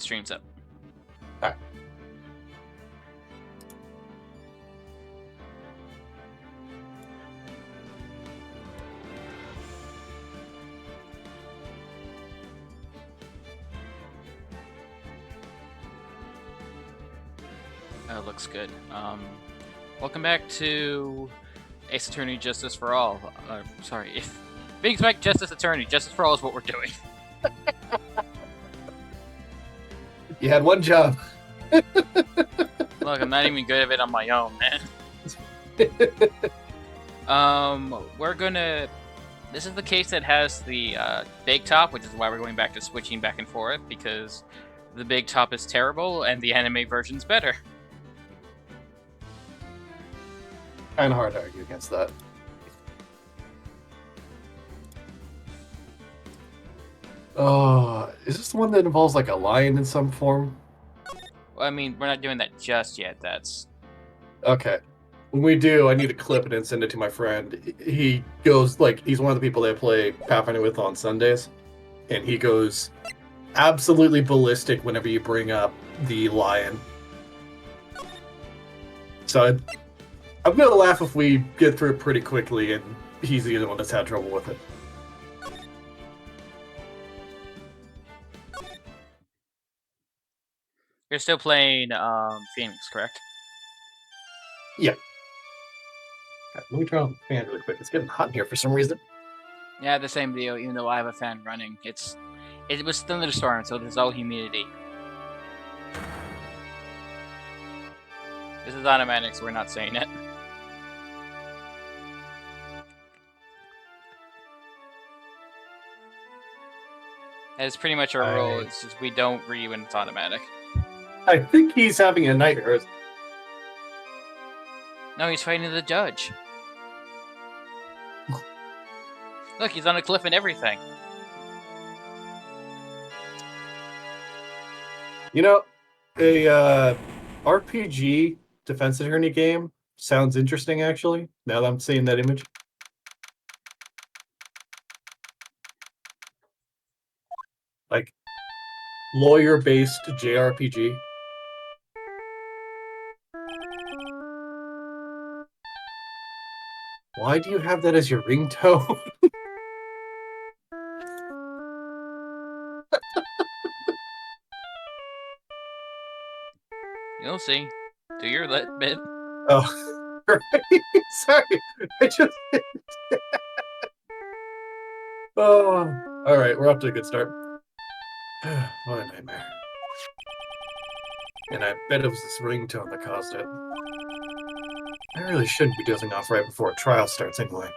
and stream's up. Alright. Looks good. Welcome back to Ace Attorney Justice for All. Sorry, if Big Spec Justice Attorney Justice for All is what we're doing. You had one job. Look, I'm not even good at it on my own, man. We're gonna. This is the case that has the big top, which is why we're going back to switching back and forth, because the big top is terrible and the anime version's better. Kind of hard to argue against that. Oh, is this the one that involves like a lion in some form? Well, I mean, we're not doing that just yet. That's Okay. When we do, I need to clip it and send it to my friend. He goes like he's one of the people that I play Pathfinder with on Sundays, and he goes absolutely ballistic whenever you bring up the lion. So I'm gonna laugh if we get through it pretty quickly, and he's the only one that's had trouble with it. You're still playing Phoenix, correct? Yeah. Okay, let me turn on the fan really quick. It's getting hot in here for some reason. Yeah, the same deal. Even though I have a fan running, it was thunderstorm, so there's all humidity. This is automatic, so we're not saying it. It's pretty much our rule. It's just we don't read when it's automatic. I think he's having a nightmare. No, he's fighting the judge. Look, he's on a cliff and everything. You know, a RPG defense attorney game sounds interesting, actually, now that I'm seeing that image. Like, lawyer-based JRPG. Why do you have that as your ringtone? You'll see. Do your lit bit. Oh, right. Sorry. I just... Oh, all right. We're off to a good start. What a nightmare. And I bet it was this ringtone that caused it. I really shouldn't be dozing off right before a trial starts anyway.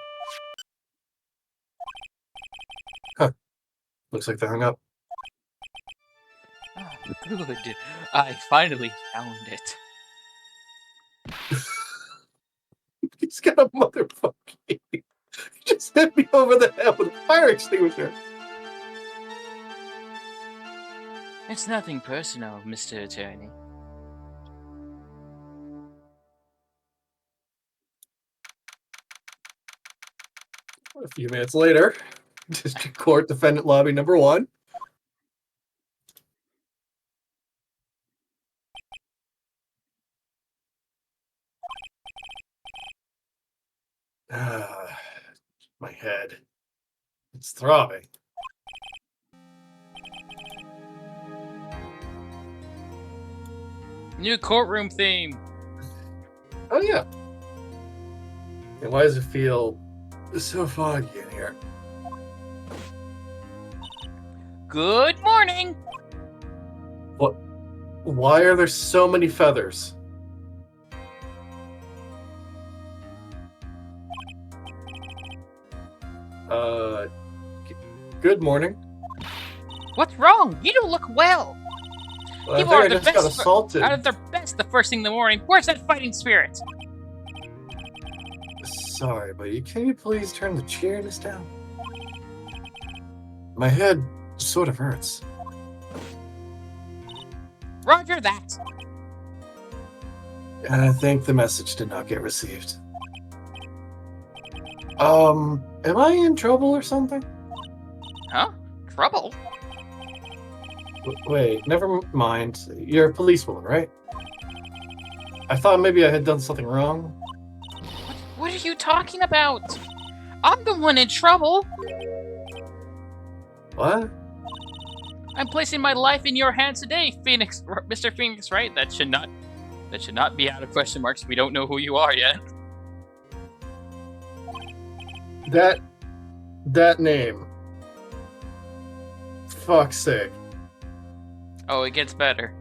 Huh. Looks like they hung up. Oh, good. I finally found it. He's got a motherfucking... He just hit me over the head with a fire extinguisher. It's nothing personal, Mr. Attorney. A few minutes later, District Court Defendant Lobby number 1. My head. It's throbbing. New courtroom theme. Oh, yeah. And why does it feel so foggy in here? Good morning. What? Why are there so many feathers? Good morning. What's wrong? You don't look well. Well, People I are think I the just got best assaulted. out of their best the first thing in the morning. Where's that fighting spirit? Sorry, buddy. Can you please turn the cheeriness down? My head sort of hurts. Roger that. And I think the message did not get received. Am I in trouble or something? Huh? Trouble? Wait, never mind. You're a policewoman, right? I thought maybe I had done something wrong. What are you talking about? I'm the one in trouble. What? I'm placing my life in your hands today, Mr. Phoenix, right? That should not be out of question marks. We don't know who you are yet. That name. Fuck's sake. Oh, it gets better.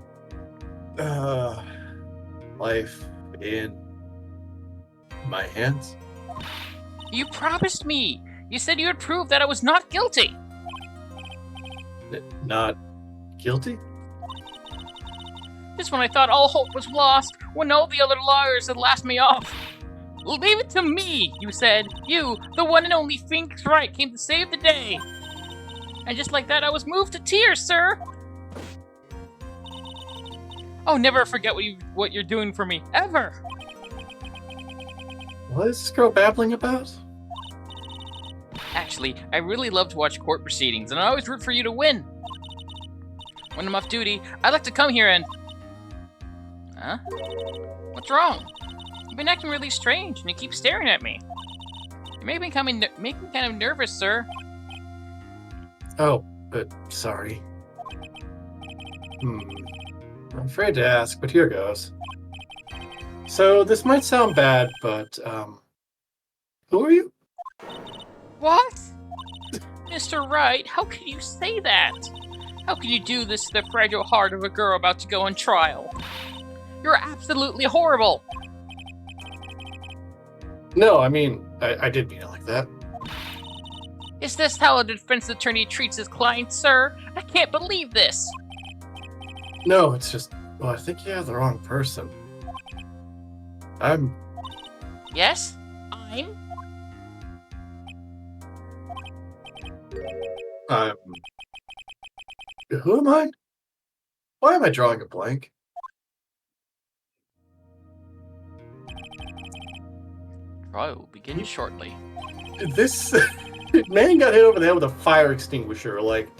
Life in my hands? You promised me. You said you would prove that I was not guilty. Not guilty? Just when I thought all hope was lost, when all the other lawyers had laughed me off. Leave it to me, you said. You, the one and only Phoenix Wright, came to save the day. And just like that, I was moved to tears, sir. Oh, never forget what you're doing for me, ever. What is this girl babbling about? Actually, I really love to watch court proceedings, and I always root for you to win. When I'm off duty, I like to come here and... Huh? What's wrong? You've been acting really strange, and you keep staring at me. You make me kind of nervous, sir. Oh, sorry. I'm afraid to ask, but here goes. So, this might sound bad, but, who are you? What? Mr. Wright, how can you say that? How can you do this to the fragile heart of a girl about to go on trial? You're absolutely horrible! No, I mean, I did mean it like that. Is this how a defense attorney treats his client, sir? I can't believe this! No, it's just, well, I think you have the wrong person. Yes? I'm? Who am I? Why am I drawing a blank? Trial will begin shortly. This man got hit over the head with a fire extinguisher. Like,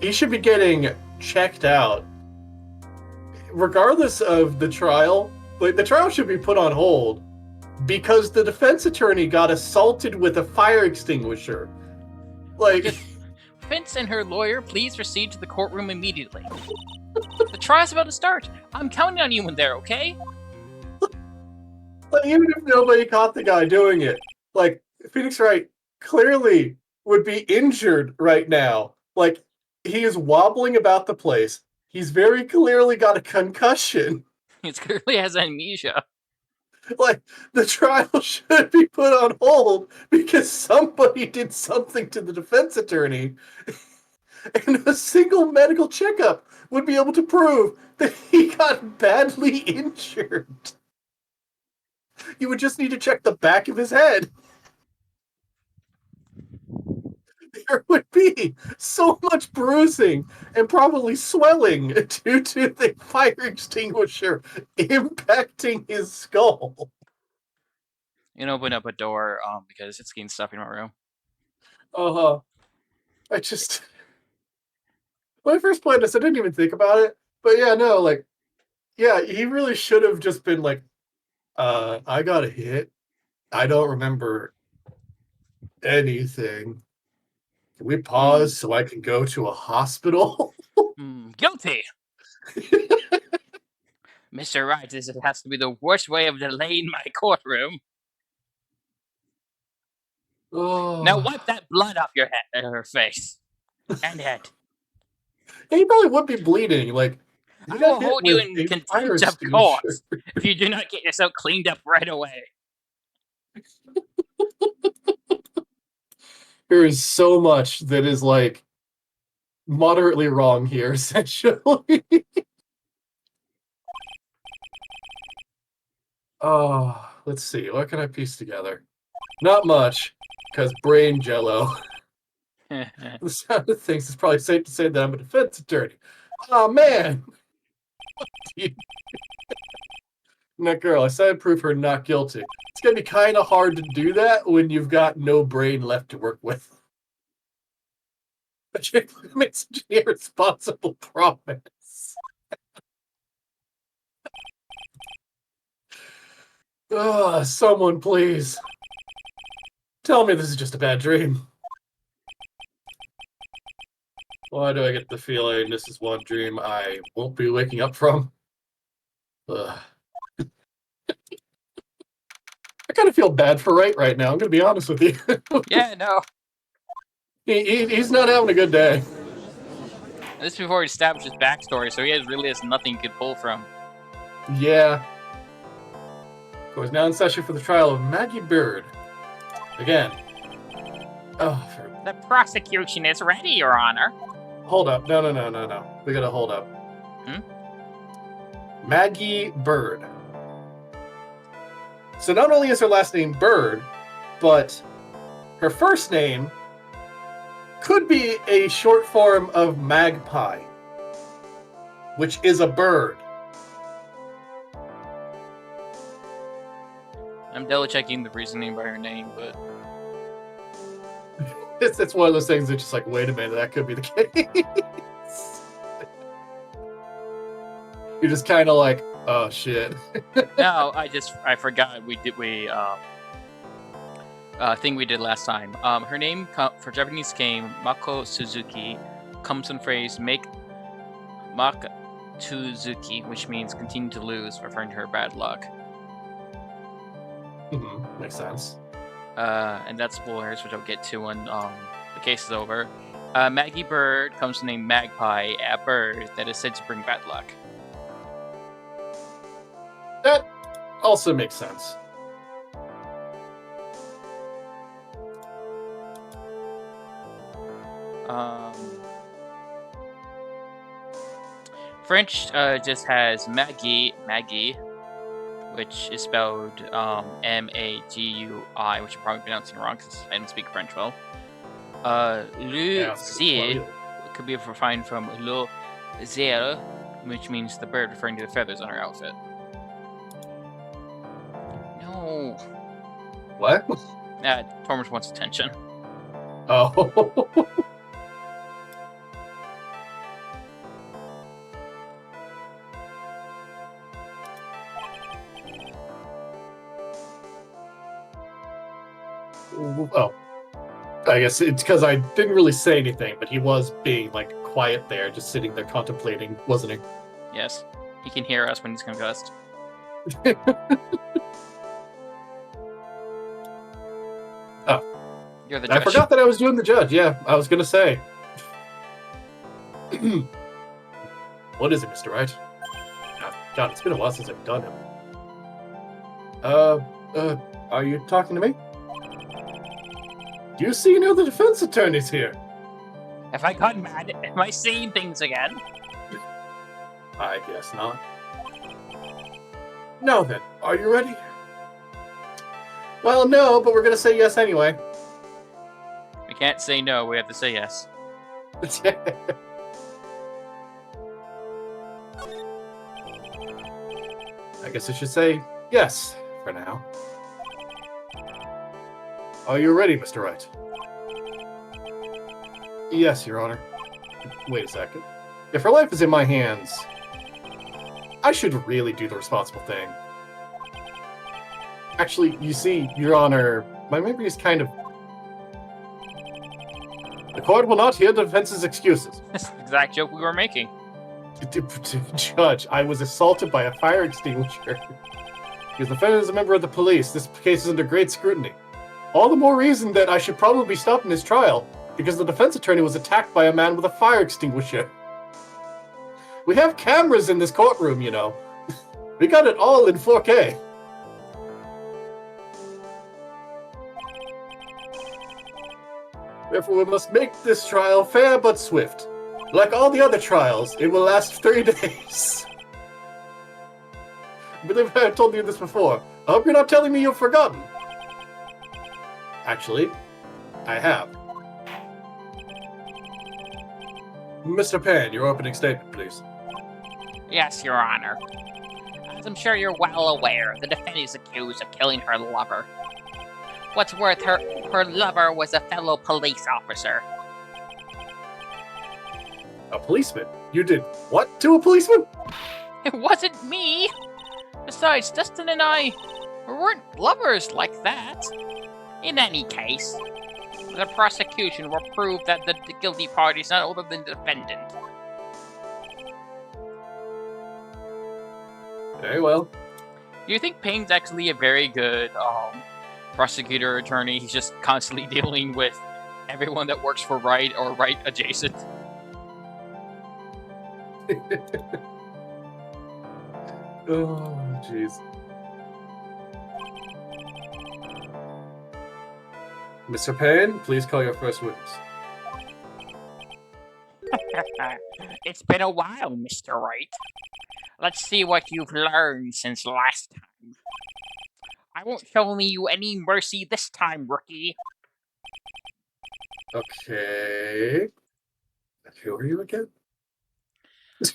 he should be getting checked out. Regardless of the trial, like, the trial should be put on hold because the defense attorney got assaulted with a fire extinguisher. Like, Vince and her lawyer, please proceed to the courtroom immediately. The trial's about to start. I'm counting on you in there, okay? even if nobody caught the guy doing it, like, Phoenix Wright clearly would be injured right now. Like, he is wobbling about the place. He's very clearly got a concussion. He clearly has amnesia. Like, the trial should be put on hold because somebody did something to the defense attorney. And a single medical checkup would be able to prove that he got badly injured. You would just need to check the back of his head. There would be so much bruising and probably swelling due to the fire extinguisher impacting his skull. You can open up a door because it's getting stuff in my room. I just... When I first played this, I didn't even think about it. But yeah, no, like... Yeah, he really should have just been like, I got a hit. I don't remember anything. Can we pause so I can go to a hospital? Guilty! Mr. Wright, this has to be the worst way of delaying my courtroom. Oh. Now wipe that blood off your head, her face. And head. He probably would be bleeding, like... I will hold you in contempt of court if you do not get yourself cleaned up right away. There is so much that is, like, moderately wrong here, essentially. Oh, let's see. What can I piece together? Not much, because brain jello. The sound of things, it's probably safe to say that I'm a defense attorney. Oh, man! That girl, I said I'd prove her not guilty. It's gonna be kind of hard to do that when you've got no brain left to work with. I can't believe I made such an irresponsible promise. Someone please. Tell me this is just a bad dream. Why do I get the feeling this is one dream I won't be waking up from? Ugh. I kind of feel bad for right now. I'm going to be honest with you. Yeah, no. He's not having a good day. This is before he established his backstory, so really has nothing he could pull from. Yeah. Court is now in session for the trial of Maggie Bird. Again. Oh, The prosecution is ready, Your Honor. hold up. No. We gotta hold up. Maggie Bird. So not only is her last name Bird, but her first name could be a short form of magpie, which is a bird. I'm double checking the reasoning by her name, but It's one of those things that's just like, wait a minute, that could be the case. You're just kind of like, oh shit. no, I forgot thing we did last time. Her name for Japanese name Mako Suzuki comes from the phrase "make Suzuki," which means continue to lose, referring to her bad luck. Makes sense. And that's spoilers, which I'll get to when the case is over. Maggie Bird comes from the name Magpie, a bird that is said to bring bad luck. That also makes sense. French just has Magui, which is spelled Magui, which I'm probably pronouncing wrong because I don't speak French well. Le could be refined from le zère, which means the bird, referring to the feathers on her outfit. No. What? Tormers wants attention. Oh. Oh. I guess it's because I didn't really say anything, but he was being, like, quiet there, just sitting there contemplating, wasn't he? Yes. He can hear us when he's concussed. Oh. You're the judge. I forgot that I was doing the judge. Yeah, I was going to say. What is it, Mr. Wright? God, it's been a while since I've done him. Are you talking to me? Do you see any other defense attorneys here? Have I gone mad? Am I saying things again? I guess not. Now then, are you ready? Well, no, but we're gonna say yes anyway. We can't say no, we have to say yes. I guess I should say yes for now. Are you ready, Mr. Wright? Yes, Your Honor. Wait a second. If her life is in my hands, I should really do the responsible thing. Actually, you see, Your Honor, my memory is kind of... The court will not hear the defense's excuses. That's the exact joke we were making. Judge, I was assaulted by a fire extinguisher. Because the defendant is a member of the police. This case is under great scrutiny. All the more reason that I should probably be stopped in his trial, because the defense attorney was attacked by a man with a fire extinguisher. We have cameras in this courtroom, you know. We got it all in 4K. Therefore, we must make this trial fair but swift. Like all the other trials, it will last 3 days. I believe I told you this before. I hope you're not telling me you've forgotten. Actually, I have. Mr. Pan, your opening statement, please. Yes, Your Honor. As I'm sure you're well aware, the defendant is accused of killing her lover. What's worth, her lover was a fellow police officer. A policeman? You did what to a policeman? It wasn't me! Besides, Dustin and I weren't lovers like that. In any case, the prosecution will prove that the guilty party is none other than the defendant. Very well. Do you think Payne's actually a very good prosecutor or attorney? He's just constantly dealing with everyone that works for Wright or Wright adjacent. Oh, jeez. Mr. Payne, please call your first witness. It's been a while, Mr. Wright. Let's see what you've learned since last time. I won't show you any mercy this time, rookie. Okay. Who are you again?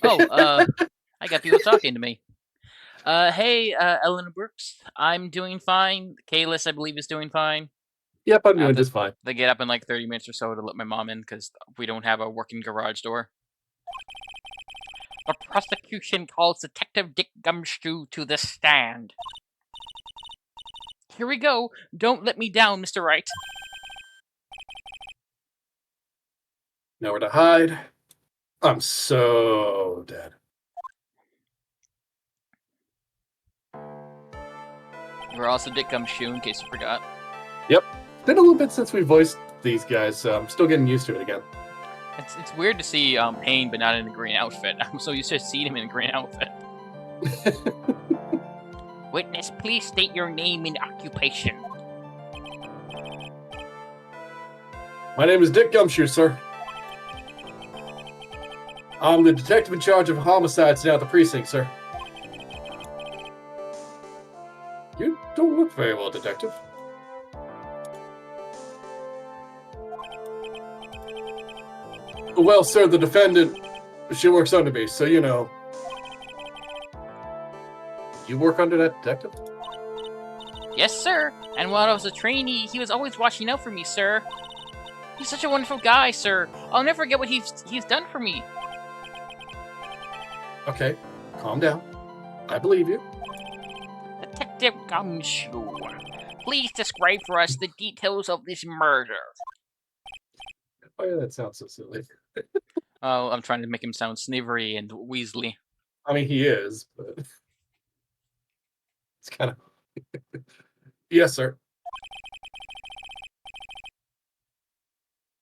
Oh, I got people talking to me. Hey, Eleanor Brooks. I'm doing fine. Kalis, I believe, is doing fine. Yep, I'm doing just fine. They get up in like 30 minutes or so to let my mom in because we don't have a working garage door. The prosecution calls Detective Dick Gumshoe to the stand. Here we go. Don't let me down, Mr. Wright. Nowhere to hide. I'm so dead. We're also Dick Gumshoe, in case you forgot. Yep. It's been a little bit since we voiced these guys, so I'm still getting used to it again. It's weird to see Payne, but not in a green outfit. I'm so used to seeing him in a green outfit. Witness, please state your name and occupation. My name is Dick Gumshoe, sir. I'm the detective in charge of homicides down at the precinct, sir. You don't look very well, detective. Well, sir, the defendant, she works under me, so you know. You work under that detective? Yes, sir. And while I was a trainee, he was always watching out for me, sir. He's such a wonderful guy, sir. I'll never forget what he's done for me. Okay, calm down. I believe you. Detective Gumshoe, please describe for us the details of this murder. Oh yeah, that sounds so silly. Oh, I'm trying to make him sound snivery and Weasley. I mean, he is, but it's kind of... Yes, sir.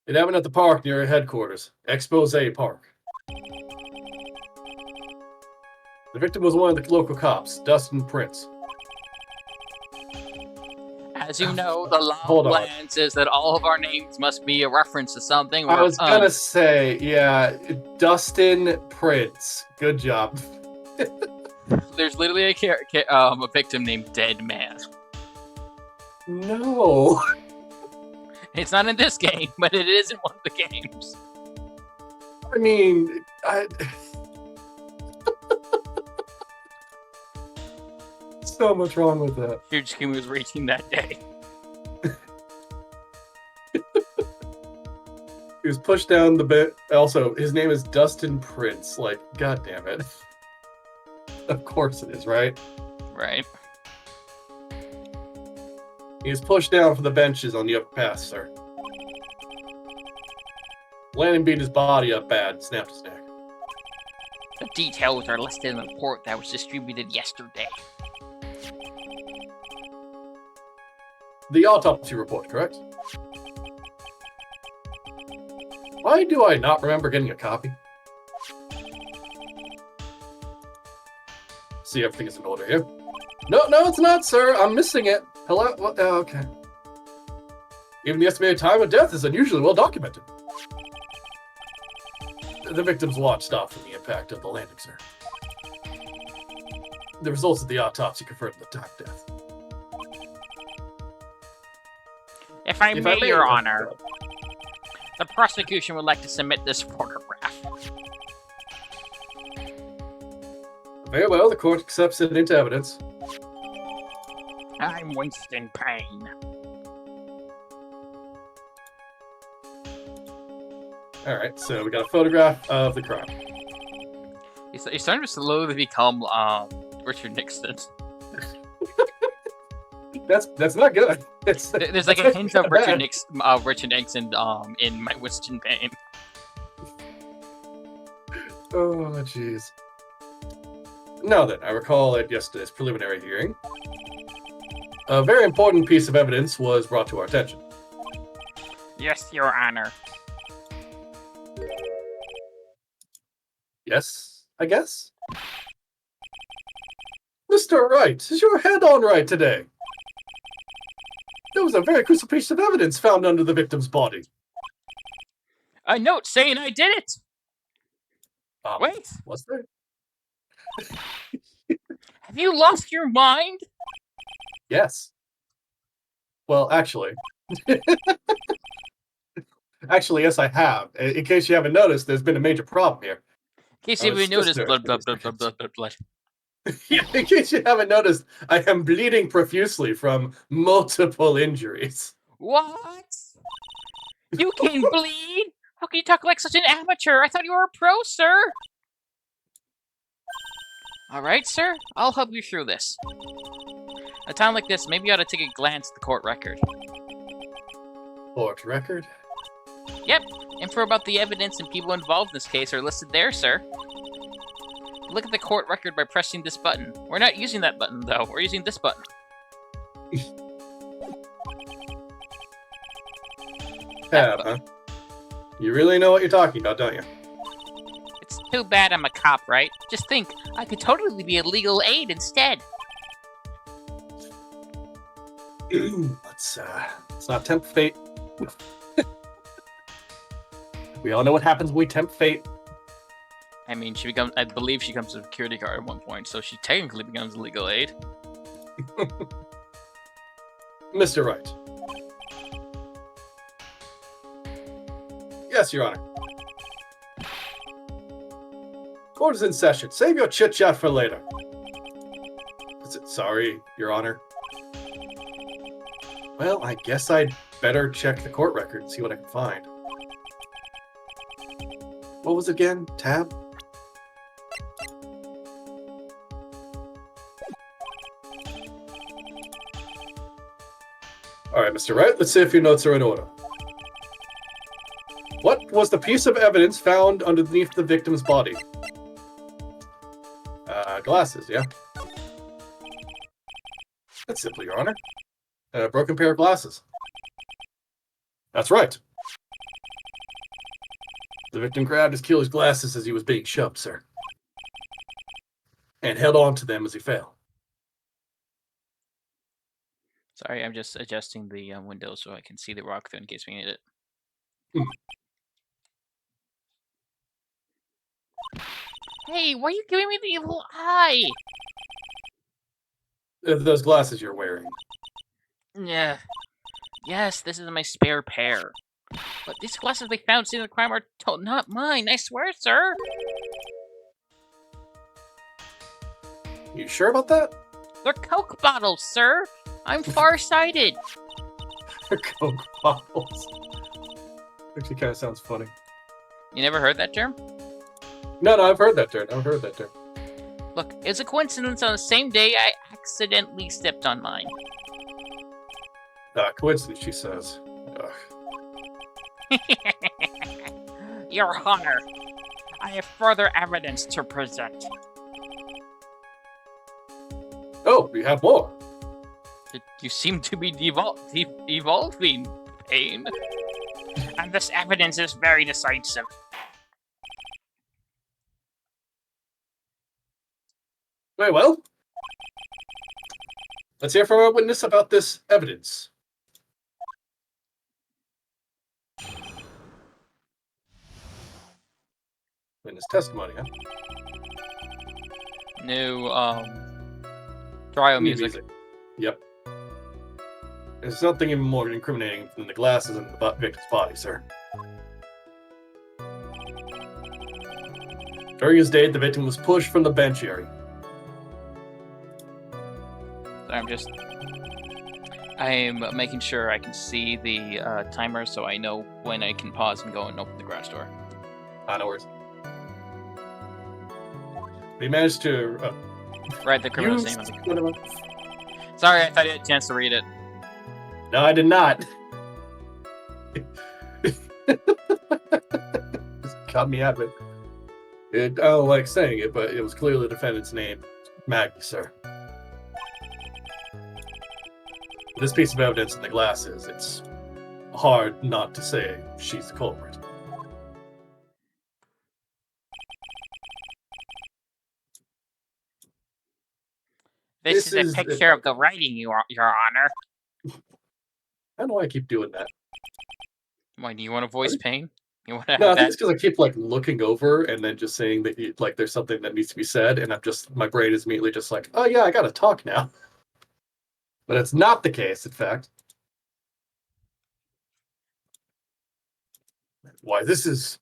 It happened at the park near headquarters, Expose Park. The victim was one of the local cops, Dustin Prince. As you know, the law plan says that all of our names must be a reference to something. I was gonna say, yeah, Dustin Prince. Good job. There's literally a victim named Dead Man. No. It's not in this game, but it is in one of the games. I mean, so much wrong with that. Fujikumi was raging that day. He was pushed down the bit. Also, his name is Dustin Prince. Like, god damn it. Of course it is, right? Right. He was pushed down from the benches on the upper path, sir. Landon beat his body up bad, snapped his neck. The details are listed in the report that was distributed yesterday. The autopsy report, correct? Why do I not remember getting a copy? See, everything is in order here. No, it's not, sir. I'm missing it. Hello? Okay. Even the estimated time of death is unusually well documented. The victims watched off from the impact of the landing, sir. The results of the autopsy confirmed the time of death. If I may, Your Honor, the prosecution would like to submit this photograph. Very well, the court accepts it into evidence. I'm Winston Payne. All right, so we got a photograph of the crime. He's starting to slowly become Richard Nixon. That's not good. There's like a hint of Richard Nixon in my Winston Payne. Oh, jeez. Now then, I recall at yesterday's preliminary hearing, a very important piece of evidence was brought to our attention. Yes, Your Honor. Yes, I guess? Mr. Wright, is your head on right today? There was a very crucial piece of evidence found under the victim's body. A note saying I did it! Wait! Was there? Have you lost your mind? Yes. Well, actually. Actually, yes, I have. In case you haven't noticed, there's been a major problem here. In case you haven't noticed, blood. Yeah, in case you haven't noticed, I am bleeding profusely from multiple injuries. What? You can bleed? How can you talk like such an amateur? I thought you were a pro, sir. Alright, sir. I'll help you through this. At a time like this, maybe you ought to take a glance at the court record. Court record? Yep. Info about the evidence and people involved in this case are listed there, sir. Look at the court record by pressing this button. We're not using that button, though. We're using this button. Tab, huh? You really know what you're talking about, don't you? It's too bad I'm a cop, right? Just think, I could totally be a legal aid instead. Let's not tempt fate. We all know what happens when we tempt fate. I mean, I believe she becomes a security guard at one point, so she technically becomes a legal aid. Mr. Wright. Yes, Your Honor. Court is in session. Save your chit-chat for later. Sorry, Your Honor. Well, I guess I'd better check the court record and see what I can find. What was it again? Tab? Alright, Mr. Wright, let's see if your notes are in order. What was the piece of evidence found underneath the victim's body? Glasses, yeah? That's simple, Your Honor. A broken pair of glasses. That's right. The victim grabbed his killer's glasses as he was being shoved, sir. And held on to them as he fell. Sorry, I'm just adjusting the window so I can see the rock through in case we need it. Hey, why are you giving me the evil eye? Those glasses you're wearing. Yeah. Yes, this is my spare pair. But these glasses they found seeing the crime are not mine, I swear, sir. You sure about that? They're Coke bottles, sir. I'm farsighted. Coke bottles. Actually kind of sounds funny. You never heard that term? No, I've heard that term. Look, it's a coincidence on the same day I accidentally stepped on mine. Coincidence, she says. Your Honor, I have further evidence to present. Oh, we have more. You seem to be evolving, Payne. And this evidence is very decisive. Very well. Let's hear from our witness about this evidence. Witness testimony, huh? New, trial music. Yep. There's nothing even more incriminating than the glasses in the victim's body, sir. During his date, the victim was pushed from the bench area. I'm making sure I can see the timer so I know when I can pause and go and open the garage door. No worries. We managed to Write the criminal's use... name. Sorry, I thought you had a chance to read it. No, I did not. Just got me out of it. I don't like saying it, but it was clearly the defendant's name. Maggie, sir. This piece of evidence in the glasses, it's hard not to say she's the culprit. This is a picture of the writing, Your Honor. I don't know why I keep doing that. Why, do you want to voice pain? You want to No, I have think it's that? because I keep like looking over and then just saying that like there's something that needs to be said, and my brain is immediately just like, oh yeah, I gotta talk now. But it's not the case, in fact. Why, this is...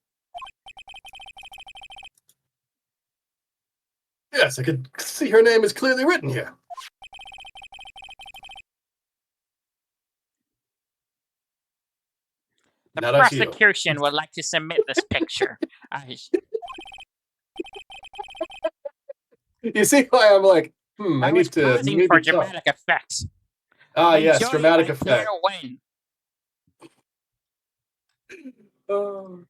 Yes, I can see her name is clearly written here. The Not up to you. prosecution would like to submit this picture. You see why I'm like, I need to... pausing for dramatic effects. Ah, yes, Enjoy dramatic my effect. clear win.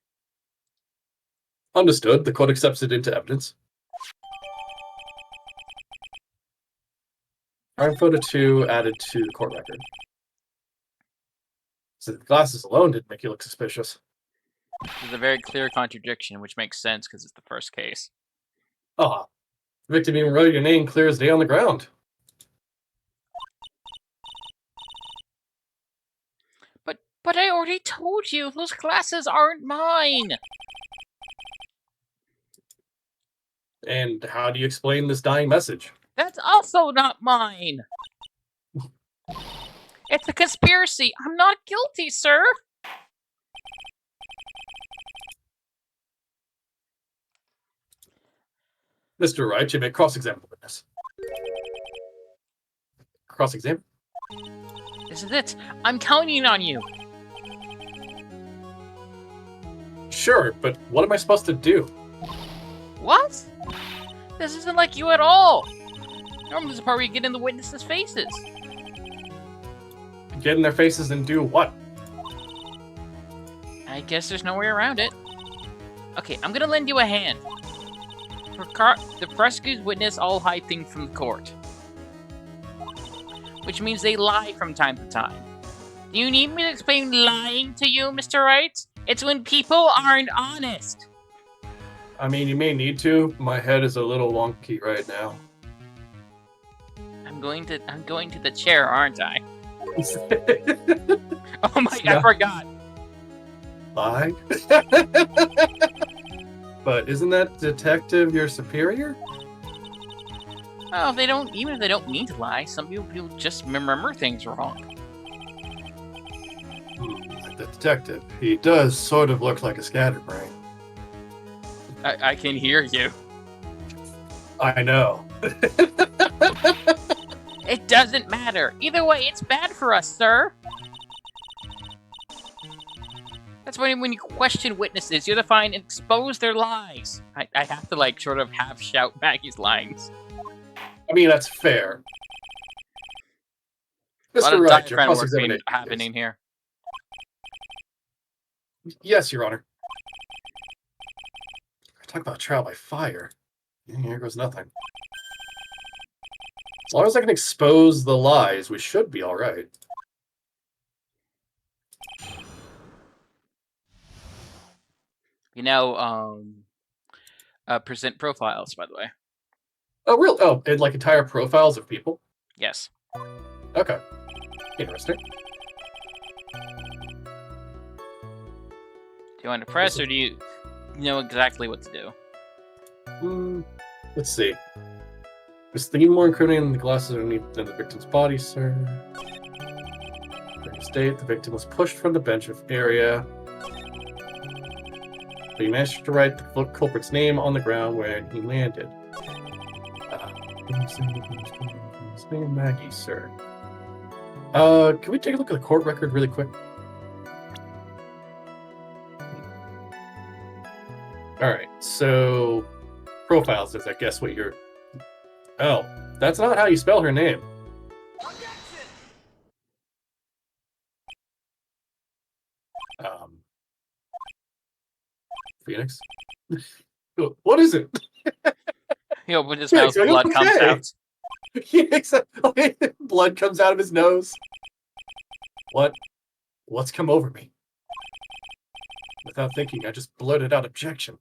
Understood. The court accepts it into evidence. Crime photo 2 added to the court record. So the glasses alone didn't make you look suspicious. There's a very clear contradiction, which makes sense because it's the first case. Ah, the victim even wrote your name clear as day on the ground. But I already told you, those glasses aren't mine! And how do you explain this dying message? That's also not mine! It's a conspiracy! I'm not guilty, sir! Mr. Wright, you may cross-examine the witness. Cross-examine? This is it! I'm counting on you! Sure, but what am I supposed to do? What? This isn't like you at all! Normally this is the part where you get in the witnesses' faces. Get in their faces and do what? I guess there's no way around it. Okay, I'm gonna lend you a hand. The prosecutor's witness all hide things from the court. Which means they lie from time to time. Do you need me to explain lying to you, Mr. Wright? It's when people aren't honest. I mean, you may need to. My head is a little wonky right now. I'm going to the chair, aren't I? Oh my, I forgot. Lie? But isn't that detective your superior? Oh, even if they don't mean to lie, some people just remember things wrong. The detective, he does sort of look like a scatterbrain. I can hear you. I know. It doesn't matter. Either way, it's bad for us, sir. That's why when you question witnesses, you have to find and expose their lies. I have to, like, sort of half-shout Maggie's lines. I mean, that's fair. A lot Mr. of Wright, your diaphragm work cross-examination. happening here. Yes, Your Honor. Talk about trial by fire. Here goes nothing. As long as I can expose the lies, we should be all right. You know, present profiles, by the way. Oh, real? Oh, and like entire profiles of people? Yes. Okay. Interesting. Do you want to press, or do you know exactly what to do? Let's see. Is thinking more incriminating than the glasses underneath than the victim's body, sir? State, the victim was pushed from the bench of area. But he managed to write the culprit's name on the ground when he landed. Maggie, sir. Can we take a look at the court record really quick? All right, so profiles is, I guess, what you're. Oh, that's not how you spell her name. Phoenix. What is it? He opens his Phoenix, mouth, are you blood comes okay? out. Phoenix, blood comes out of his nose. What's come over me? Without thinking, I just blurted out objection.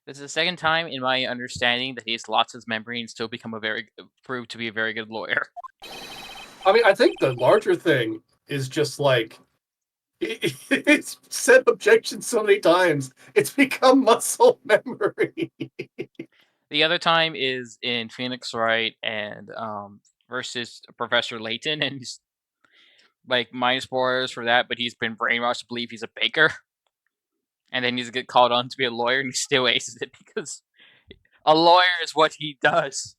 This is the second time in my understanding that he's lost his memory and still prove to be a very good lawyer. I mean, I think the larger thing is just like it's said objection so many times, it's become muscle memory. The other time is in Phoenix Wright and versus Professor Layton, and he's like minus spoilers for that, but he's been brainwashed to believe he's a baker, and then he's get called on to be a lawyer, and he still aces it because a lawyer is what he does.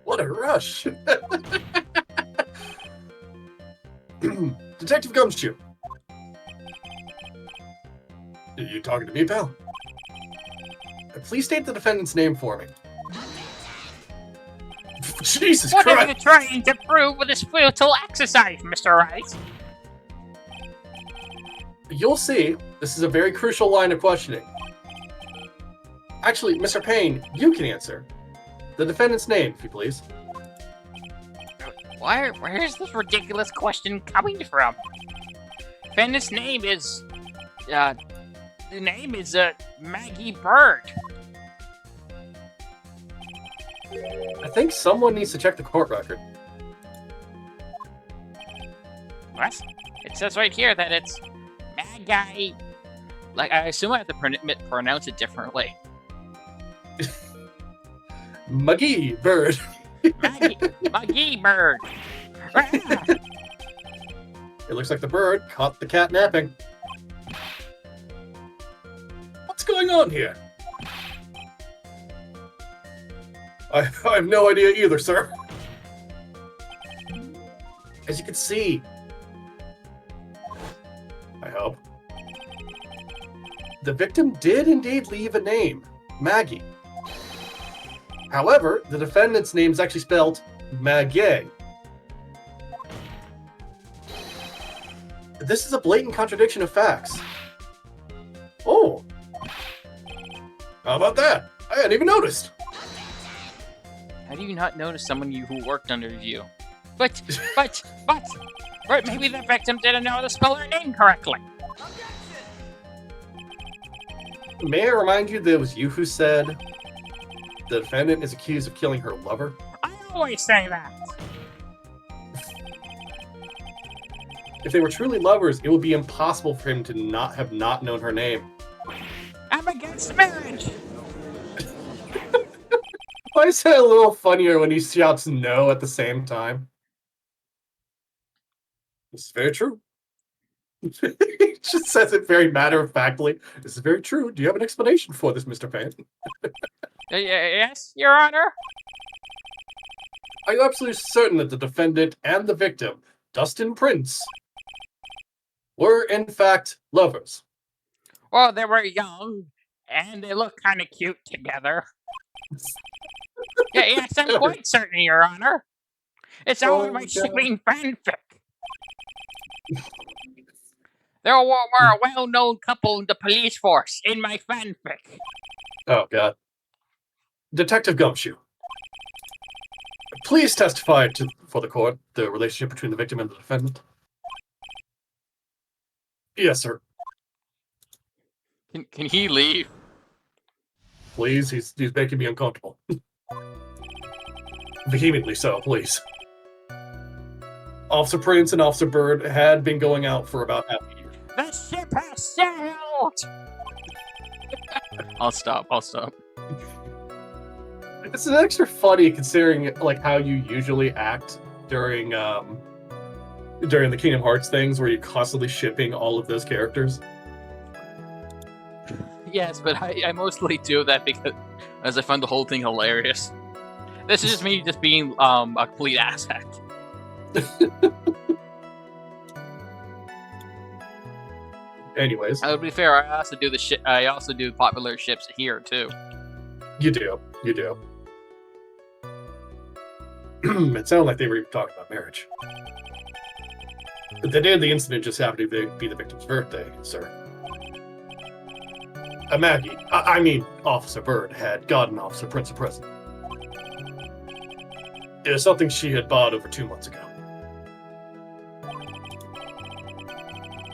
What a rush! Detective Gumshoe. Are you talking to me, pal? Please state the defendant's name for me. Jesus What Christ! are you trying to prove with this futile exercise, Mr. Wright? You'll see. This is a very crucial line of questioning. Actually, Mr. Payne, you can answer. The defendant's name, if you please. Where is this ridiculous question coming from? Defendant's name is, Maggie Bird. I think someone needs to check the court record. What? It says right here that it's Maggie. Like, I assume I have to pronounce it differently. Maggie Bird. Maggie Bird. It looks like the bird caught the cat napping. What's going on here? I have no idea either, sir. As you can see, I hope, the victim did indeed leave a name, Maggie. However, the defendant's name is actually spelled Maggie. This is a blatant contradiction of facts. Oh. How about that? I hadn't even noticed. How do you not notice someone who worked under you? But, maybe the victim didn't know how to spell her name correctly. May I remind you that it was you who said the defendant is accused of killing her lover? I always say that. If they were truly lovers, it would be impossible for him to not have known her name. I'm against marriage. Why is it a little funnier when he shouts no at the same time? This is very true. He just says it very matter-of-factly. This is very true. Do you have an explanation for this, Mr. Payne? Yes, Your Honor? Are you absolutely certain that the defendant and the victim, Dustin Prince, were in fact lovers? Well, they were young, and they look kind of cute together. Yes, I'm quite certain, Your Honor. It's all in my shipping fanfic. They were a well-known couple in the police force in my fanfic. Oh, God. Detective Gumshoe, please testify for the court the relationship between the victim and the defendant. Yes, sir. Can he leave? Please, he's making me uncomfortable. Vehemently so, please. Officer Prince and Officer Bird had been going out for about half a year. The ship has sailed! I'll stop. It's an extra funny considering like how you usually act during the Kingdom Hearts things where you're constantly shipping all of those characters. Yes, but I mostly do that because I find the whole thing hilarious. This is just me just being a complete asshat. Anyways, To be fair, I also do I also do popular ships here too. you do. It sounded like they were even talking about marriage. But the day of the incident just happened to be the victim's birthday, sir. Maggie, I mean Officer Bird, had gotten Officer Prince a present. It was something she had bought over 2 months ago.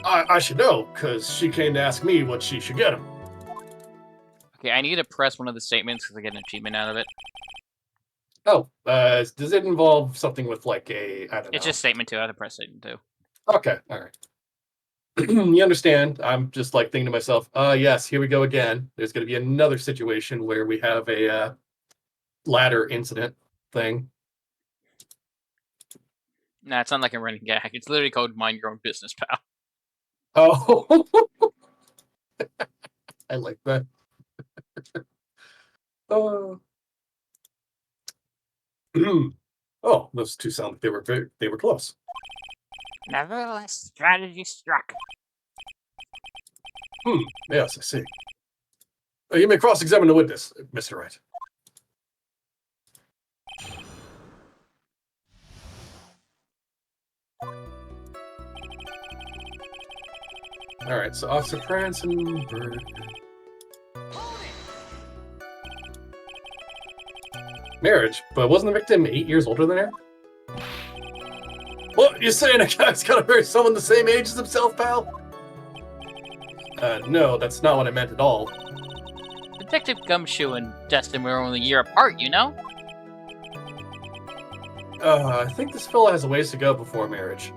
I should know, because she came to ask me what she should get him. Okay, I need to press one of the statements because I get an achievement out of it. Oh, does it involve something with like a, I don't know. It's just statement 2. I have to press statement 2. Okay, all right. You understand, I'm just like thinking to myself, yes, here we go again. There's going to be another situation where we have a ladder incident thing. Nah, it's not like a running gag. It's literally called mind your own business, pal. Oh, I like that. Oh, oh, those two sound like they were close. Nevertheless, strategy struck. Yes, I see. You may cross-examine the witness, Mr. Wright. All right, so Officer Prance and Bird. Marriage, but wasn't the victim 8 years older than her? What, you saying a guy's gotta marry someone the same age as himself, pal? No, that's not what I meant at all. Detective Gumshoe and Destin were only a year apart, you know? I think this fella has a ways to go before marriage.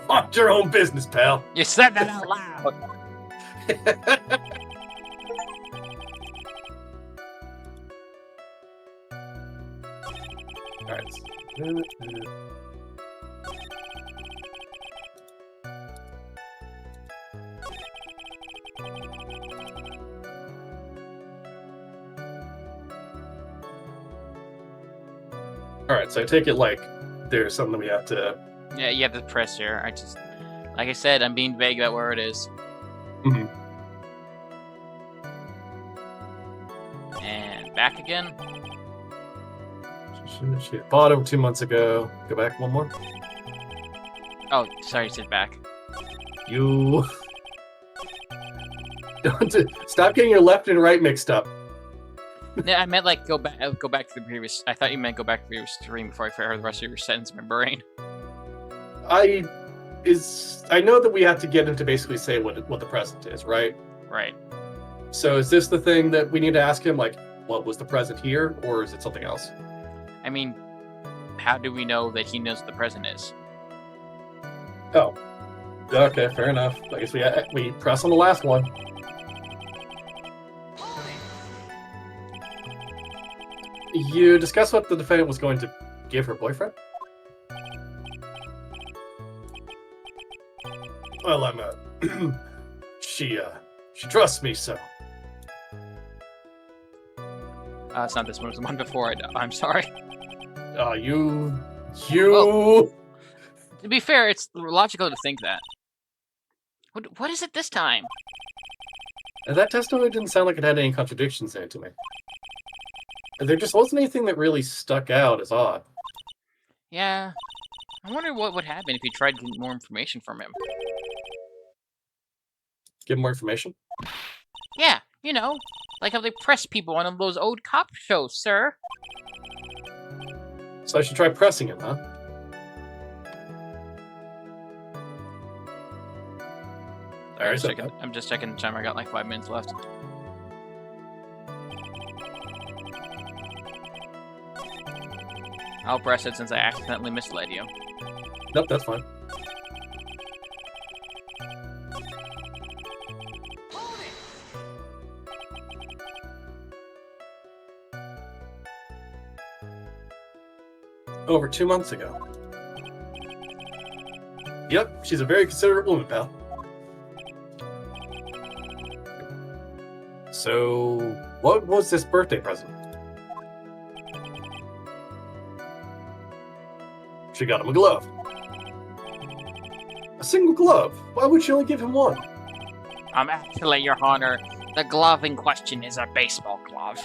Mind your own business, pal. You said that out loud! Alright. Alright, so I take it like there's something we have to... Yeah, you have to press here. Like I said, I'm being vague about where it is. Mhm. And back again. She bought over 2 months ago. Go back one more. Oh, sorry, sit back. You... Stop getting your left and right mixed up. Yeah, I meant like go back to the previous. I thought you meant go back to the previous stream before I heard the rest of your sentence in my brain. I know that we have to get him to basically say what the present is, right? Right. So is this the thing that we need to ask him, like, what was the present here, or is it something else? I mean, how do we know that he knows what the present is? Oh, okay, fair enough. I guess we press on the last one. You discussed what the defendant was going to give her boyfriend? Well, she trusts me, so. It's not this one. It's the one before. I'm sorry. You. Well, to be fair, it's logical to think that. What is it this time? That testimony didn't sound like it had any contradictions in it to me. There just wasn't anything that really stuck out as odd. Yeah. I wonder what would happen if you tried to get more information from him. Give more information? Yeah, you know, like how they press people on those old cop shows, sir. So I should try pressing him, huh? Alright, I'm just checking the timer. I got like 5 minutes left. I'll press it since I accidentally misled you. Nope, that's fine. Over 2 months ago. Yep, she's a very considerate woman, pal. So, what was this birthday present? She got him a glove. A single glove. Why would she only give him one? Actually, Your Honor, the glove in question is a baseball glove.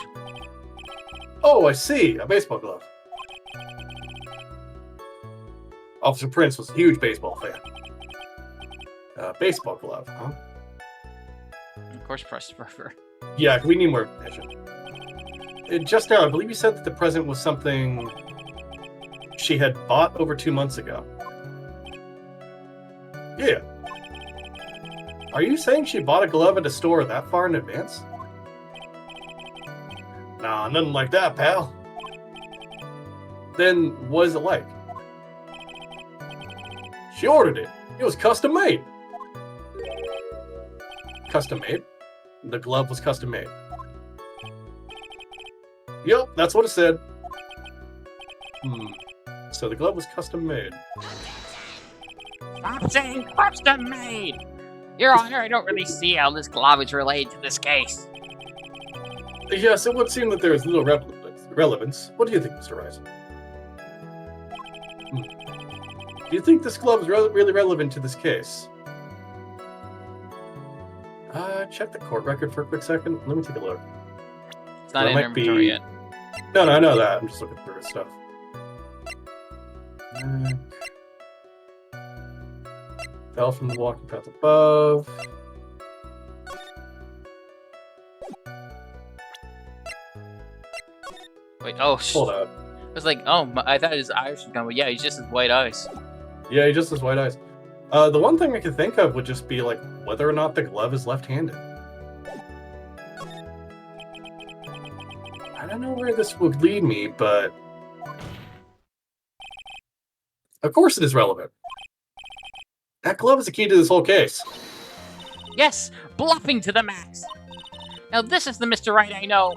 Oh, I see. A baseball glove. Officer Prince was a huge baseball fan. Baseball glove, huh? Of course, Christopher. Yeah, we need more information. Just now, I believe you said that the present was something she had bought over 2 months ago. Yeah. Are you saying she bought a glove at a store that far in advance? Nah, nothing like that, pal. Then what is it like? She ordered it. It was custom made. Custom made? The glove was custom made. Yep, that's what it said. So the glove was custom made. I'm saying custom made! Your Honor, I don't really see how this glove is related to this case. Yes, it would seem that there is little relevance. What do you think, Mr. Rice? Do you think this glove is really relevant to this case? Check the court record for a quick second. Let me take a look. It's not Well, in it might inventory be- yet. No, I know that. I'm just looking through his stuff. Fell from the walking path above. Wait, oh, Hold up. I was like, oh, I thought his eyes were gone, but yeah, he's just his white eyes. Yeah, he just has white eyes. The one thing I could think of would just be like whether or not the glove is left-handed. I don't know where this would lead me, but of course it is relevant. That glove is the key to this whole case. Yes, bluffing to the max. Now this is the Mr. Right I know.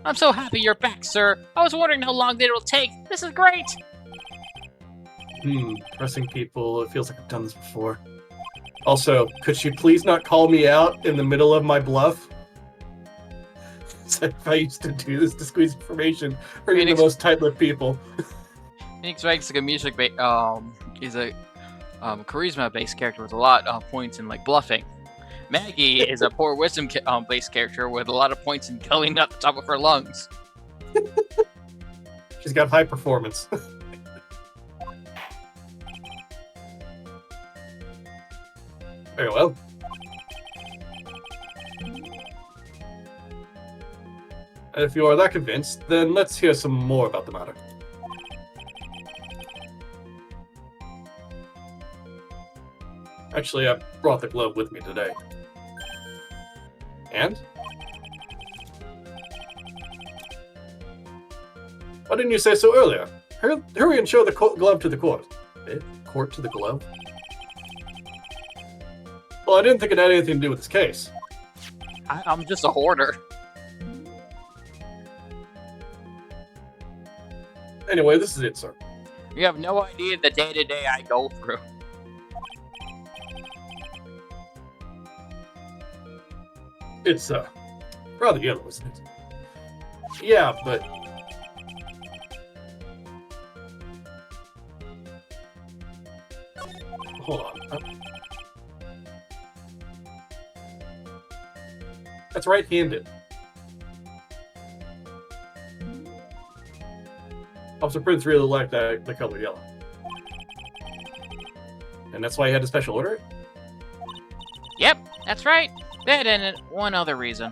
I'm so happy you're back, sir. I was wondering how long it'll take. This is great. Pressing people, it feels like I've done this before. Also, could she please not call me out in the middle of my bluff? If I used to do this to squeeze information for even the most tight-lipped people. Phoenix Wright is like a is a charisma-based character with a lot of points in like bluffing. Maggie is a poor wisdom-based character with a lot of points in going up the top of her lungs. She's got high performance. Very well. And if you are that convinced, then let's hear some more about the matter. Actually, I brought the glove with me today. And? Why didn't you say so earlier? Hurry and show the glove to the court. Court to the glove? Well, I didn't think it had anything to do with this case. I'm just a hoarder. Anyway, this is it, sir. You have no idea the day-to-day I go through. It's, rather yellow, isn't it? Yeah, but... Hold on. That's right-handed. Officer Prince really liked the color yellow. And that's why he had a special order? Yep, that's right. That and one other reason.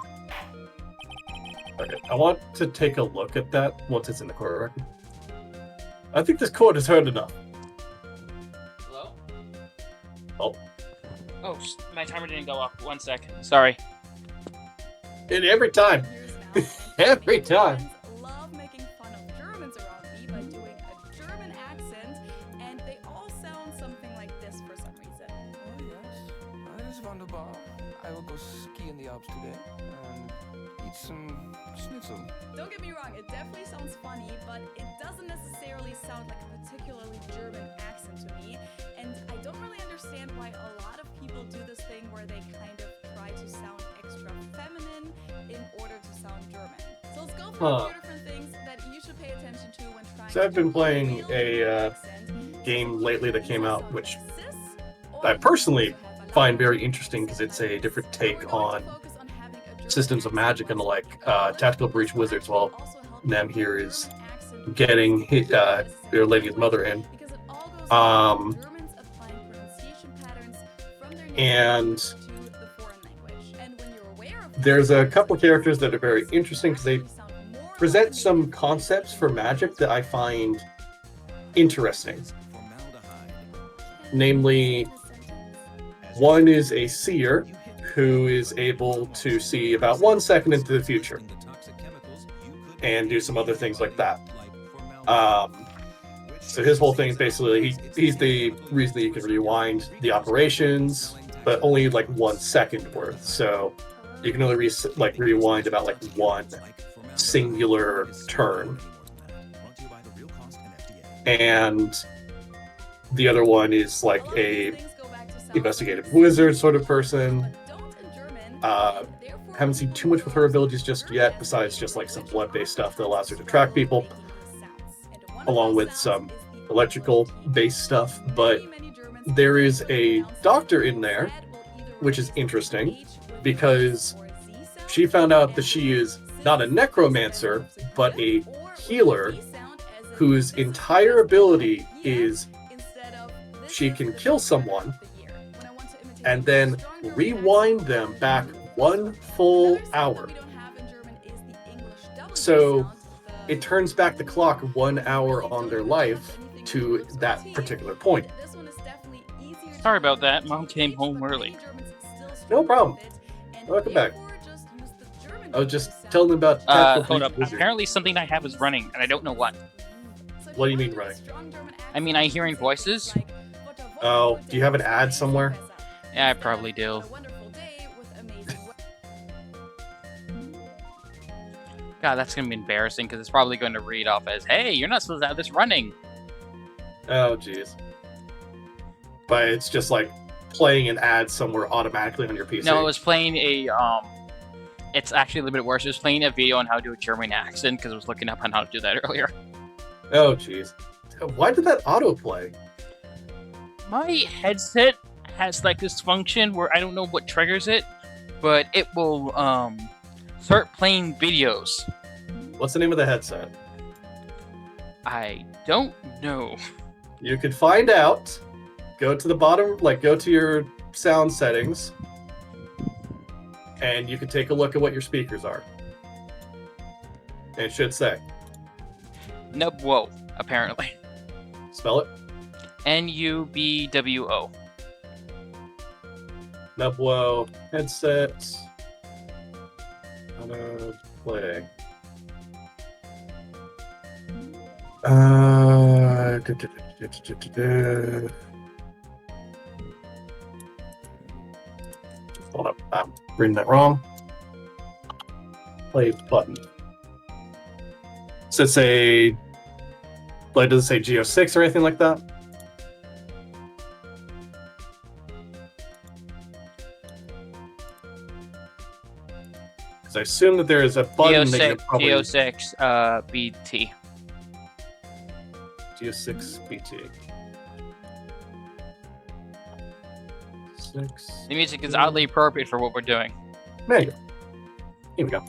Okay, I want to take a look at that once it's in the court record. I think this court has heard enough. Hello? Oh. Oh, my timer didn't go up. 1 second. Sorry. And every time. Every time. Love making fun of Germans around me by doing a German accent, and they all sound something like this for some reason. Oh yes, that is wunderbar. I will go ski in the Alps today and eat some schnitzel. Don't get me wrong, it definitely sounds funny, but it doesn't necessarily sound like a particularly German accent to me, and I don't really understand why a lot of people do this thing where they kind of try to sound extra feminine in order to sound German. So let's go for a few different things that you should pay attention to when trying So I've been playing to a accent. game lately that came out, which I personally find very interesting because it's a different take on systems of magic and the like. Tactical Breach Wizards, well, Nem here is getting their lady's mother in. And there's a couple characters that are very interesting because they present some concepts for magic that I find interesting. Namely, one is a seer who is able to see about 1 second into the future and do some other things like that. So his whole thing is basically he's the reason that you can rewind the operations, but only like 1 second worth. So you can only rewind about like one singular turn. And the other one is like a investigative wizard sort of person. Haven't seen too much with her abilities just yet, besides just like some blood-based stuff that allows her to track people, along with some electrical-based stuff. But there is a doctor in there, which is interesting, because she found out that she is not a necromancer, but a healer whose entire ability is she can kill someone and then rewind them back 1 full hour. So it turns back the clock 1 hour on their life to that particular point. Sorry about that. Mom came home early. No problem. Welcome back. I was just telling them about Hold up. Wizard. Apparently something I have is running, and I don't know what. What do you mean running? I mean, I'm hearing voices. Oh, do you have an ad somewhere? Yeah, I probably do. God, that's going to be embarrassing, because it's probably going to read off as, hey, you're not supposed to have this running. Oh, jeez. But it's just like playing an ad somewhere automatically on your PC. No, it was playing a, it's actually a little bit worse. It was playing a video on how to do a German accent, because I was looking up on how to do that earlier. Oh, jeez. Why did that autoplay? My headset has like this function where I don't know what triggers it, but it will start playing videos. What's the name of the headset? I don't know. You could find out. Go to the bottom, go to your sound settings, and you can take a look at what your speakers are. And it should say. Nubwo, apparently. Spell it. Nubwo. Nubwo headset. Auto play. Hold up, I'm reading that wrong. Play button. Does it say, does it say Geo 6 or anything like that? Because I assume that there is a button that you probably... Geo6 BT. Geo 6 BT. 6. The music is oddly appropriate for what we're doing. Manual. Here we go.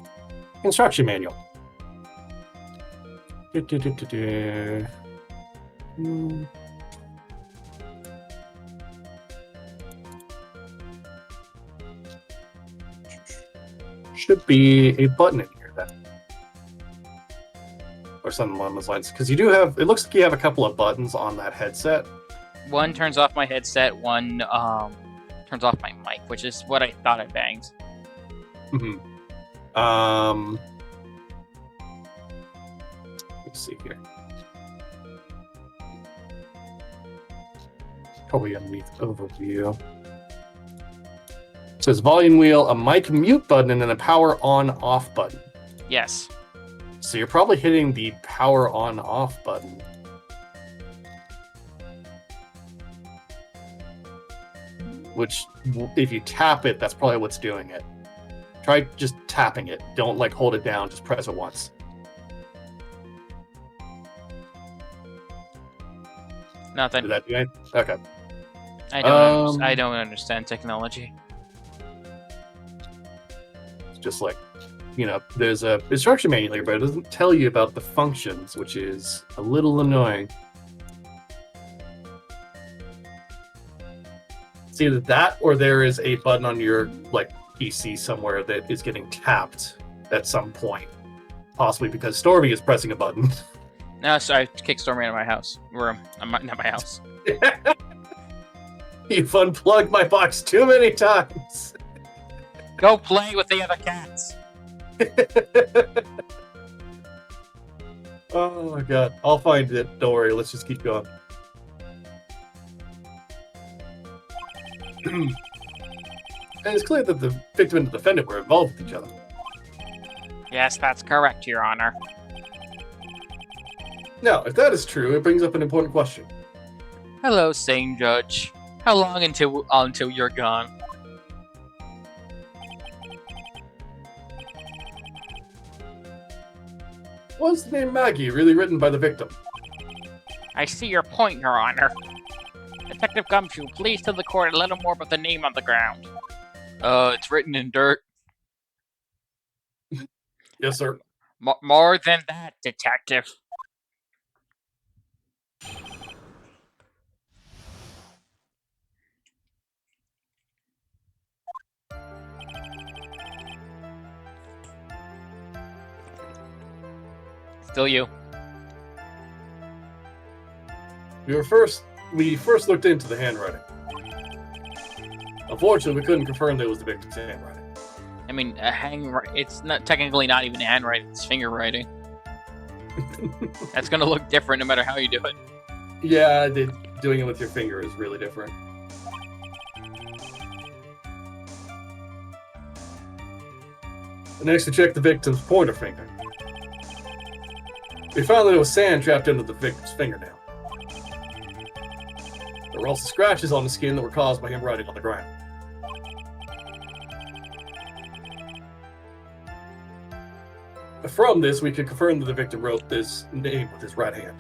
Instruction manual. Should be a button in here then. Or something along those lines. Because you do have, it looks like you have a couple of buttons on that headset. One turns off my headset, one turns off my mic, which is what I thought I banged. Mm-hmm. Let's see here. Probably underneath overview. It says volume wheel, a mic mute button, and then a power on off button. Yes. So you're probably hitting the power on off button. Which, if you tap it, that's probably what's doing it. Try just tapping it. Don't hold it down, just press it once. Nothing. Did that do anything? Okay. I don't understand technology. It's just like, there's a instruction manual here, but it doesn't tell you about the functions, which is a little annoying. It's either that or there is a button on your PC somewhere that is getting tapped at some point. Possibly because Stormy is pressing a button. No, sorry, I kicked Stormy out of my house. Not my house. You've unplugged my box too many times. Go play with the other cats. Oh my god. I'll find it. Don't worry. Let's just keep going. And it's clear that the victim and the defendant were involved with each other. Yes, that's correct, Your Honor. Now, if that is true, it brings up an important question. Hello, sane judge. How long until you're gone? Was the name Maggie really written by the victim? I see your point, Your Honor. Detective Gumshoe, please tell the court a little more about the name on the ground. It's written in dirt. Yes, sir. More than that, detective. Still you. We first looked into the handwriting. Unfortunately, we couldn't confirm that it was the victim's handwriting. I mean, it's not technically not even handwriting, it's finger writing. That's gonna look different no matter how you do it. Yeah, doing it with your finger is really different. Next, we checked the victim's pointer finger. We found that it was sand trapped into the victim's fingernail. There were also scratches on the skin that were caused by him writing on the ground. From this, we could confirm that the victim wrote this name with his right hand.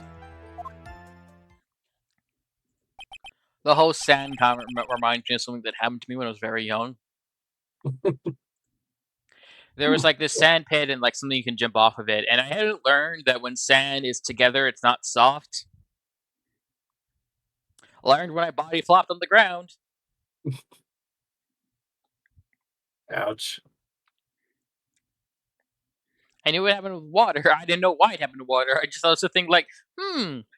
The whole sand comment reminds me of something that happened to me when I was very young. There was like this sand pit and like something you can jump off of it, and I hadn't learned that when sand is together, it's not soft. I learned when I body flopped on the ground. Ouch. I knew what happened with water. I didn't know why it happened to water. I just also think like,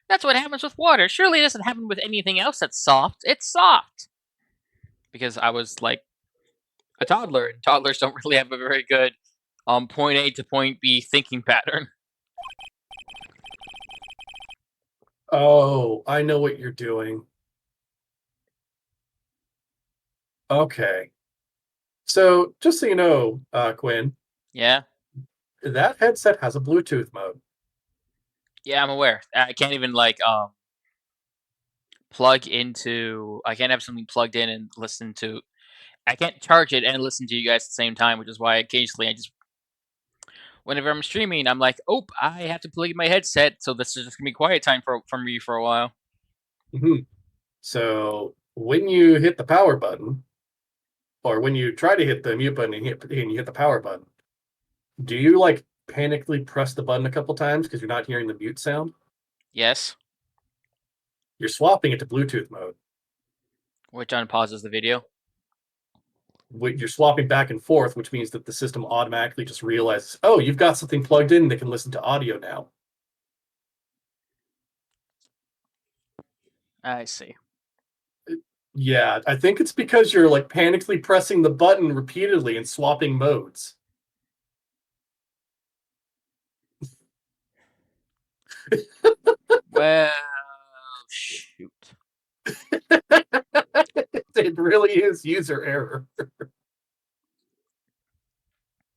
that's what happens with water. Surely it doesn't happen with anything else that's soft. It's soft. Because I was like a toddler, and toddlers don't really have a very good point A to point B thinking pattern. Oh, I know what you're doing. Okay. So, just so you know, Quinn, Yeah? that headset has a Bluetooth mode. Yeah, I'm aware. I can't even like I can't have something plugged in and listen to. I can't charge it and listen to you guys at the same time, which is why occasionally whenever I'm streaming, I'm like, oh, I have to plug in my headset, so this is just gonna be quiet time for me for a while. Mm-hmm. So when you hit the power button, or when you try to hit the mute button and you hit the power button, do you like panically press the button a couple times because you're not hearing the mute sound? Yes, You're swapping it to Bluetooth mode. which unpauses the video. You're swapping back and forth, which means that the system automatically just realizes, oh, you've got something plugged in that can listen to audio now. I see. Yeah, I think it's because you're like panically pressing the button repeatedly and swapping modes. Well, shoot. It really is user error.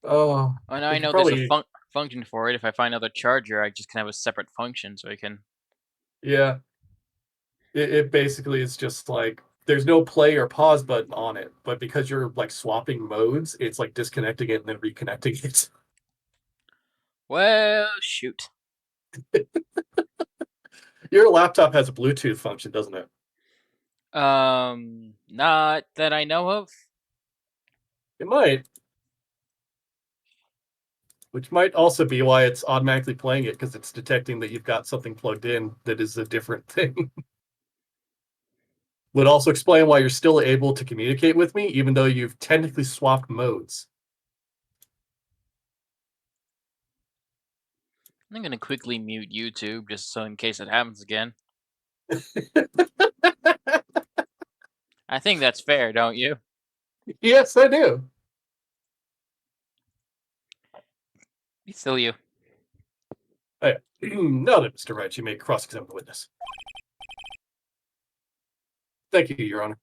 Oh, Well, now I you know probably- there's a function for it. If I find another charger, I just can have a separate function, so I can. yeah. It basically is just like there's no play or pause button on it, but because you're like swapping modes, it's like disconnecting it and then reconnecting it. Well, shoot. Your laptop has a Bluetooth function, doesn't it? Not that I know of. It might. Which might also be why it's automatically playing it, because it's detecting that you've got something plugged in that is a different thing. Would also explain why you're still able to communicate with me, even though you've technically swapped modes. I'm gonna quickly mute YouTube just so in case it happens again. I think that's fair, don't you? Yes, I do. Be still you. Noted, Mr. Wright, you may cross-examine the witness. Thank you, Your Honor.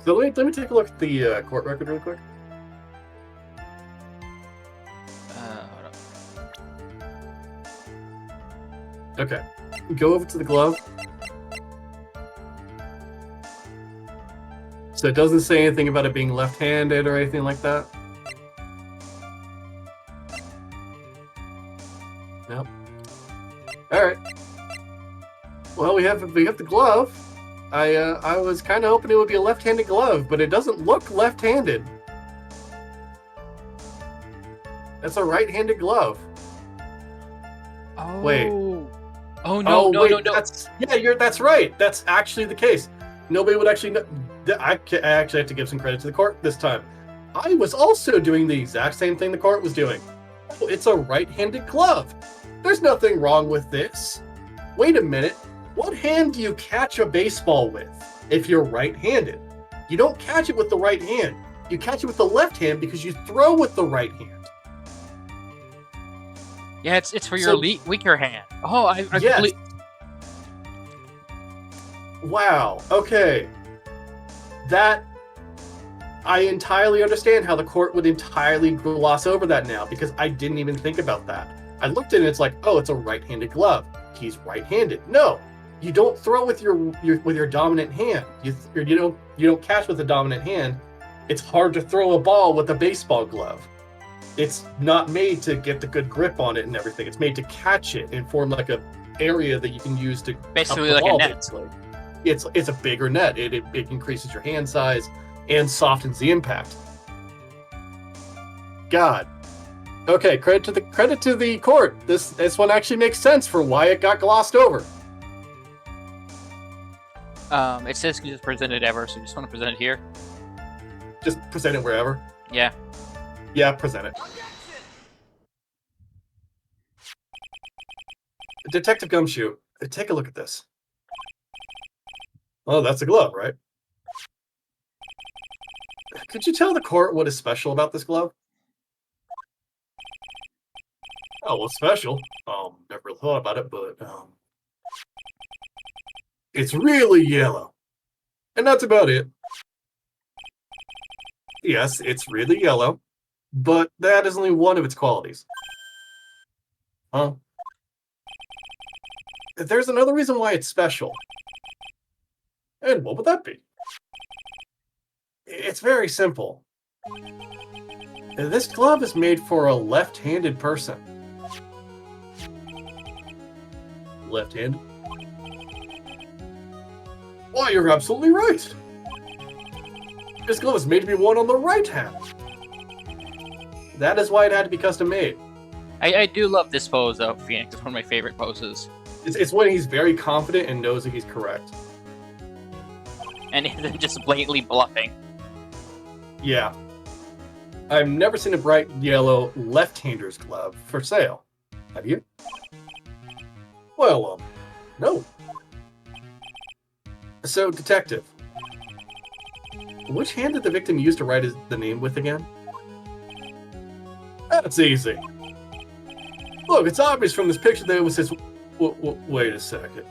So let me take a look at the court record real quick. Hold on. Okay. Go over to the glove. So it doesn't say anything about it being left-handed or anything like that? Nope. Alright. Well, we have the glove. I was kind of hoping it would be a left-handed glove, but it doesn't look left-handed. That's a right-handed glove. Oh. Wait. Oh no! No! Wait, No! No! That's right. That's actually the case. Nobody would actually know. I actually have to give some credit to the court this time. I was also doing the exact same thing the court was doing. Oh, it's a right-handed glove. There's nothing wrong with this. Wait a minute. What hand do you catch a baseball with if you're right-handed? You don't catch it with the right hand. You catch it with the left hand because you throw with the right hand. Yeah, it's for your weaker hand. Oh, I yes. Wow. Okay. That I entirely understand how the court would entirely gloss over that now, because I didn't even think about that. I looked at it, it's like, oh, it's a right-handed glove. He's right-handed. No, you don't throw with your dominant hand. You don't catch with a dominant hand. It's hard to throw a ball with a baseball glove. It's not made to get the good grip on it and everything. It's made to catch it and form like a area that you can use to basically up the like ball, a net. basically. It's a bigger net. It increases your hand size and softens the impact. God. Okay, credit to the court. This one actually makes sense for why it got glossed over. It says you just present it ever, so you just want to present it here. Just present it wherever. Yeah. Yeah, present it. Detective Gumshoe, take a look at this. Oh, that's a glove, right? Could you tell the court what is special about this glove? Oh, what's special? Never really thought about it, but it's really yellow. And that's about it. Yes, it's really yellow, but that is only one of its qualities. Huh? There's another reason why it's special. And what would that be? It's very simple. This glove is made for a left-handed person. Left-handed? Why, you're absolutely right. This glove is made to be worn on the right hand. That is why it had to be custom made. I do love this pose of Phoenix. It's one of my favorite poses. It's when he's very confident and knows that he's correct. And isn't just blatantly bluffing. Yeah. I've never seen a bright yellow left-hander's glove for sale. Have you? Well, no. So, detective, which hand did the victim use to write the name with again? That's easy. Look, it's obvious from this picture that it was his... wait a second.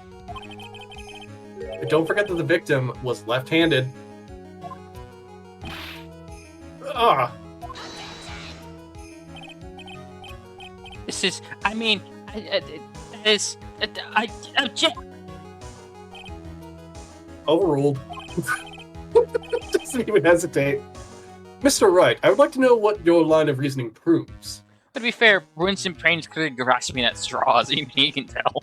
Don't forget that the victim was left-handed. Ah. This is... I mean... Overruled. Doesn't even hesitate. Mr. Wright, I would like to know what your line of reasoning proves. But to be fair, Winston Payne's clearly grasping at straws, even he can tell.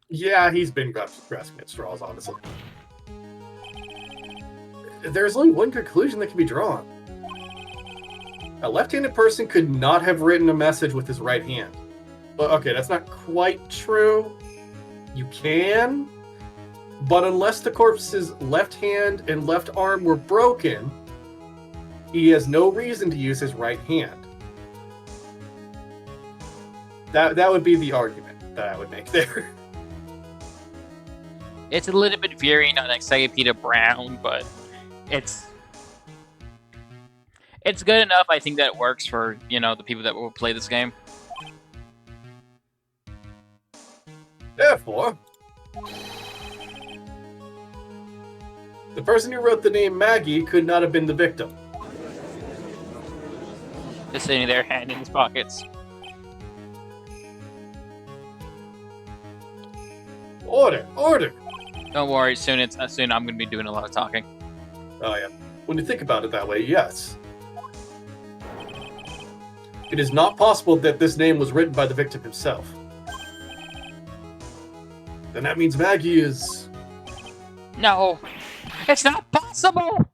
Yeah, he's been grasping at straws, honestly. There's only one conclusion that can be drawn. A left-handed person could not have written a message with his right hand. Well, okay, that's not quite true. You can, but unless the corpse's left hand and left arm were broken, he has no reason to use his right hand. That would be the argument that I would make there. It's a little bit veering on Encyclopedia Brown, but it's good enough. I think that it works for, the people that will play this game. Therefore, the person who wrote the name Maggie could not have been the victim. Just sitting there, hand in his pockets. Order! Order! Don't worry, soon I'm going to be doing a lot of talking. Oh yeah. When you think about it that way, yes. It is not possible that this name was written by the victim himself. Then that means Maggie is... No, it's not possible!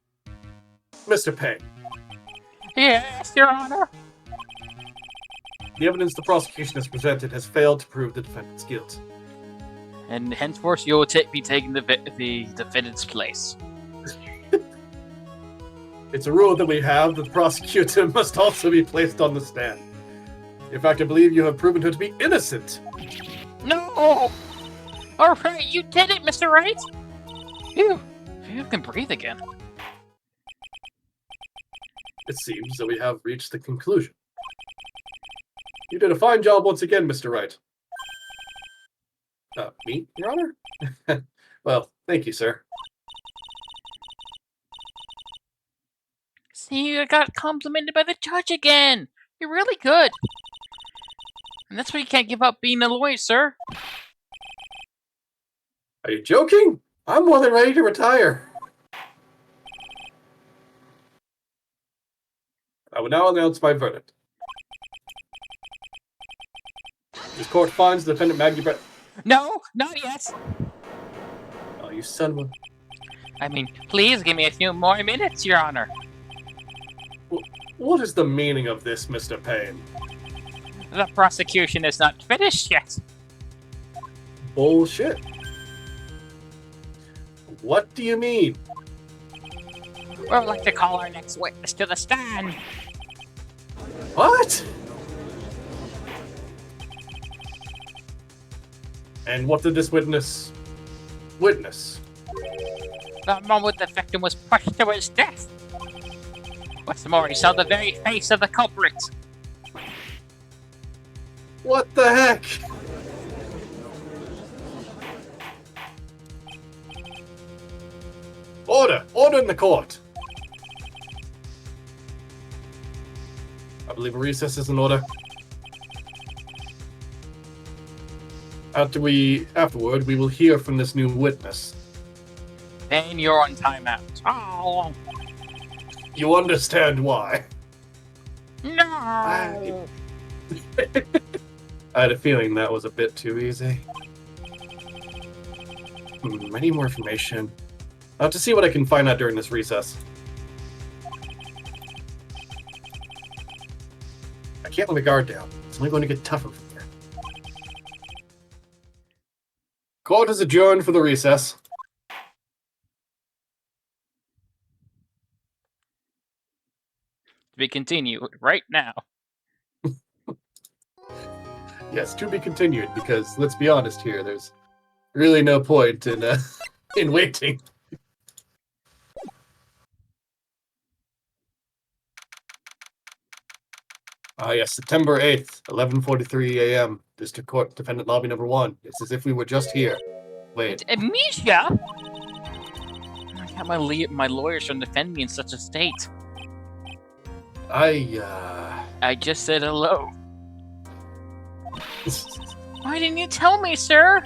Mr. Payne. Yes, Your Honor. The evidence the prosecution has presented has failed to prove the defendant's guilt. And henceforth, you will be taking the defendant's place. It's a rule that we have that the prosecutor must also be placed on the stand. In fact, I believe you have proven her to be innocent. No! Alright, you did it, Mr. Wright! Phew, you can breathe again. It seems that we have reached the conclusion. You did a fine job once again, Mr. Wright. Me, Your Honor? Well, thank you, sir. See, you got complimented by the judge again! You're really good! And that's why you can't give up being a lawyer, sir. Are you joking? I'm more than ready to retire. I will now announce my verdict. This court finds the defendant Maggie Brett. No, not yet! Oh, you son of a... I mean, please give me a few more minutes, Your Honor. What is the meaning of this, Mr. Payne? The prosecution is not finished yet. Bullshit. What do you mean? We'd like to call our next witness to the stand. What? And what did this witness witness? The moment the victim was pushed to his death. What's more, he saw the very face of the culprit. What the heck? Order! Order in the court! I believe a recess is in order. Afterward, we will hear from this new witness. Then you're on timeout. Oh, You understand why? no! I had a feeling that was a bit too easy. I need more information. I'll have to see what I can find out during this recess. I can't let my guard down. It's only going to get tougher from here. Court is adjourned for the recess. To be continued right now. Yes, to be continued, because let's be honest here, there's really no point in in waiting. Yes, September 8th, 11:43 a.m. District Court, Defendant Lobby Number 1. It's as if we were just here. Wait. Amnesia? I got my lawyers from defend me in such a state. I just said hello. Why didn't you tell me, sir?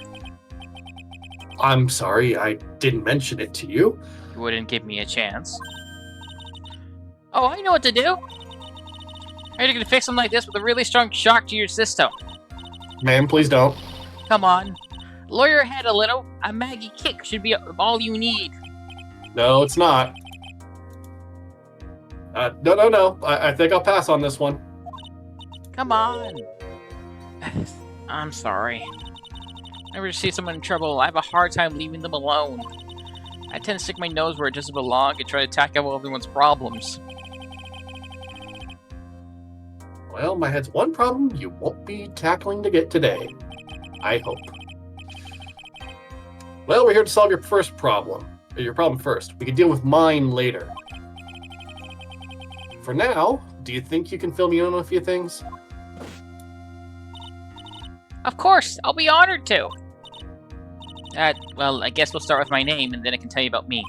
I'm sorry, I didn't mention it to you. You wouldn't give me a chance. Oh, I know what to do. Are you gonna fix something like this with a really strong shock to your system? Ma'am, please don't. Come on. Lower your head a little. A Maggie kick should be all you need. No, it's not. No. I think I'll pass on this one. Come on. I'm sorry. Whenever I see someone in trouble, I have a hard time leaving them alone. I tend to stick my nose where it doesn't belong and try to tackle everyone's problems. Well, my head's one problem you won't be tackling to get today. I hope. Well, we're here to solve your first problem. Your problem first. We can deal with mine later. For now, do you think you can fill me in on a few things? Of course, I'll be honored to. Well, I guess we'll start with my name, and then I can tell you about me.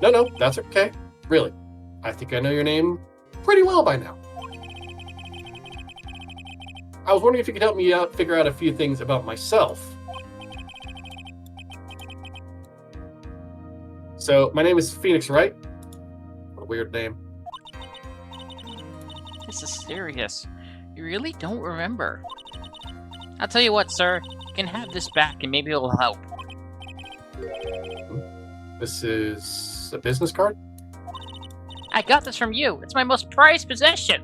No, that's okay. Really. I think I know your name pretty well by now. I was wondering if you could help me out, figure out a few things about myself. So, my name is Phoenix, right? What a weird name. This is serious. You really don't remember. I'll tell you what, sir. You can have this back, and maybe it'll help. This is a business card? I got this from you. It's my most prized possession.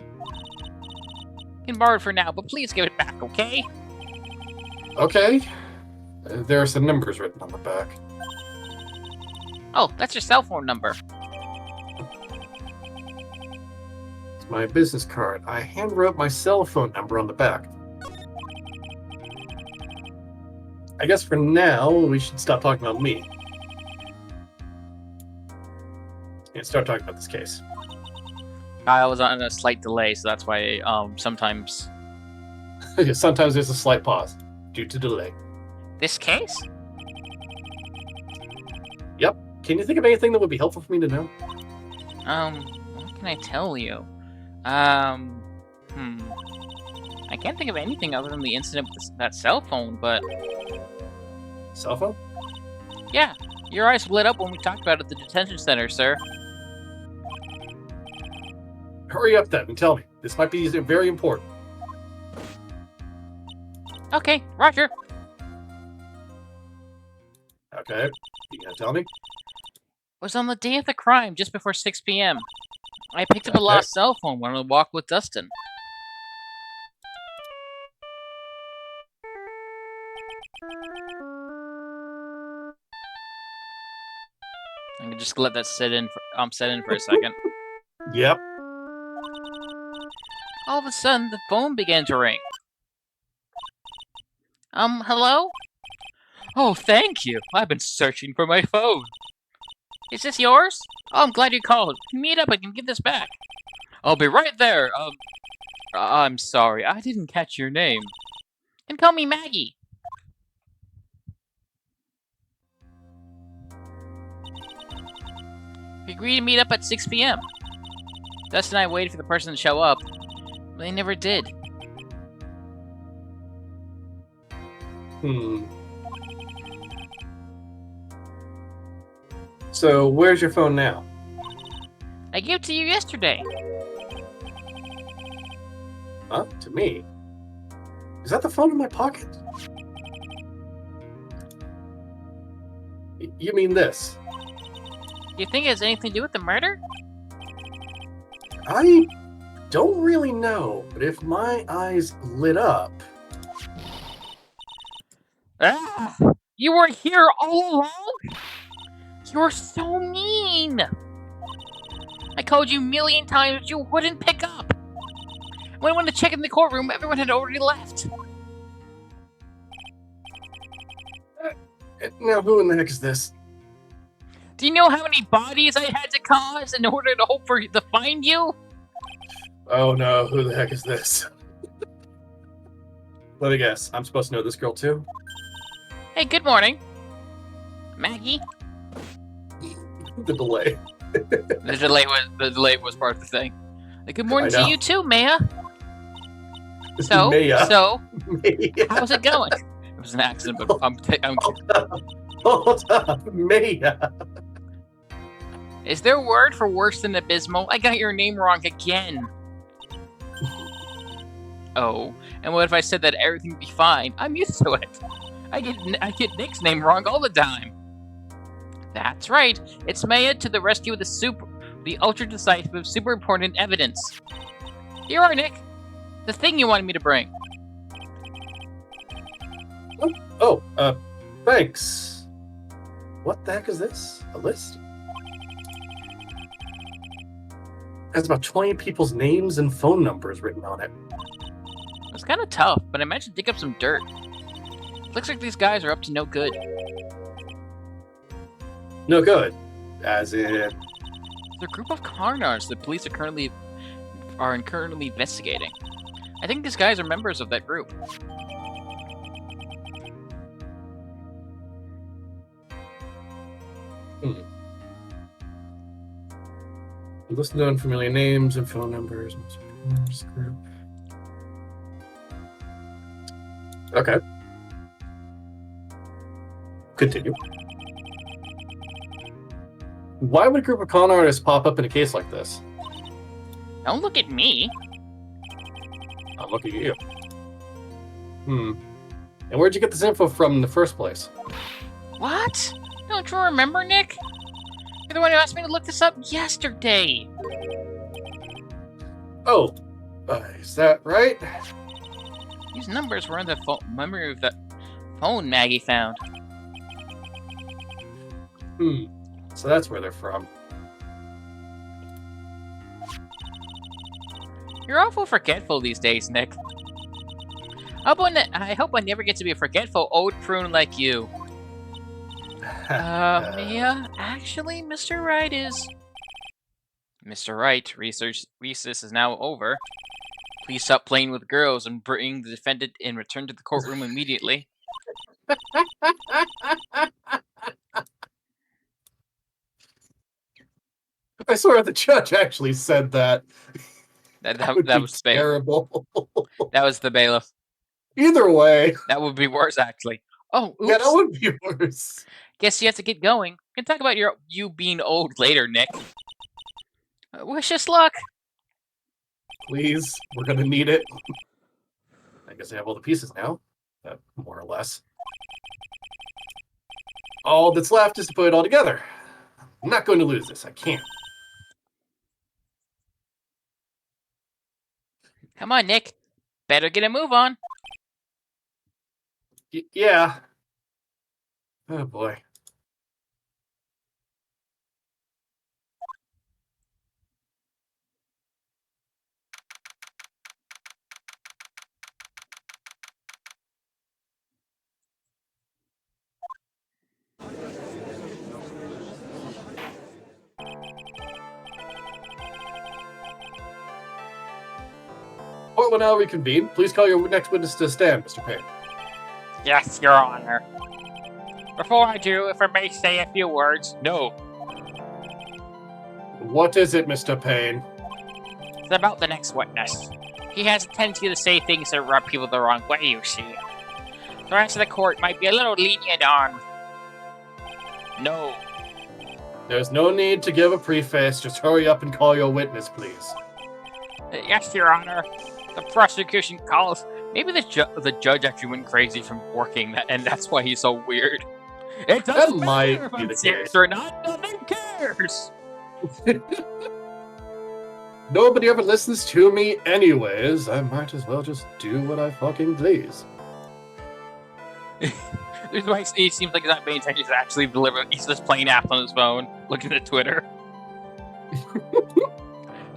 You can borrow it for now, but please give it back, okay? Okay. There are some numbers written on the back. Oh, that's your cell phone number. It's my business card. I handwrote my cell phone number on the back. I guess for now, we should stop talking about me. And start talking about this case. I was on a slight delay, so that's why sometimes... Sometimes there's a slight pause due to delay. This case? Yep. Can you think of anything that would be helpful for me to know? What can I tell you? I can't think of anything other than the incident with that cell phone, but... Cell phone? Yeah, your eyes lit up when we talked about it at the detention center, sir. Hurry up then and tell me. This might be very important. Okay, roger. Okay. You gonna tell me? It was on the day of the crime, just before 6 p.m. I picked up a lost cell phone when I walked with Dustin. I'm gonna just let that set in for a second. Yep. All of a sudden, the phone began to ring. Hello? Oh, thank you. I've been searching for my phone. Is this yours? Oh, I'm glad you called. Meet up, I can give this back. I'll be right there. I'm sorry, I didn't catch your name. You can call me Maggie. We agreed to meet up at 6 p.m. Dustin and I waited for the person to show up, but they never did. So, where's your phone now? I gave it to you yesterday. Huh? To me? Is that the phone in my pocket? You mean this? Do you think it has anything to do with the murder? I don't really know, but if my eyes lit up... Ah! You were here all along? You're so mean! I called you a million times, but you wouldn't pick up. When I went to check in the courtroom, everyone had already left. Now, who in the heck is this? Do you know how many bodies I had to cause in order to hope to find you? Oh no, who the heck is this? Let me guess, I'm supposed to know this girl too? Hey, good morning. Maggie? The delay. The delay was part of the thing. Good morning to you too, Maya. Maya. Maya. How's it going? It was an accident, but I'm Hold up, Maya. Is there a word for worse than abysmal? I got your name wrong again. Oh, and what if I said that everything would be fine? I'm used to it. I get Nick's name wrong all the time. That's right. It's Maya to the rescue of the ultra decisive, super important evidence. Here are, Nick. The thing you wanted me to bring. Oh, thanks. What the heck is this? A list? It has about 20 people's names and phone numbers written on it. It's kind of tough, but I managed to dig up some dirt. Looks like these guys are up to no good. No good. As in... They're a group of carnars the police are currently investigating. I think these guys are members of that group. Listen to unfamiliar names and phone numbers. Group. Okay. Continue. Why would a group of con artists pop up in a case like this? Don't look at me. I'm looking at you. And where'd you get this info from in the first place? What? Don't you remember, Nick? You're the one who asked me to look this up yesterday. Oh, is that right? These numbers were in the memory of the phone Maggie found. So that's where they're from. You're awful forgetful these days, Nick. I hope I never get to be a forgetful old prune like you. Mia, actually, Mr. Wright is... Mr. Wright, recess is now over. Please stop playing with girls and bring the defendant and return to the courtroom immediately. I swear the judge actually said that. That would be was bailiff. terrible. That was the bailiff. Either way. That would be worse, actually. Oh, oops. Yeah, that would be worse. Guess you have to get going. We can talk about you being old later, Nick. Wish us luck. Please, we're gonna need it. I guess I have all the pieces now, more or less. All that's left is to put it all together. I'm not going to lose this. I can't. Come on, Nick. Better get a move on. Yeah. Oh boy. Court will now reconvene. Please call your next witness to stand, Mr. Payne. Yes, Your Honor. Before I do, if I may say a few words. No. What is it, Mr. Payne? It's about the next witness. He has a tendency to say things that rub people the wrong way, you see. The rest of the court might be a little lenient on... No. There's no need to give a preface. Just hurry up and call your witness, please. Yes, Your Honor. The prosecution calls. Maybe the judge actually went crazy from working, and that's why he's so weird. It doesn't matter if I'm serious or not. Nothing cares. Nobody ever listens to me anyways. I might as well just do what I fucking please. There's why he seems like he's not paying attention. He's actually delivering. He's just playing apps on his phone, looking at Twitter.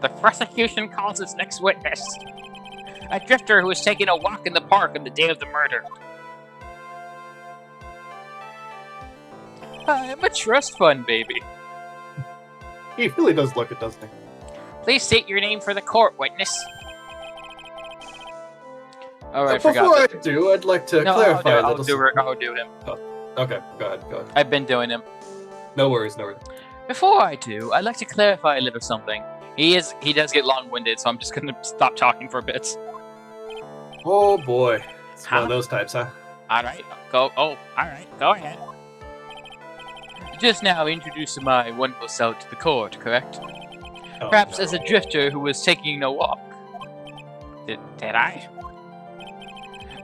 The prosecution calls its next witness. A drifter who was taking a walk in the park on the day of the murder. I'm a trust fund baby. He really does look it, doesn't he? Please state your name for the court, witness. Oh, I Before forgot. I do, I'd like to clarify a little. I'll do him. Okay, go ahead. I've been doing him. No worries. Before I do, I'd like to clarify a little something. He does get long-winded, so I'm just gonna stop talking for a bit. Oh boy, it's one of those types, huh? All right, go. Oh, all right, go ahead. Just now introduced my wonderful self to the court, correct? Oh, Perhaps no. as a drifter who was taking a walk. Did I?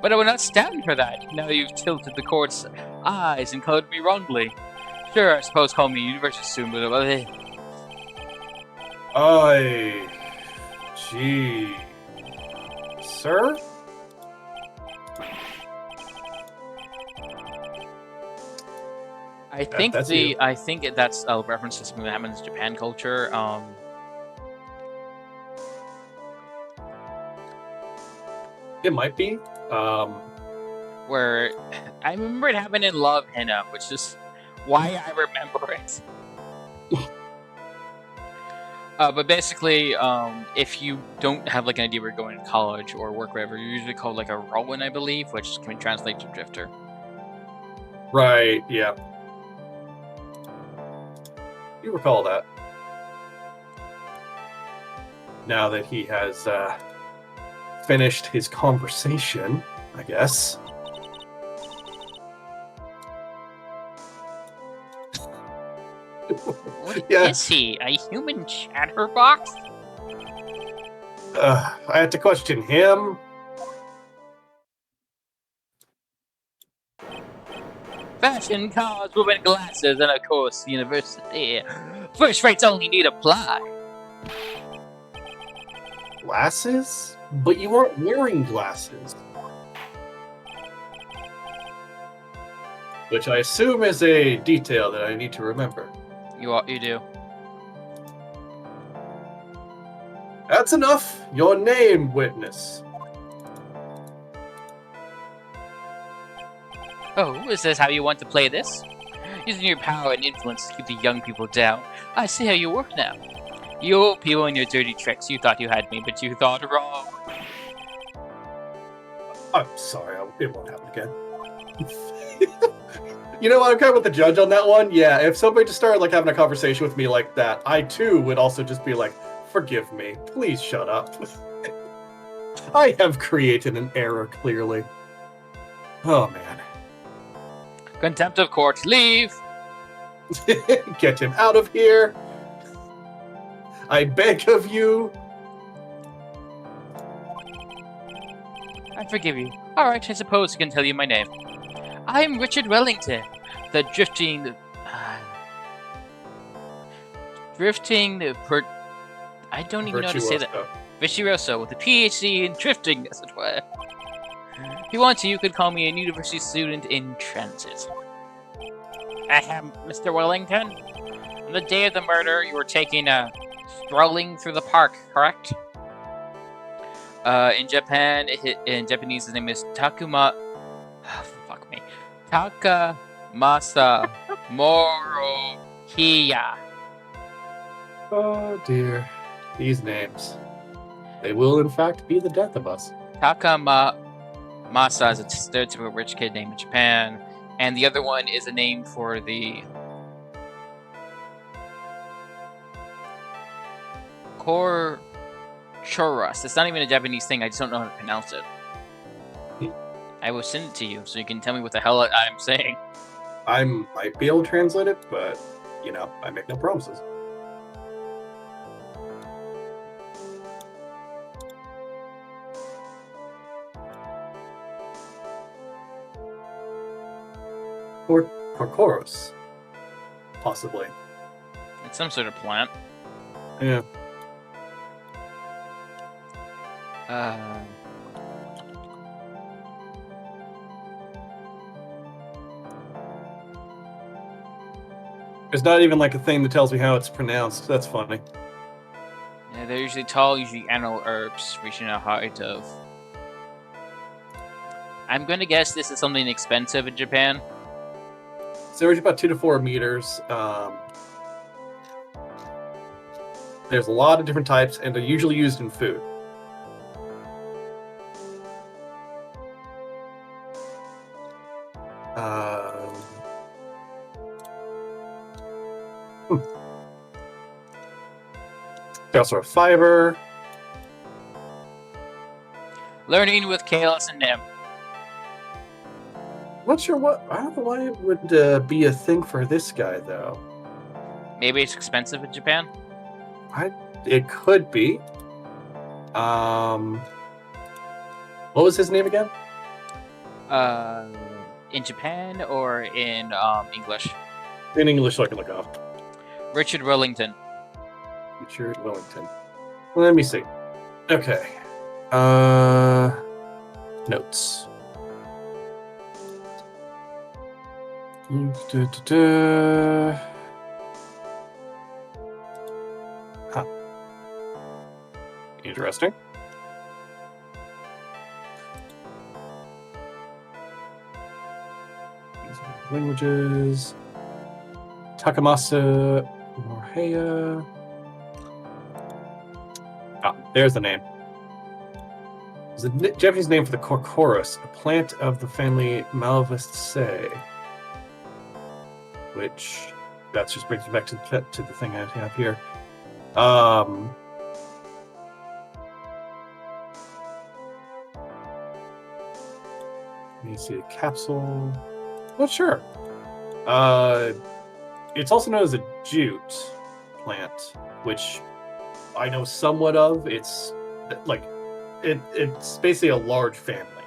But I will not stand for that. Now you've tilted the court's eyes and colored me wrongly. Sure, I suppose call me university soon, but Gee. Sir? I think that's you. I think that's a reference to something that happens in Japan culture. It might be. Where I remember it happened in Love Hina, which is why I remember it. But basically, if you don't have like an idea where you're going to college or work wherever, you're usually called like a Rowan, I believe, which can translate to drifter. Right, yeah. You recall that. Now that he has finished his conversation, I guess. What Yeah. is he? A human chatterbox? I had to question him. Fashion, cars, women, glasses, and of course, university. First rates only need apply. Glasses? But you aren't wearing glasses. Which I assume is a detail that I need to remember. You do. That's enough. Your name, witness. Oh, is this how you want to play this? Using your power and influence to keep the young people down. I see how you work now. You old people and your dirty tricks. You thought you had me, but you thought wrong. I'm sorry, it won't happen again. You know what? I'm kind of with the judge on that one. Yeah, if somebody just started like having a conversation with me like that, I too would also just be like, "Forgive me, please shut up." I have created an error, clearly. Oh man. Contempt of court, leave! Get him out of here. I beg of you. I forgive you. Alright, I suppose I can tell you my name. I'm Richard Wellington, the drifting... I don't even know how to say that. Virtuoso, with a PhD in drifting, as it were. If you want to, you could call me a university student in transit. Ahem, Mr. Wellington. On the day of the murder, you were strolling through the park, correct? In Japan, in Japanese, the name is Takamasa Morohiya. Oh dear. These names. They will in fact be the death of us. Takamasa is a stereotypical rich kid name in Japan, and the other one is a name for the Chorus. It's not even a Japanese thing, I just don't know how to pronounce it. I will send it to you so you can tell me what the hell I'm saying. I might be able to translate it, but, you know, I make no promises. Or Corcoros. Possibly. It's some sort of plant. Yeah. There's not even like a thing that tells me how it's pronounced. That's funny. Yeah, they're usually tall, usually annual herbs, reaching a height of... I'm gonna guess this is something expensive in Japan. So they're about 2 to 4 meters. There's a lot of different types, and they're usually used in food. They also have fiber. Learning with Chaos and Nim. not sure what. I don't know why it would be a thing for this guy though. Maybe it's expensive in Japan. It could be. What was his name again? In Japan or in English? In English, so I can look up. Richard Wellington. Richard Wellington. Let me see. Okay. Notes. Huh. Interesting. Languages. Takamasa Morihei. Ah, there's the name. It's a Japanese name for the Corchorus, a plant of the family Malvaceae. Which, that just brings me back to the thing I have here. Let me see a capsule. Not sure. It's also known as a jute plant, which I know somewhat of. It's like it's basically a large family.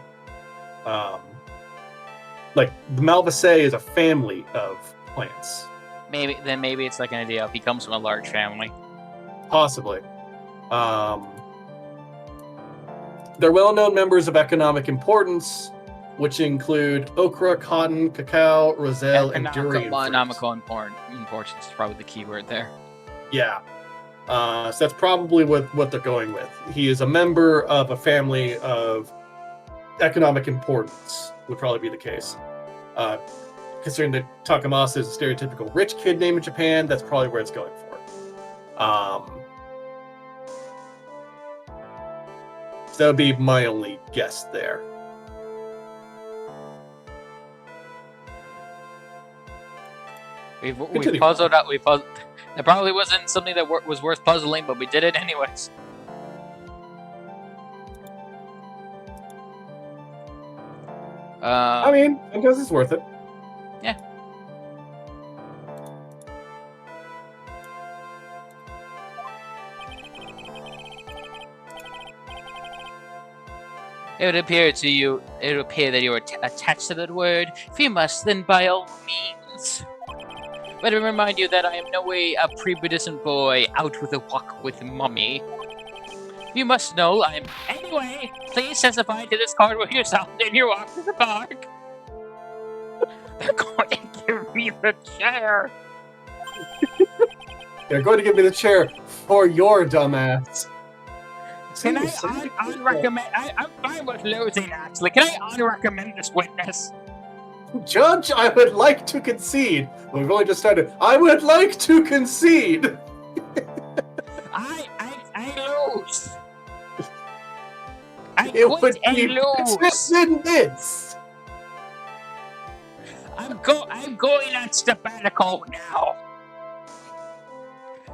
Like the Malvaceae is a family of plants. Maybe it's like an idea. He comes from a large family. Possibly. They're well-known members of economic importance, which include okra, cotton, cacao, roselle, and durian fruits. Economical importance is probably the key word there. Yeah. So that's probably what they're going with. He is a member of a family of economic importance, would probably be the case. Considering that Takamasa is a stereotypical rich kid name in Japan, that's probably where it's going for. So that would be my only guess there. We've puzzled out. That probably wasn't something that was worth puzzling, but we did it anyways. I mean, I guess it's worth it. Yeah. It would appear that you are attached to that word. If you must, then by all means. Let me remind you that I am no way a prepubescent boy out with a walk with mommy. You must know I am. Anyway, please testify to this card with yourself in your walk to the park. They're going to give me the chair. They're going to give me the chair for your dumbass. Can I unrecommend? I'm fine with losing, actually. Can I unrecommend this witness? Judge, I would like to concede. We've only just started. I would like to concede. I lose. I It quit would and be lose. better than this. I'm going on sabbatical now.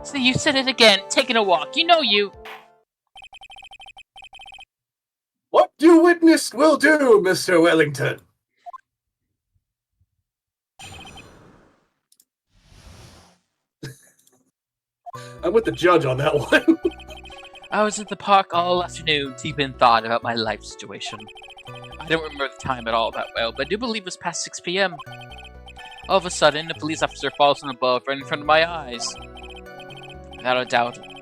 So you said it again, taking a walk. You know you. What you witnessed will do, Mr. Wellington. I'm with the judge on that one. I was at the park all afternoon, deep in thought about my life situation. I don't remember the time at all that well, but I do believe it was past 6 p.m. All of a sudden, a police officer falls from above right in front of my eyes. Without a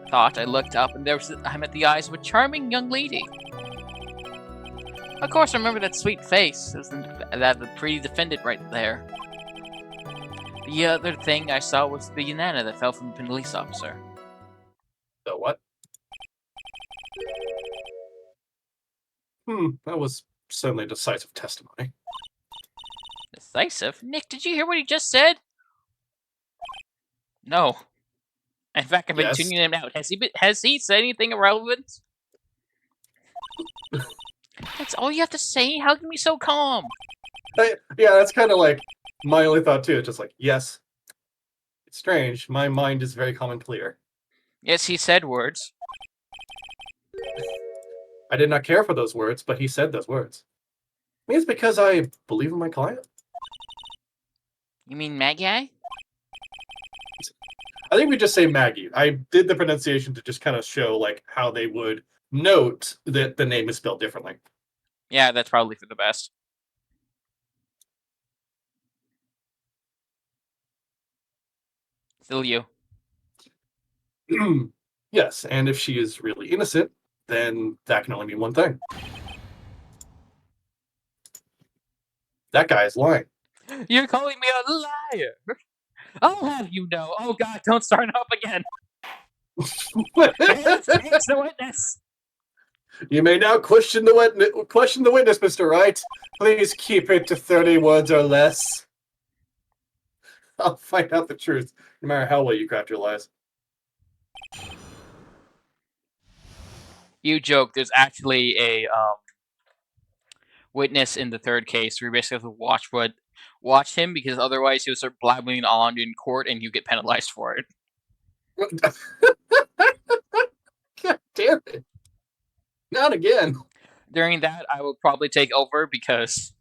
thought, I looked up, and I met the eyes of a charming young lady. Of course, I remember that sweet face, that the pretty defendant right there. The other thing I saw was the banana that fell from the police officer. The what? That was certainly decisive testimony. Decisive? Nick, did you hear what he just said? No. In fact, I've been tuning him out. Has he said anything irrelevant? That's all you have to say? How can you be so calm? Yeah, that's kind of like my only thought too. It's just like, yes, it's strange. My mind is very calm and clear. Yes, he said words. I did not care for those words, but he said those words. I mean, it's because I believe in my client. You mean Magi? I think we just say Maggie. I did the pronunciation to just kind of show like how they would note that the name is spelled differently. Yeah, that's probably for the best. Still you. Yes, and if she is really innocent, then that can only mean one thing. That guy is lying. You're calling me a liar! I'll have you know. Oh god, don't start up again. It's the witness. You may now question the witness, Mr. Wright. Please keep it to 30 words or less. I'll find out the truth, no matter how well you craft your lies. You joke. There's actually a witness in the third case where you basically have to watch him because otherwise he'll start blabbing on in court and you get penalized for it. God damn it. Not again. During that, I will probably take over because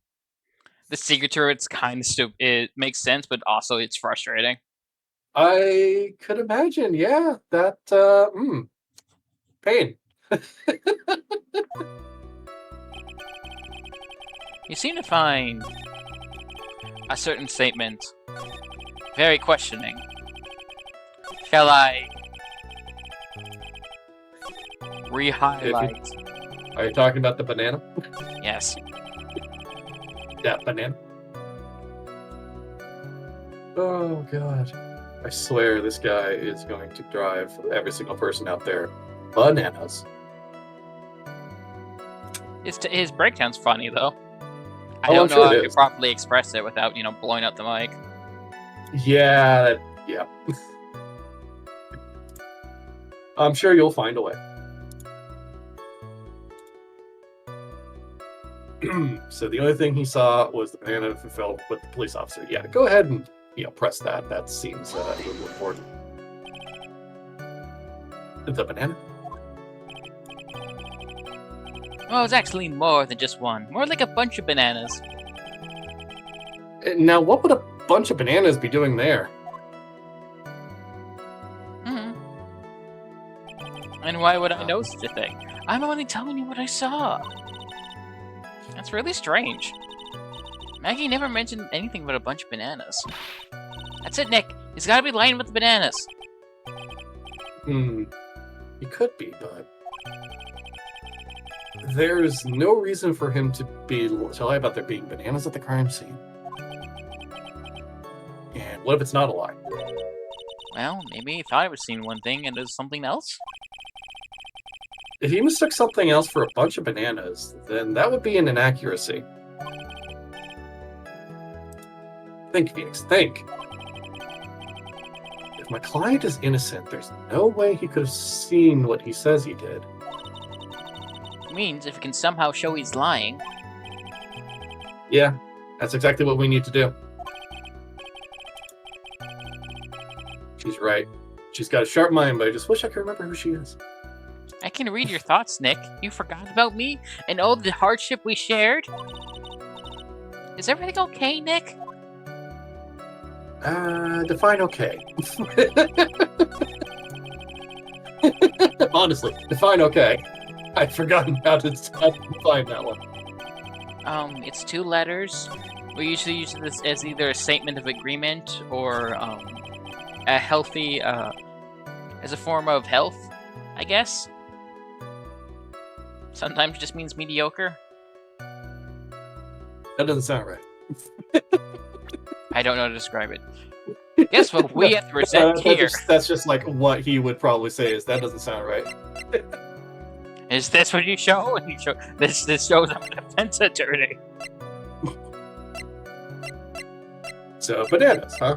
the signature, it's kind of stupid. It makes sense, but also it's frustrating. I could imagine, yeah. That, pain. You seem to find a certain statement very questioning. Shall I re-highlight? Are you talking about the banana? Yes. That banana? Oh, God. I swear this guy is going to drive every single person out there bananas. His breakdown's funny, though. I Oh, don't I'm know sure how it to is. properly express it without, blowing up the mic. Yeah. I'm sure you'll find a way. So the only thing he saw was the banana fulfilled with the police officer. Yeah, go ahead and press that. That seems a little important. The banana? Well, it's actually more than just one. More like a bunch of bananas. Now, what would a bunch of bananas be doing there? And why would I know such a thing? I'm only telling you what I saw. That's really strange. Maggie never mentioned anything about a bunch of bananas. That's it, Nick. He's gotta be lying about the bananas. He could be, but there's no reason for him to lie about there being bananas at the crime scene. And what if it's not a lie? Well, maybe he thought he was seeing one thing and it was something else. If he mistook something else for a bunch of bananas, then that would be an inaccuracy. Think, Phoenix, think. If my client is innocent, there's no way he could have seen what he says he did. Means if we can somehow show he's lying. Yeah, that's exactly what we need to do. She's right. She's got a sharp mind, but I just wish I could remember who she is. I can read your thoughts, Nick. You forgot about me and all the hardship we shared? Is everything okay, Nick? Define okay. Honestly, define okay. I'd forgotten how to define that one. It's 2 letters. We usually use this as either a statement of agreement or a healthy, as a form of health, I guess. Sometimes it just means mediocre. That doesn't sound right. I don't know how to describe it. Guess what we have to present here? That's just like what he would probably say is that doesn't sound right. Is this what you show? And you show this shows I'm a defense attorney. So bananas, huh?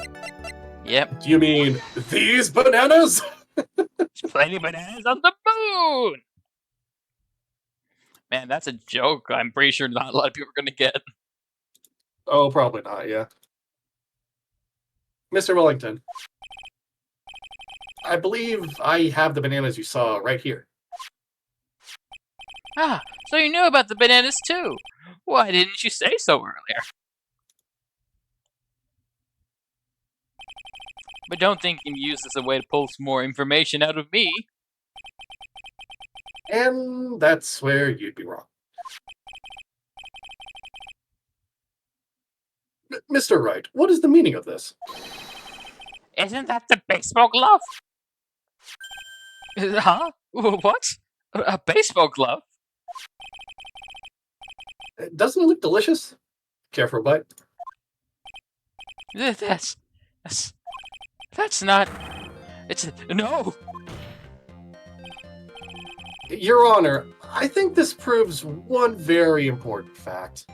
Yep. Do you mean these bananas? There's plenty of bananas on the moon! Man, that's a joke I'm pretty sure not a lot of people are gonna get. Oh, probably not, yeah. Mr. Wellington, I believe I have the bananas you saw right here. Ah, so you knew about the bananas too? Why didn't you say so earlier? But don't think you can use this as a way to pull some more information out of me. And that's where you'd be wrong. Mr. Wright, what is the meaning of this? Isn't that the baseball glove? Huh? What? A baseball glove? Doesn't it look delicious? Care for a bite? That's not. It's no. Your Honor, I think this proves one very important fact.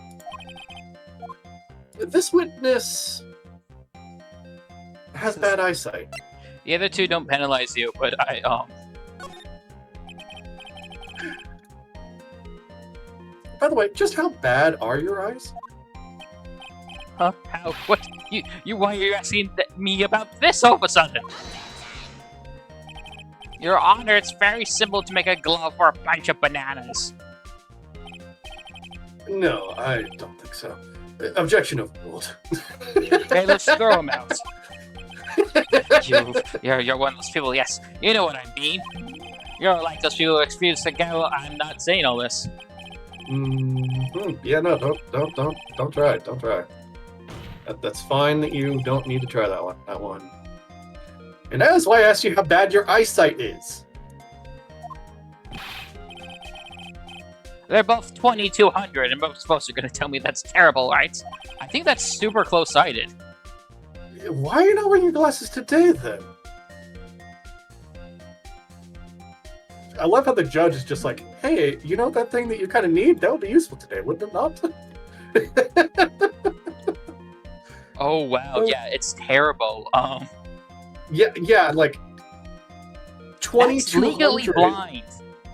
This witness has bad eyesight. The other two don't penalize you, but By the way, just how bad are your eyes? Huh? How? What? Why are you asking me about this all of a sudden? Your Honor, it's very simple to make a glove for a bunch of bananas. No, I don't think so. Objection overruled. Okay, let's throw him out. You're one of those people, yes. You know what I mean. You're like those people who refuse to go. I'm not saying all this. Yeah, no, don't try. Don't try. That's fine that you don't need to try that one. And that is why I asked you how bad your eyesight is. They're both 2200, and both supposed to going to tell me that's terrible, right? I think that's super close-sighted. Why are you not wearing your glasses today, then? I love how the judge is just like, hey, you know that thing that you kind of need? That would be useful today, wouldn't it not? Oh, wow, yeah, it's terrible. Yeah, like... 2200. That's legally blind.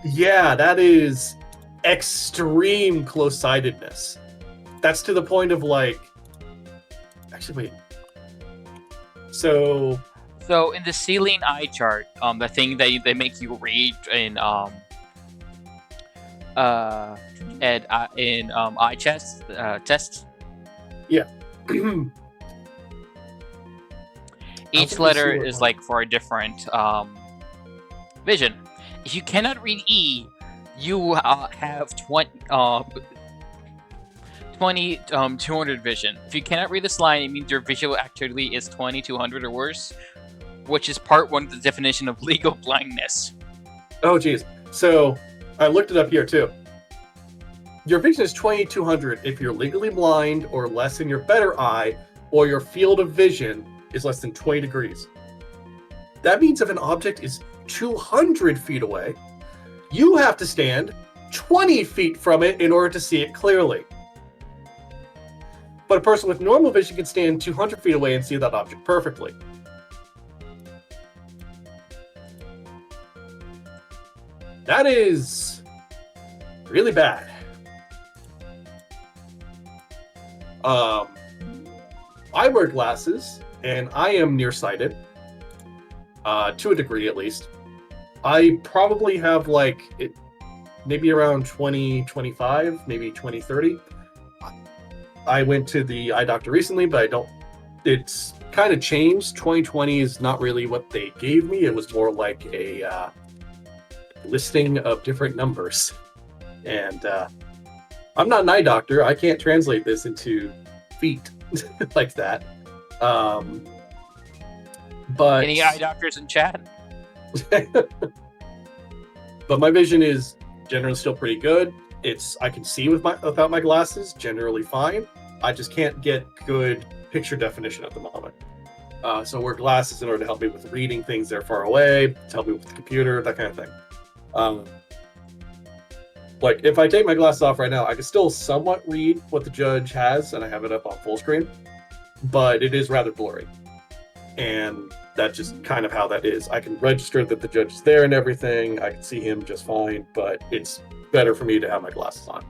Yeah, that is extreme close-sightedness. That's to the point of, like... Actually, wait. So in the ceiling eye chart, the thing that they make you read in eye tests. Yeah. Each letter is like for a different vision. If you cannot read E, you have 200 vision. If you cannot read this line, it means your visual activity is 2200 or worse, which is part 1 of the definition of legal blindness. Oh, geez. So, I looked it up here, too. Your vision is 2200 if you're legally blind or less in your better eye, or your field of vision is less than 20 degrees. That means if an object is 200 feet away, you have to stand 20 feet from it in order to see it clearly. But a person with normal vision can stand 200 feet away and see that object perfectly. That is really bad. I wear glasses, and I am nearsighted, to a degree at least. I probably have maybe around 20/25, maybe 20/30. I went to the eye doctor recently, but it's kind of changed. 20/20 is not really what they gave me. It was more like a listing of different numbers. And I'm not an eye doctor. I can't translate this into feet like that. But any eye doctors in chat? But my vision is generally still pretty good. I can see without my glasses, generally fine. I just can't get good picture definition at the moment. So I wear glasses in order to help me with reading things that are far away, to help me with the computer, that kind of thing. Like if I take my glasses off right now, I can still somewhat read what the judge has, and I have it up on full screen, but it is rather blurry. And that's just kind of how that is. I can register that the judge is there and everything. I can see him just fine, but it's better for me to have my glasses on.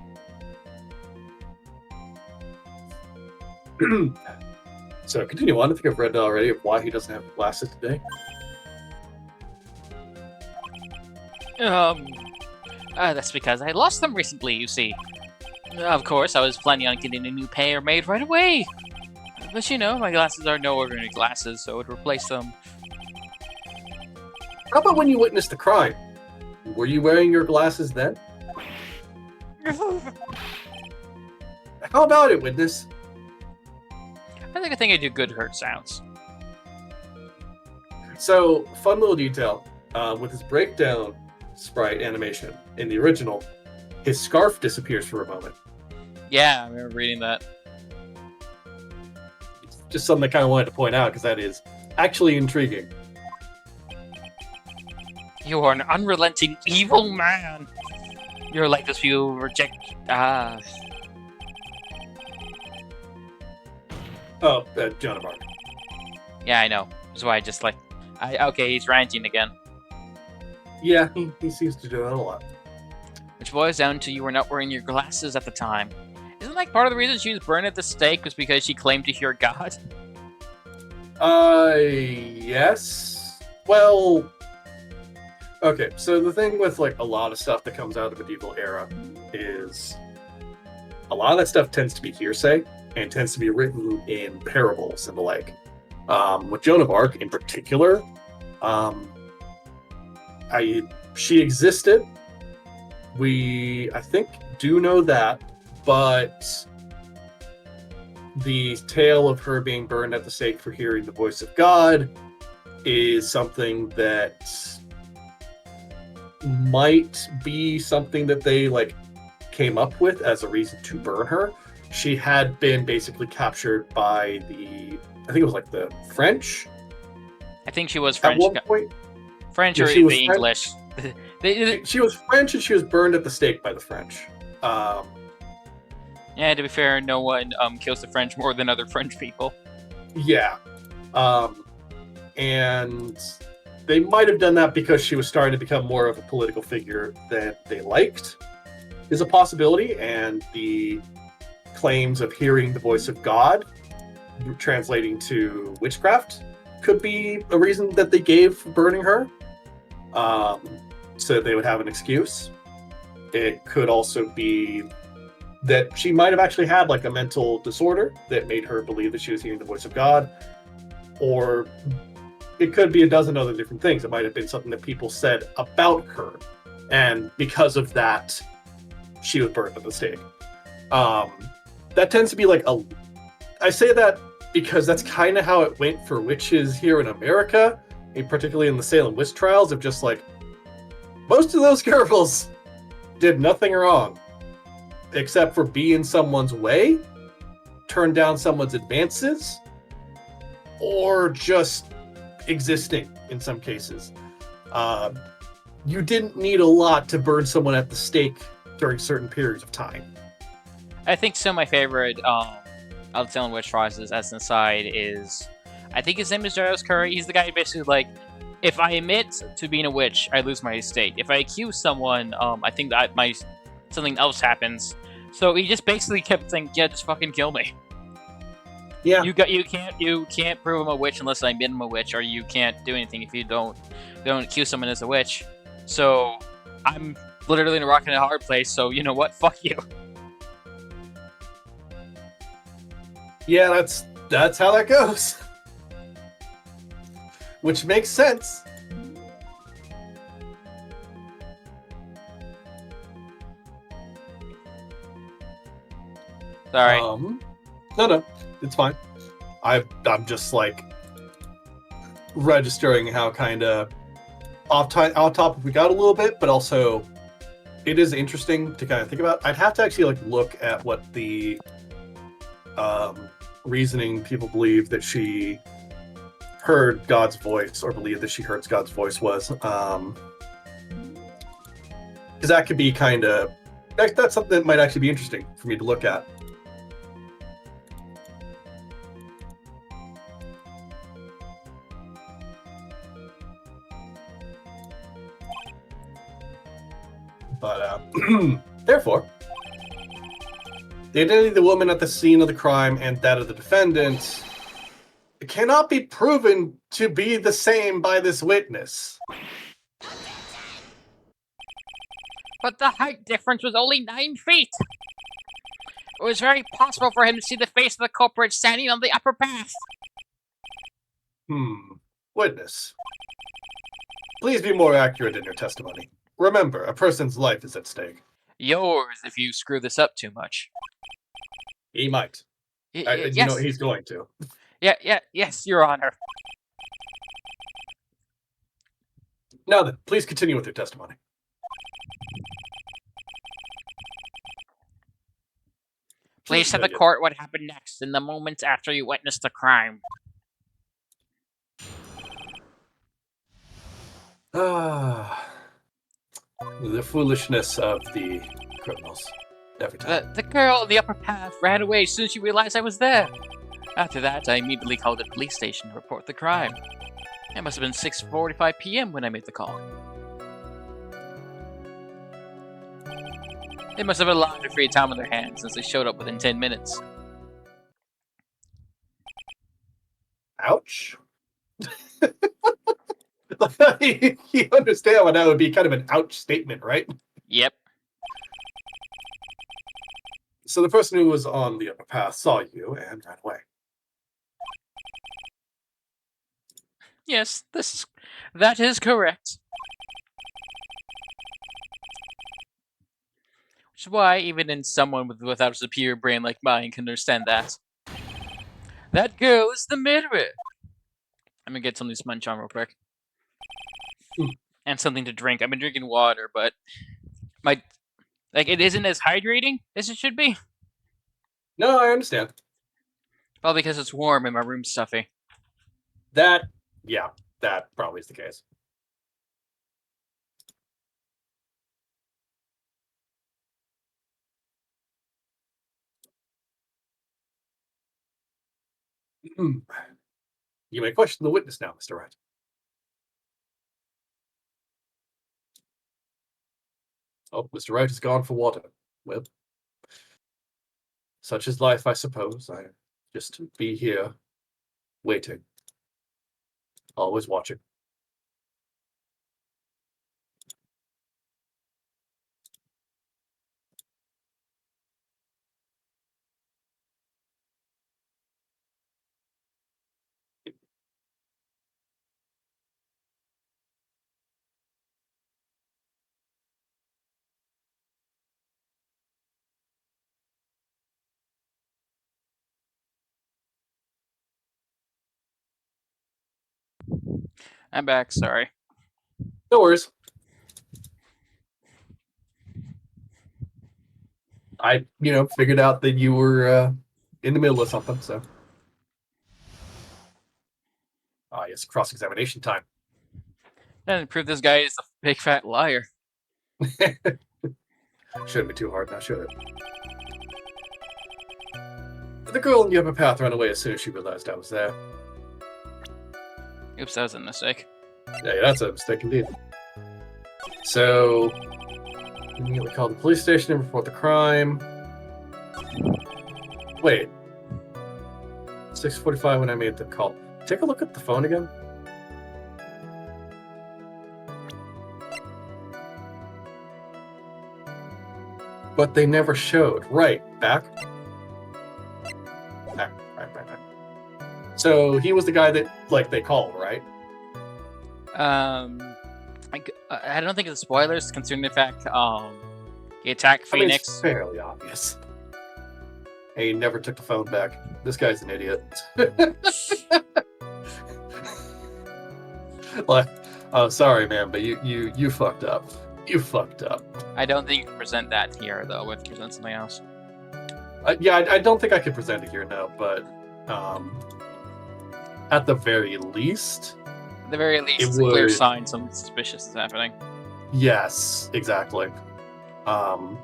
So continue on. I think I've read already of why he doesn't have glasses today. That's because I lost them recently, you see. Of course, I was planning on getting a new pair made right away. But you know, my glasses are no ordinary glasses, so it would replace them. How about when you witnessed the crime? Were you wearing your glasses then? How about it, witness? I think I do good hurt sounds. So, fun little detail. With his breakdown sprite animation in the original, his scarf disappears for a moment. Yeah, I remember reading that. It's just something I kind of wanted to point out because that is actually intriguing. You are an unrelenting evil man. You're like this few reject. Oh, Joan of Arc. Yeah, I know. That's why I just like. Okay, he's ranting again. Yeah, he seems to do that a lot. Which boils down to you were not wearing your glasses at the time. Isn't like part of the reason she was burned at the stake was because she claimed to hear God? Yes. Well, okay, so the thing with like a lot of stuff that comes out of the medieval era is a lot of that stuff tends to be hearsay and tends to be written in parables and the like. With Joan of Arc in particular, she existed. We, I think, do know that, but the tale of her being burned at the stake for hearing the voice of God is something that might be something that they like came up with as a reason to burn her. She had been basically captured by I think it was like the French. I think she was French. At one point. French Yeah, or she was the English. She was French and she was burned at the stake by the French. Yeah, to be fair, no one kills the French more than other French people. Yeah. And they might have done that because she was starting to become more of a political figure that they liked, is a possibility, and the claims of hearing the voice of God translating to witchcraft could be a reason that they gave for burning her, so they would have an excuse. It could also be that she might have actually had like a mental disorder that made her believe that she was hearing the voice of God, or it could be a dozen other different things. It might have been something that people said about her, and because of that, she was burned at the stake. That tends to be like I say that because that's kind of how it went for witches here in America, and particularly in the Salem witch trials, of just like, most of those girls did nothing wrong except for be in someone's way, turn down someone's advances, or just existing in some cases. You didn't need a lot to burn someone at the stake during certain periods of time. I think some of my favorite of the Salem Witch Trials, as an aside, is I think his name is Giles Curry. He's the guy who basically like, if I admit to being a witch, I lose my estate. If I accuse someone, I think that something else happens. So he just basically kept saying, "Yeah, just fucking kill me." Yeah. You can't prove I'm a witch unless I admit I'm a witch, or you can't do anything if you don't accuse someone as a witch. So I'm literally in a rock and a hard place. So you know what? Fuck you. Yeah, that's how that goes. Which makes sense. Sorry. No, it's fine. I'm just like registering how kind of off topic we got a little bit, but also it is interesting to kind of think about. I'd have to actually like look at what the reasoning people believe that she heard God's voice, or believe that she heard God's voice was, because that could be kind of that's something that might actually be interesting for me to look at. But therefore, the identity of the woman at the scene of the crime and that of the defendant cannot be proven to be the same by this witness. But the height difference was only 9 feet. It was very possible for him to see the face of the culprit standing on the upper path. Witness. Please be more accurate in your testimony. Remember, a person's life is at stake. Yours, if you screw this up too much. He might. Yes. You know, he's going to. Yes, Your Honor. Now then, please continue with your testimony. Please tell the court what happened next in the moments after you witnessed the crime. The foolishness of the criminals. Every time. The girl on the upper path ran away as soon as she realized I was there. After that, I immediately called the police station to report the crime. It must have been 6:45 p.m. when I made the call. They must have a lot of free time on their hands since they showed up within 10 minutes. Ouch. You understand why that would be kind of an ouch statement, right? Yep. So the person who was on the upper path saw you and ran away. Yes, that is correct. Which is why even someone without a superior brain like mine can understand that. That girl is the murderer. I'm gonna get something to munch on real quick. And something to drink. I've been drinking water, but it isn't as hydrating as it should be. No, I understand. Well, because it's warm and my room's stuffy. That probably is the case. You may question the witness now, Mr. Wright. Oh, Mr. Wright has gone for water. Well, such is life, I suppose. I just be here, waiting. Always watching. I'm back, sorry. No worries. I, figured out that you were in the middle of something, so. Ah, yes, cross-examination time. Doesn't prove this guy is a big fat liar. Shouldn't be too hard now, should it? The girl on the upper path ran away as soon as she realized I was there. Oops, that was a mistake. Yeah, that's a mistake indeed. So, immediately called the police station and report the crime. Wait. 6:45 when I made the call. Take a look at the phone again. But they never showed. Right, back. Right. So he was the guy that, they called, right? I don't think it's spoilers considering the fact he attacked Phoenix. It's fairly obvious. And he never took the phone back. This guy's an idiot. Sorry, man, but you fucked up. You fucked up. I don't think you can present that here, though. We have to present something else. I don't think I could present it here, no, but at the very least... At the very least, it's a clear sign something suspicious is happening. Yes, exactly. So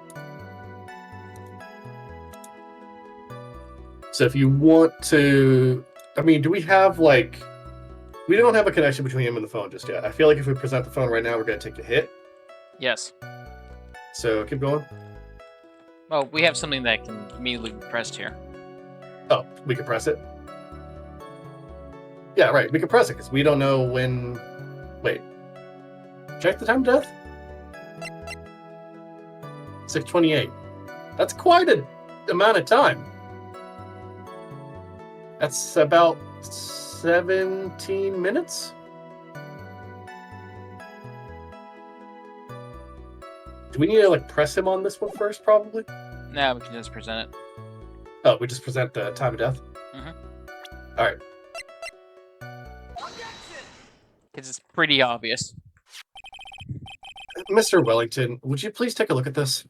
if you want to... I mean, do we have, we don't have a connection between him and the phone just yet. I feel like if we present the phone right now, we're going to take a hit. Yes. So, keep going. Well, we have something that can immediately be pressed here. Oh, we can press it? Yeah, right. We can press it, because we don't know when... Wait. Check the time of death? 6:28. That's quite a amount of time. That's about 17 minutes. Do we need to like press him on this one first, probably? Nah, we can just present it. Oh, we just present the time of death? Mhm. Alright. Because it's pretty obvious. Mr. Wellington, would you please take a look at this?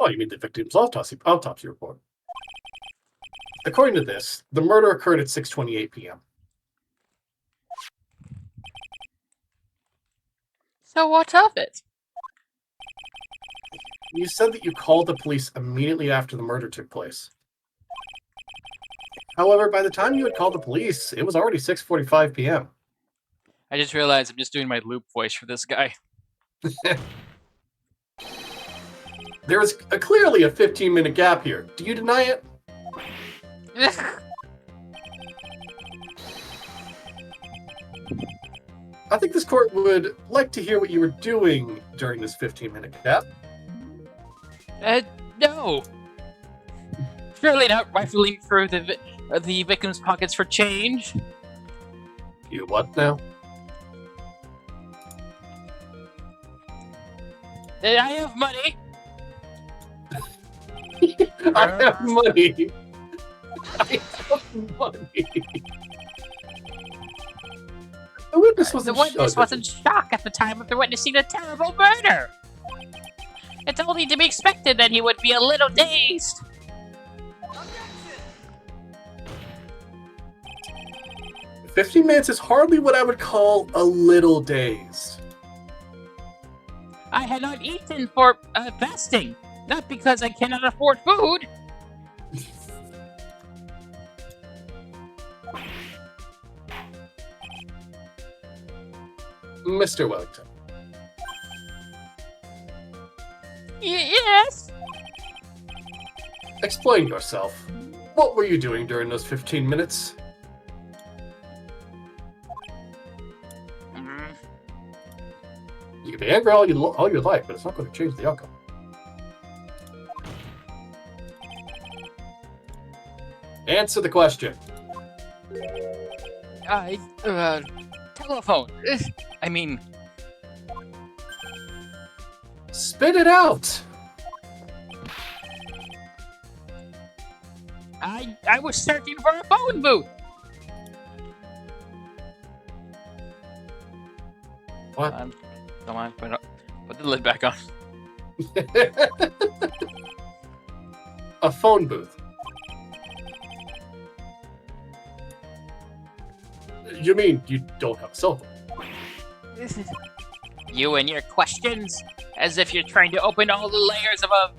Oh, you mean the victim's autopsy report. According to this, the murder occurred at 6:28 p.m. So what of it? You said that you called the police immediately after the murder took place. However, by the time you had called the police, it was already 6:45 p.m. I just realized I'm just doing my loop voice for this guy. There is clearly a 15-minute gap here. Do you deny it? I think this court would like to hear what you were doing during this 15-minute gap. No. Surely not rifling through the victim's pockets for change. You what now? I have money. I have money. I have money. The witness wasn't The witness shocked. was in shock at the time of the witnessing a terrible murder. It's only to be expected that he would be a little dazed. 15 minutes is hardly what I would call a little dazed. I had not eaten for fasting, not because I cannot afford food. Mr. Wellington, Yes. explain yourself. What were you doing during those 15 minutes? Mm, You can be angry all you like, but it's not going to change the outcome. Answer the question. Telephone. I mean, Spit it out! I was searching for a phone booth. What? Come on, put the lid back on. A phone booth. You mean you don't have a cell phone? You and your questions, as if you're trying to open all the layers of a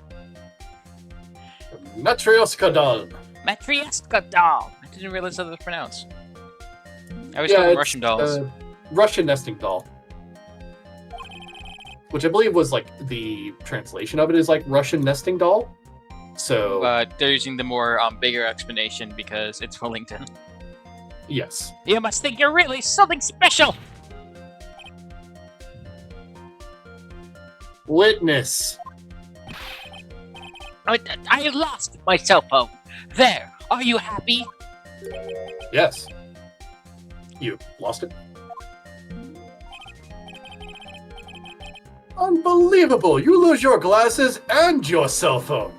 Matryoshka doll. Matryoshka doll. I didn't realize how that was pronounced. I always Yeah, call them it's, Russian dolls. Russian nesting doll. Which I believe was like the translation of it is like Russian nesting doll. So But they're using the more bigger explanation because it's Wellington. yes. You must think you're really something special. Witness. I lost my cell phone. There. Are you happy? Yes. You lost it? Unbelievable! You lose your glasses and your cell phone!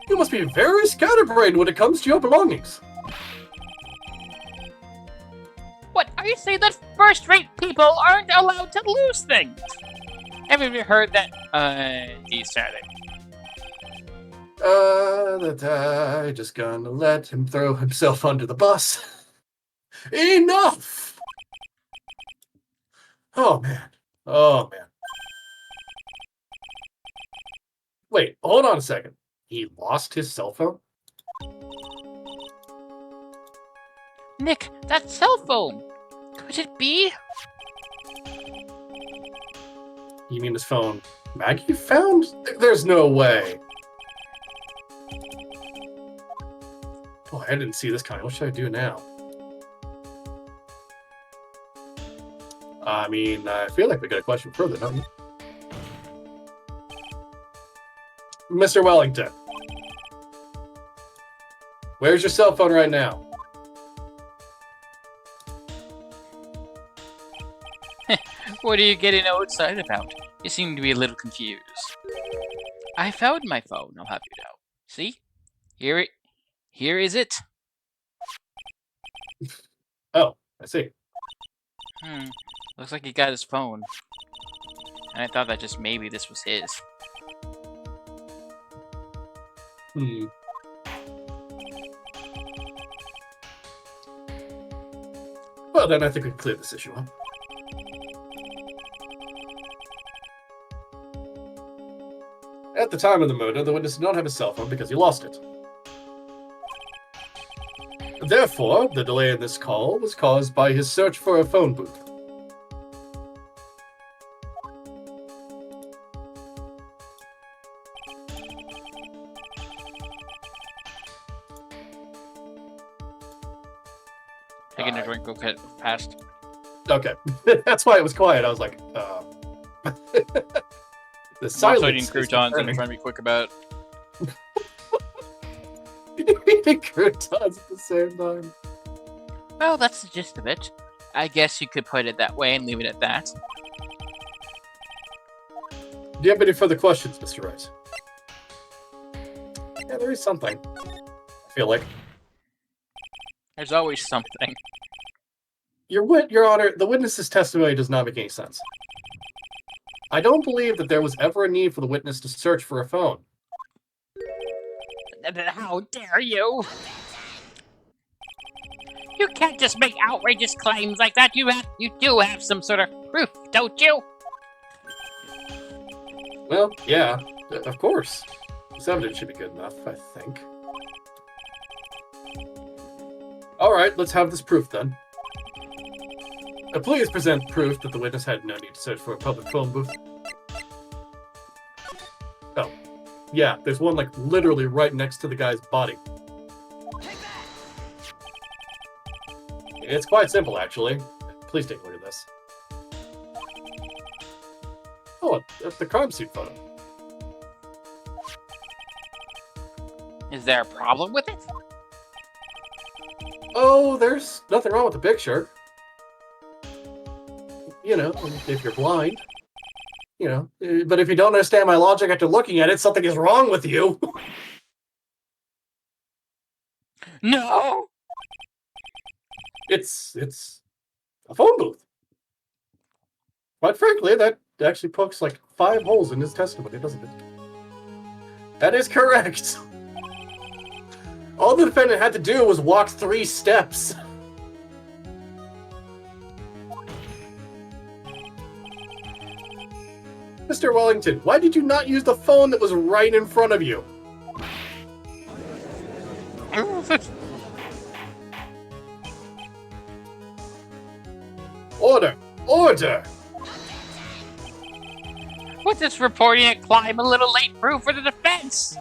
You must be very scatterbrained when it comes to your belongings. What? Are you saying that first-rate people aren't allowed to lose things? Haven't you heard that? Decided. That I just gonna let him throw himself under the bus. Enough! Oh man. Oh man. Wait, hold on a second. He lost his cell phone? Nick, that cell phone. Could it be? You mean his phone Maggie found? There's no way. Boy, I didn't see this coming. What should I do now? I mean, I feel like we got a question further, don't you? Mr. Wellington. Where's your cell phone right now? What are you getting all excited about? You seem to be a little confused. I found my phone, I'll have you know. See? Here is it. Oh, I see. Looks like he got his phone. And I thought that just maybe this was his. Well, then I think we can clear this issue up. At the time of the murder, the witness did not have a cell phone because he lost it. Therefore, the delay in this call was caused by his search for a phone booth. Taking a drink, okay, past. Okay, that's why it was quiet. I was like, the silence. I'm eating croutons and I'm trying to be quick about it. Eating croutons at the same time. Well, that's the gist of it. I guess you could put it that way and leave it at that. Do you have any further questions, Mr. Rice? Yeah, there is something. I feel like. There's always something. Your Honor, the witness's testimony does not make any sense. I don't believe that there was ever a need for the witness to search for a phone. How dare you? You can't just make outrageous claims like that. You do have some sort of proof, don't you? Well, yeah, of course. This evidence should be good enough, I think. Alright, let's have this proof then. Please present proof that the witness had no need to search for a public phone booth. Oh, yeah, there's one like literally right next to the guy's body. It's quite simple, actually. Please take a look at this. Oh, the crime scene photo. Is there a problem with it? Oh, there's nothing wrong with the picture. You know, if you're blind. You know, but if you don't understand my logic after looking at it, something is wrong with you. No! It's a phone booth. Quite frankly, that actually pokes like 5 holes in his testimony, doesn't it? That is correct. All the defendant had to do was walk 3 steps. Mr. Wellington, why did you not use the phone that was right in front of you? Order! Order! What's this reporting at Climb a little late proof for the defense?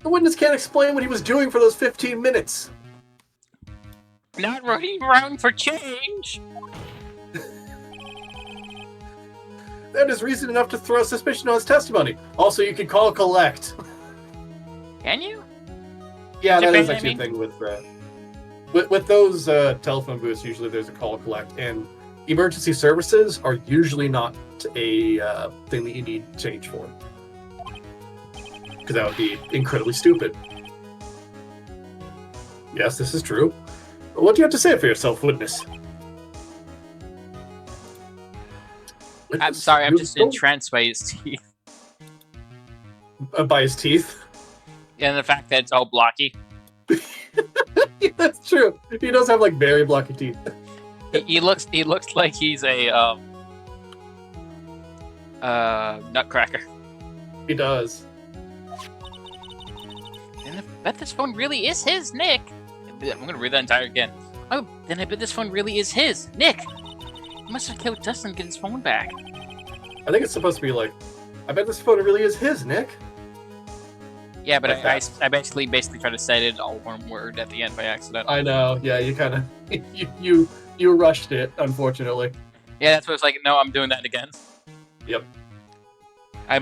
The witness can't explain what he was doing for those 15 minutes. Not running around for change. That is reason enough to throw suspicion on his testimony. Also, you can call collect. Can you? Yeah, that is Depend- actually I a thing with those telephone booths. Usually, there's a call collect, and emergency services are usually not a thing that you need change for, because that would be incredibly stupid. Yes, this is true. What do you have to say for yourself, witness? I'm sorry, I'm just entranced by his teeth. By his teeth? And the fact that it's all blocky. That's true. He does have like very blocky teeth. He looks like he's a nutcracker. He does. And I bet this phone really is his, Nick. I'm gonna read that entire again. Oh, then I bet this phone really is his, Nick. He must have killed Dustin to get his phone back. I think it's supposed to be like, I bet this photo really is his, Nick. Yeah, but Like I basically tried to say it all one word at the end by accident. I know. Yeah, you kind of you rushed it, unfortunately. Yeah, that's what it's like. No, I'm doing that again. Yep. I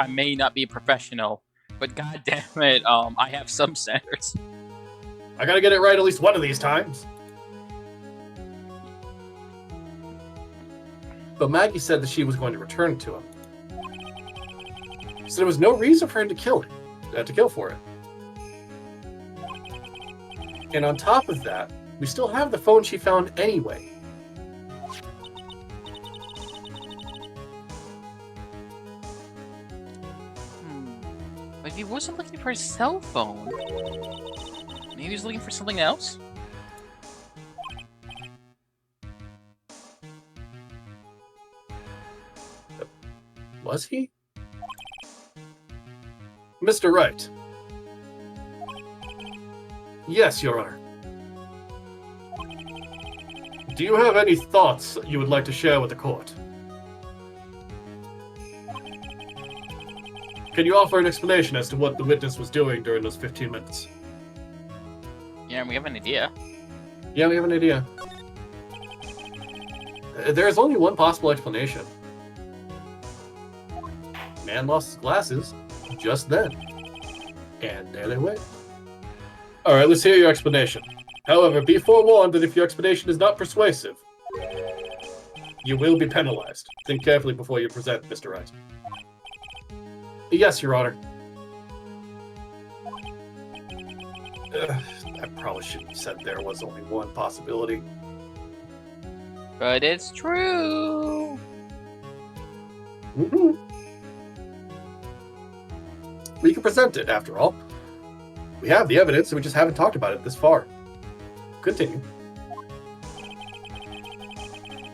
may not be a professional, but god damn it, I have some standards. I gotta get it right at least one of these times. But Maggie said that she was going to return it to him. So there was no reason for him to kill for it. And on top of that, we still have the phone she found anyway. But if he wasn't looking for his cell phone, maybe he was looking for something else? Was he? Mr. Wright. Yes, Your Honor. Do you have any thoughts you would like to share with the court? Can you offer an explanation as to what the witness was doing during those 15 minutes? Yeah, we have an idea. Yeah, we have an idea. There's only one possible explanation. Man lost his glasses just then. And there they went. Alright, let's hear your explanation. However, be forewarned that if your explanation is not persuasive, you will be penalized. Think carefully before you present, Mr. Wright. Yes, Your Honor. I probably shouldn't have said there was only one possibility. But it's true! Mm-hmm. We can present it, after all. We have the evidence, and we just haven't talked about it this far. Continue.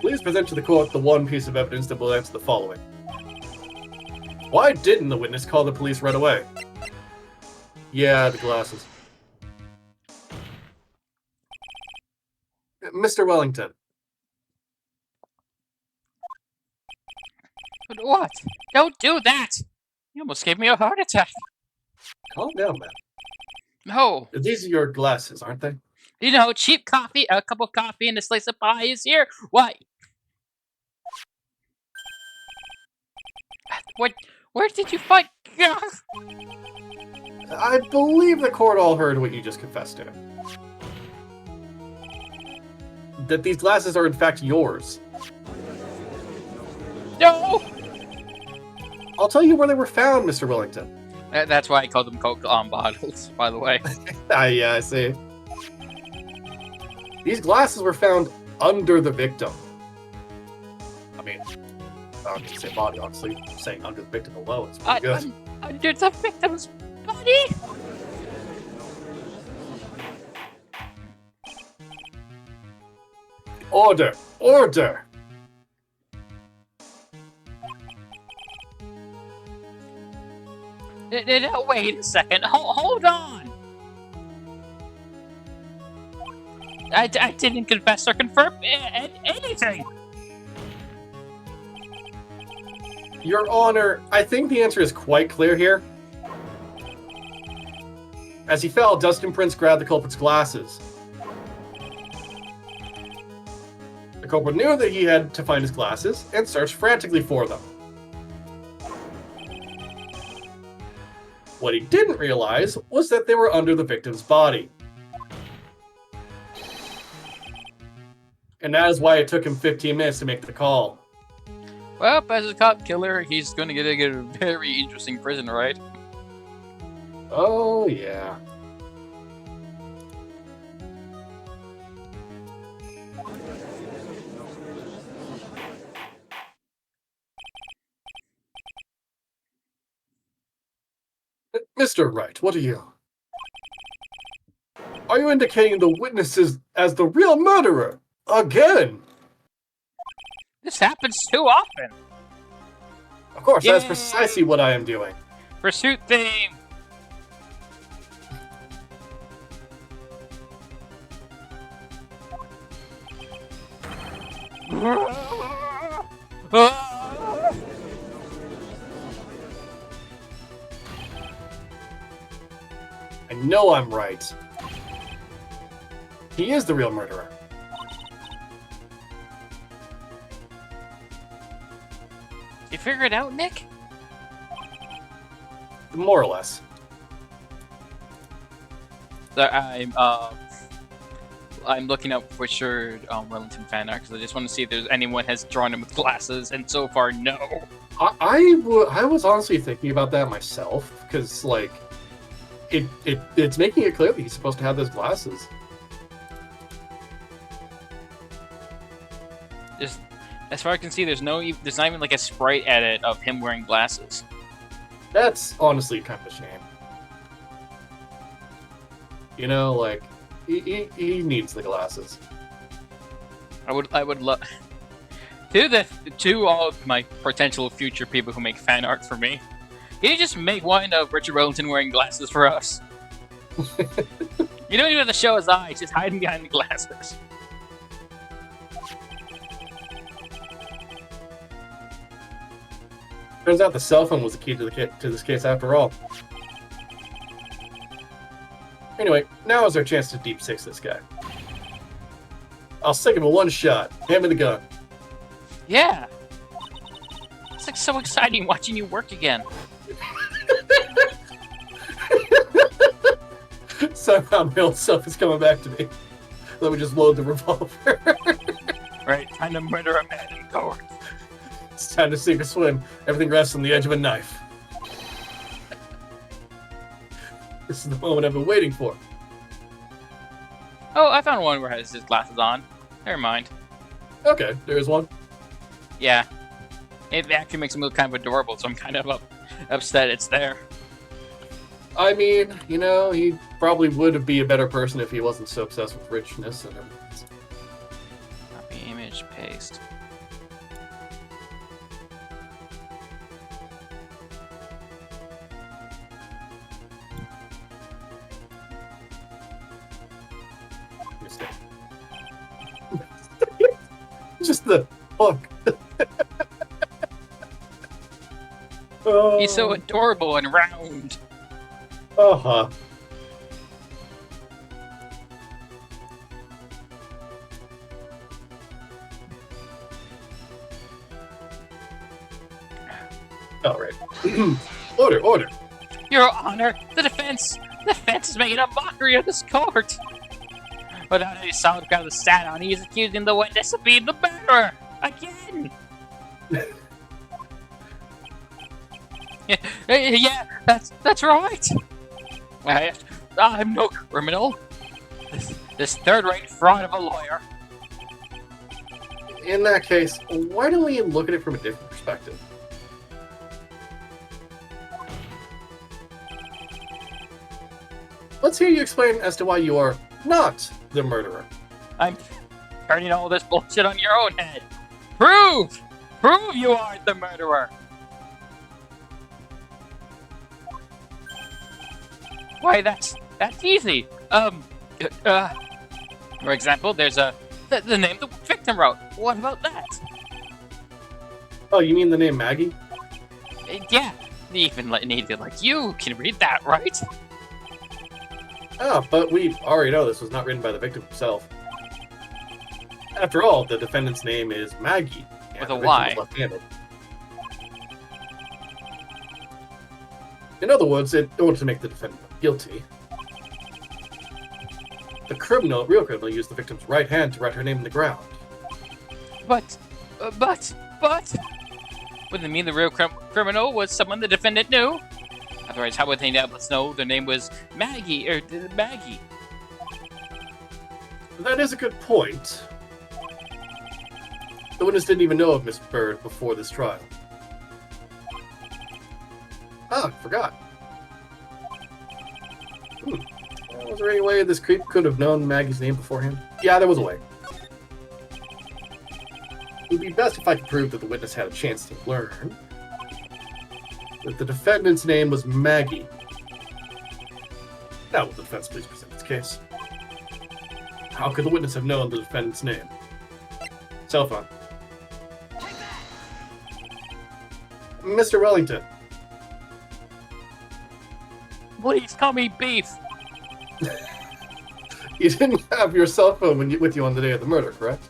Please present to the court the one piece of evidence that will answer the following. Why didn't the witness call the police right away? Yeah, the glasses. Mr. Wellington. But what? Don't do that! You almost gave me a heart attack! Calm down, man. No! These are your glasses, aren't they? You know, cheap coffee, a cup of coffee, and a slice of pie is here! Why? What? Where did you find... I believe the court all heard what you just confessed to. That these glasses are in fact yours. No! I'll tell you where they were found, Mr. Wellington. That's why I called them Coke bottles, by the way. Yeah, I see. These glasses were found under the victim. I mean, I didn't say body, obviously. Saying under the victim alone is pretty good. Under the victim's body? Order! Order! No, wait a second. Hold on! I didn't confess or confirm anything! Your Honor, I think the answer is quite clear here. As he fell, Dustin Prince grabbed the culprit's glasses. The culprit knew that he had to find his glasses and searched frantically for them. What he didn't realize was that they were under the victim's body. And that is why it took him 15 minutes to make the call. Well, as a cop killer, he's gonna get a very interesting prison, right? Oh, yeah. Mr. Wright, what are you? Are you indicating the witnesses as the real murderer? Again? This happens too often! Of course, that's Yay! precisely what I am doing. Pursuit theme! I know I'm right. He is the real murderer. You figure it out, Nick? More or less. I'm looking up for sure Wellington fan art because I just want to see if there's anyone has drawn him with glasses, and so far, no. I was honestly thinking about that myself, because, like, it's making it clear that he's supposed to have those glasses. Just, as far as I can see, there's not even like a sprite edit of him wearing glasses. That's honestly kind of a shame. You know, like, he needs the glasses. I would love to all of my potential future people who make fan art for me. Can you just make one of Richard Wellington wearing glasses for us? You don't even have to show his eyes; just hiding behind the glasses. Turns out the cell phone was the key to this case after all. Anyway, now is our chance to deep six this guy. I'll stick him in one shot. Hand me the gun. Yeah, it's like so exciting watching you work again. Somehow my old self is coming back to me. Let me just load the revolver. Right, time to murder a man in court. It's time to sink or swim. Everything rests on the edge of a knife. This is the moment I've been waiting for. Oh, I found one where it has his glasses on. Never mind. Okay, there is one. Yeah, it actually makes him look kind of adorable, so I'm kind of upset it's there. I mean, you know, he probably would be a better person if he wasn't so obsessed with richness and everything. Copy image, paste. Just the hook. Oh. He's so adorable and round. Uh-huh. All right. Order. Your Honor, the defense is making a mockery of this court. Without any solid ground to stand on, he is accusing the witness of being the murderer again. Yeah, that's right. I'm no criminal. This third-rate fraud of a lawyer. In that case, why don't we look at it from a different perspective? Let's hear you explain as to why you are not the murderer. I'm turning all this bullshit on your own head. Prove you aren't the murderer. Why, that's easy. For example, there's the name the victim wrote. What about that? Oh, you mean the name Maggie? Yeah, even an idiot like you can read that, right? Ah, but we already know this was not written by the victim himself. After all, the defendant's name is Maggie. and With the a victim Y. was left-handed. In other words, in order to make the defendant guilty, the real criminal, used the victim's right hand to write her name in the ground. But, wouldn't it mean the real criminal was someone the defendant knew? Otherwise, how would they let us know their name was Maggie, or Maggie? That is a good point. The witness didn't even know of Miss Bird before this trial. Ah, forgot. Was there any way this creep could have known Maggie's name beforehand? Yeah, there was a way. It would be best if I could prove that the witness had a chance to learn that the defendant's name was Maggie. Now will the defense please present its case? How could the witness have known the defendant's name? Cell phone. Mr. Wellington. Please call me Beef. You didn't have your cell phone with you on the day of the murder, correct?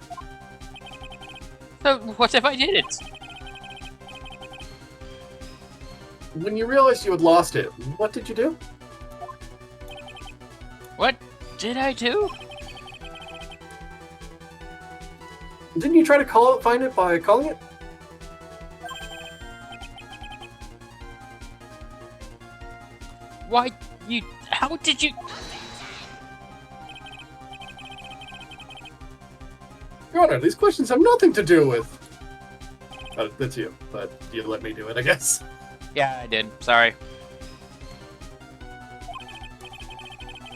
So what if I didn't? When you realized you had lost it, what did you do? What did I do? Didn't you try to find it by calling it? Why, how did you... Your Honor, these questions have nothing to do with... that's you, but you let me do it, I guess. Yeah, I did. Sorry.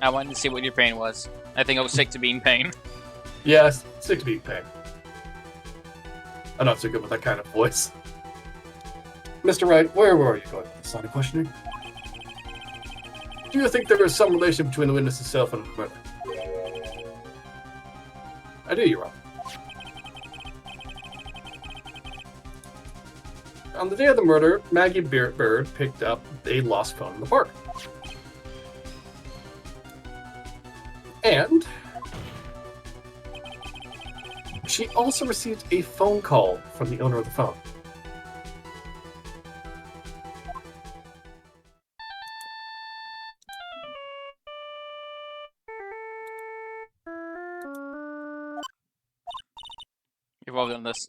I wanted to see what your pain was. I think I was sick to be in pain. Yes, sick to be in pain. I'm not so good with that kind of voice. Mr. Wright, where were you going with this line of questioning? Do you think there is some relation between the witness itself and the murder? I do, Your Honor. On the day of the murder, Maggie Bird picked up a lost phone in the park. And she also received a phone call from the owner of the phone. You're well done this.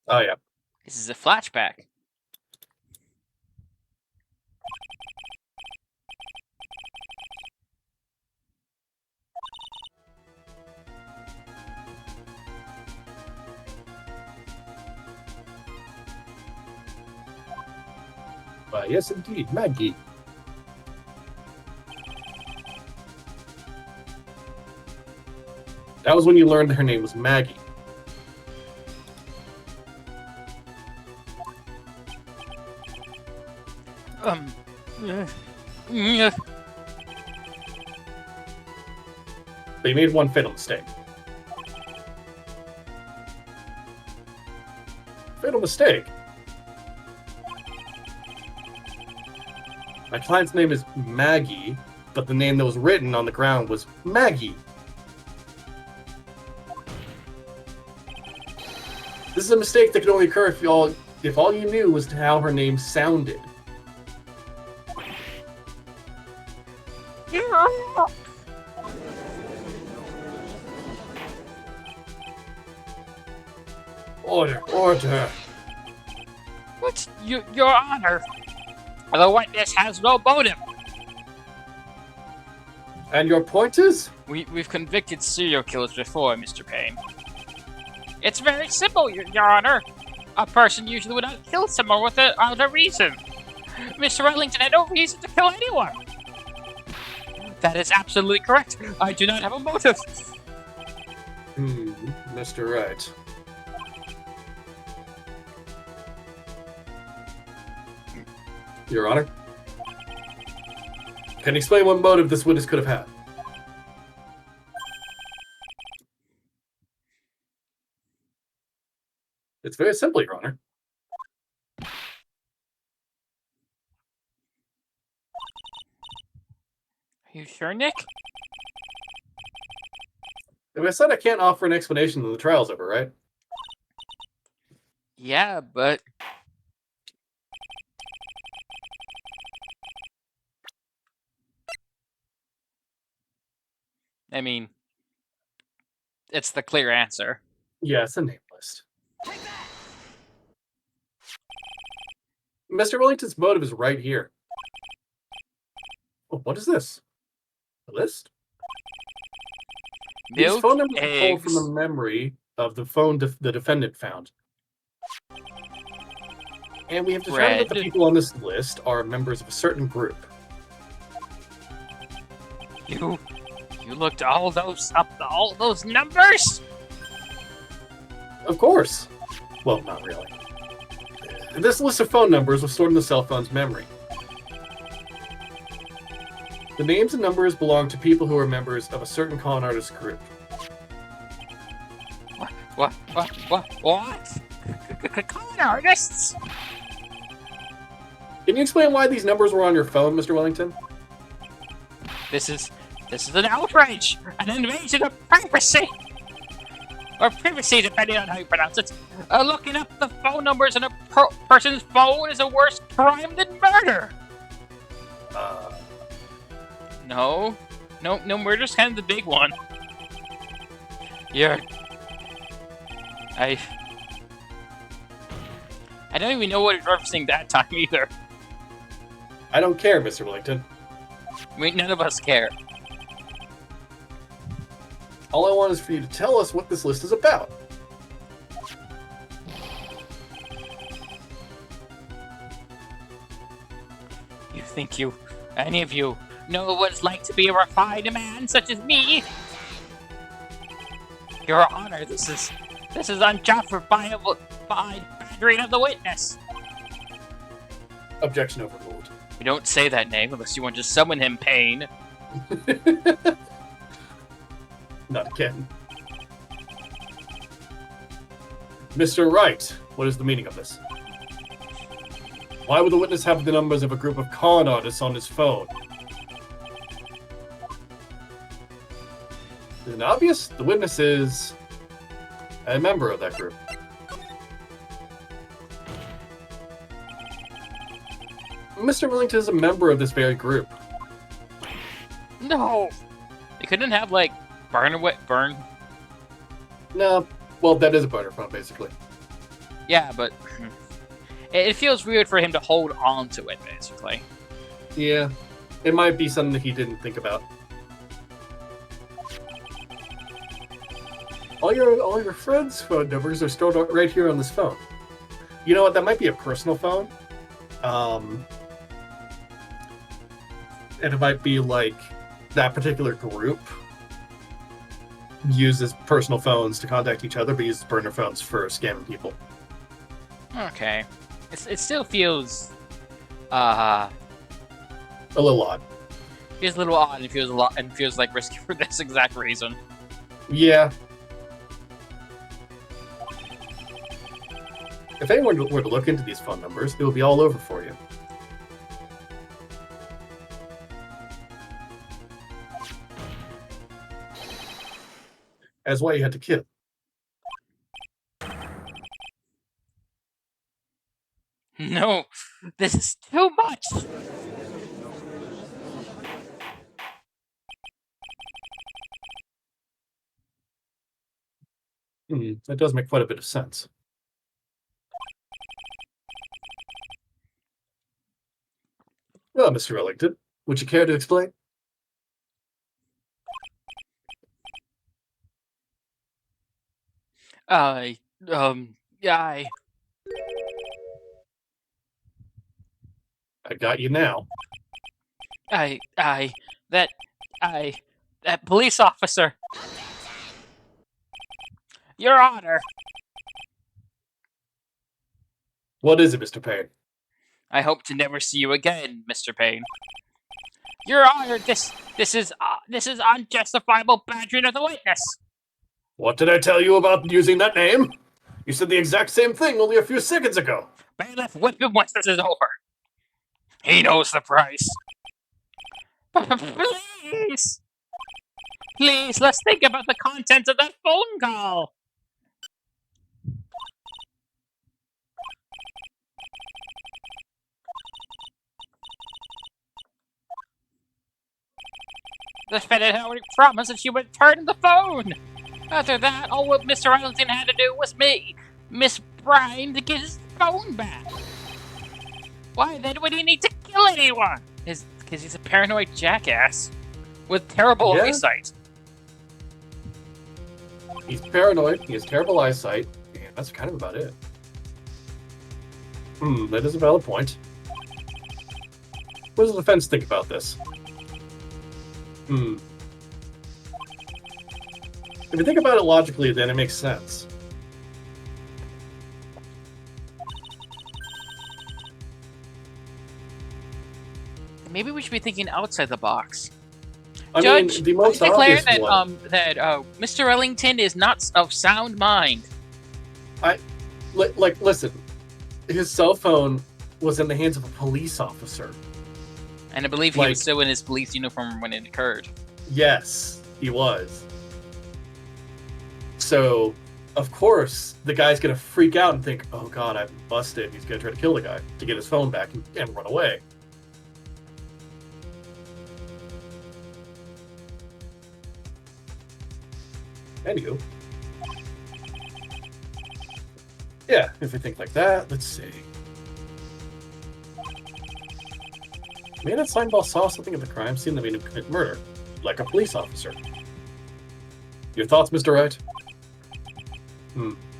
Oh, yeah. This is a flashback. Yes, indeed, Maggie. That was when you learned that her name was Maggie. But you made one fatal mistake. Fatal mistake? My client's name is Maggie, but the name that was written on the ground was Maggie. This is a mistake that could only occur if all you knew was how her name sounded. Order, order. What? Your Honor! The witness has no motive! And your point is? We've convicted serial killers before, Mr. Payne. It's very simple, Your Honor. A person usually would not kill someone without a reason. Mr. Wellington had no reason to kill anyone. That is absolutely correct. I do not have a motive. Mr. Wright. Your Honor? Can you explain what motive this witness could have had? It's very simple, Your Honor. Are you sure, Nick? If I said I can't offer an explanation, then the trial's over, right? Yeah, but... I mean... It's the clear answer. Yeah, it's a name list. Mr. Wellington's motive is right here. Oh, what is this? A list? These Milk, phone numbers are pulled eggs... from the memory of the phone the defendant found. And we have determined that the Bread. people on this list are members of a certain group. You looked all those up, all those numbers? Of course. Well, not really. This list of phone numbers was stored in the cell phone's memory. The names and numbers belong to people who are members of a certain con artist group. What? Con artists? Can you explain why these numbers were on your phone, Mr. Wellington? This is an outrage! An invasion of privacy! or privacy, depending on how you pronounce it. Looking up the phone numbers on a person's phone is a worse crime than murder. No, murder's kind of the big one. I don't even know what he's referencing that time either. I don't care, Mr. Wellington. None of us care. All I want is for you to tell us what this list is about. You think any of you, know what it's like to be a refined man such as me? Your Honor, this is unjustifiable badgering of the witness. Objection overruled. You don't say that name unless you want to summon him pain. Not again. Mr. Wright, what is the meaning of this? Why would the witness have the numbers of a group of con artists on his phone? Isn't it obvious? The witness is a member of that group. Mr. Wellington is a member of this very group. No! They couldn't have, like, burn. No, well, that is a burner phone, basically. Yeah, but it feels weird for him to hold on to it, basically. Yeah, it might be something that he didn't think about. All your friends' phone numbers are stored right here on this phone. You know what? That might be a personal phone. And it might be like that particular group uses personal phones to contact each other, but uses burner phones for scamming people. Okay. It still feels A little odd. feels a little odd and feels like risky for this exact reason. Yeah. If anyone were to look into these phone numbers, it will be all over for you. That's why you had to kill. No, this is too much. That does make quite a bit of sense. Well, Mr. Wellington, would you care to explain? Yeah, I got you now. that police officer. Your Honor, What is it, Mr. Payne? I hope to never see you again, Mr. Payne. Your Honor, this is unjustifiable badgering of the witness. What did I tell you about using that name? You said the exact same thing only a few seconds ago. Bailiff, whip him once this is over. He knows the price. Please! Please, let's think about the contents of that phone call. The defendant had already promised that she would return the phone. After that, all what Mr. Arlington had to do was Miss Brine to get his phone back. Why then would he need to kill anyone? Because he's a paranoid jackass with terrible eyesight. He's paranoid, he has terrible eyesight, and that's kind of about it. That is a valid point. What does the defense think about this? If you think about it logically, then it makes sense. Maybe we should be thinking outside the box. I Judge, mean, the most I declare obvious one. that Mr. Ellington is not of sound mind. Listen, his cell phone was in the hands of a police officer. And I believe he was still in his police uniform when it occurred. Yes, he was. So, of course, the guy's gonna freak out and think, "Oh God, I'm busted." He's gonna try to kill the guy to get his phone back and run away. Anywho, yeah, if we think like that, let's see. Man at Signball saw something at the crime scene that made him commit murder, like a police officer. Your thoughts, Mr. Wright?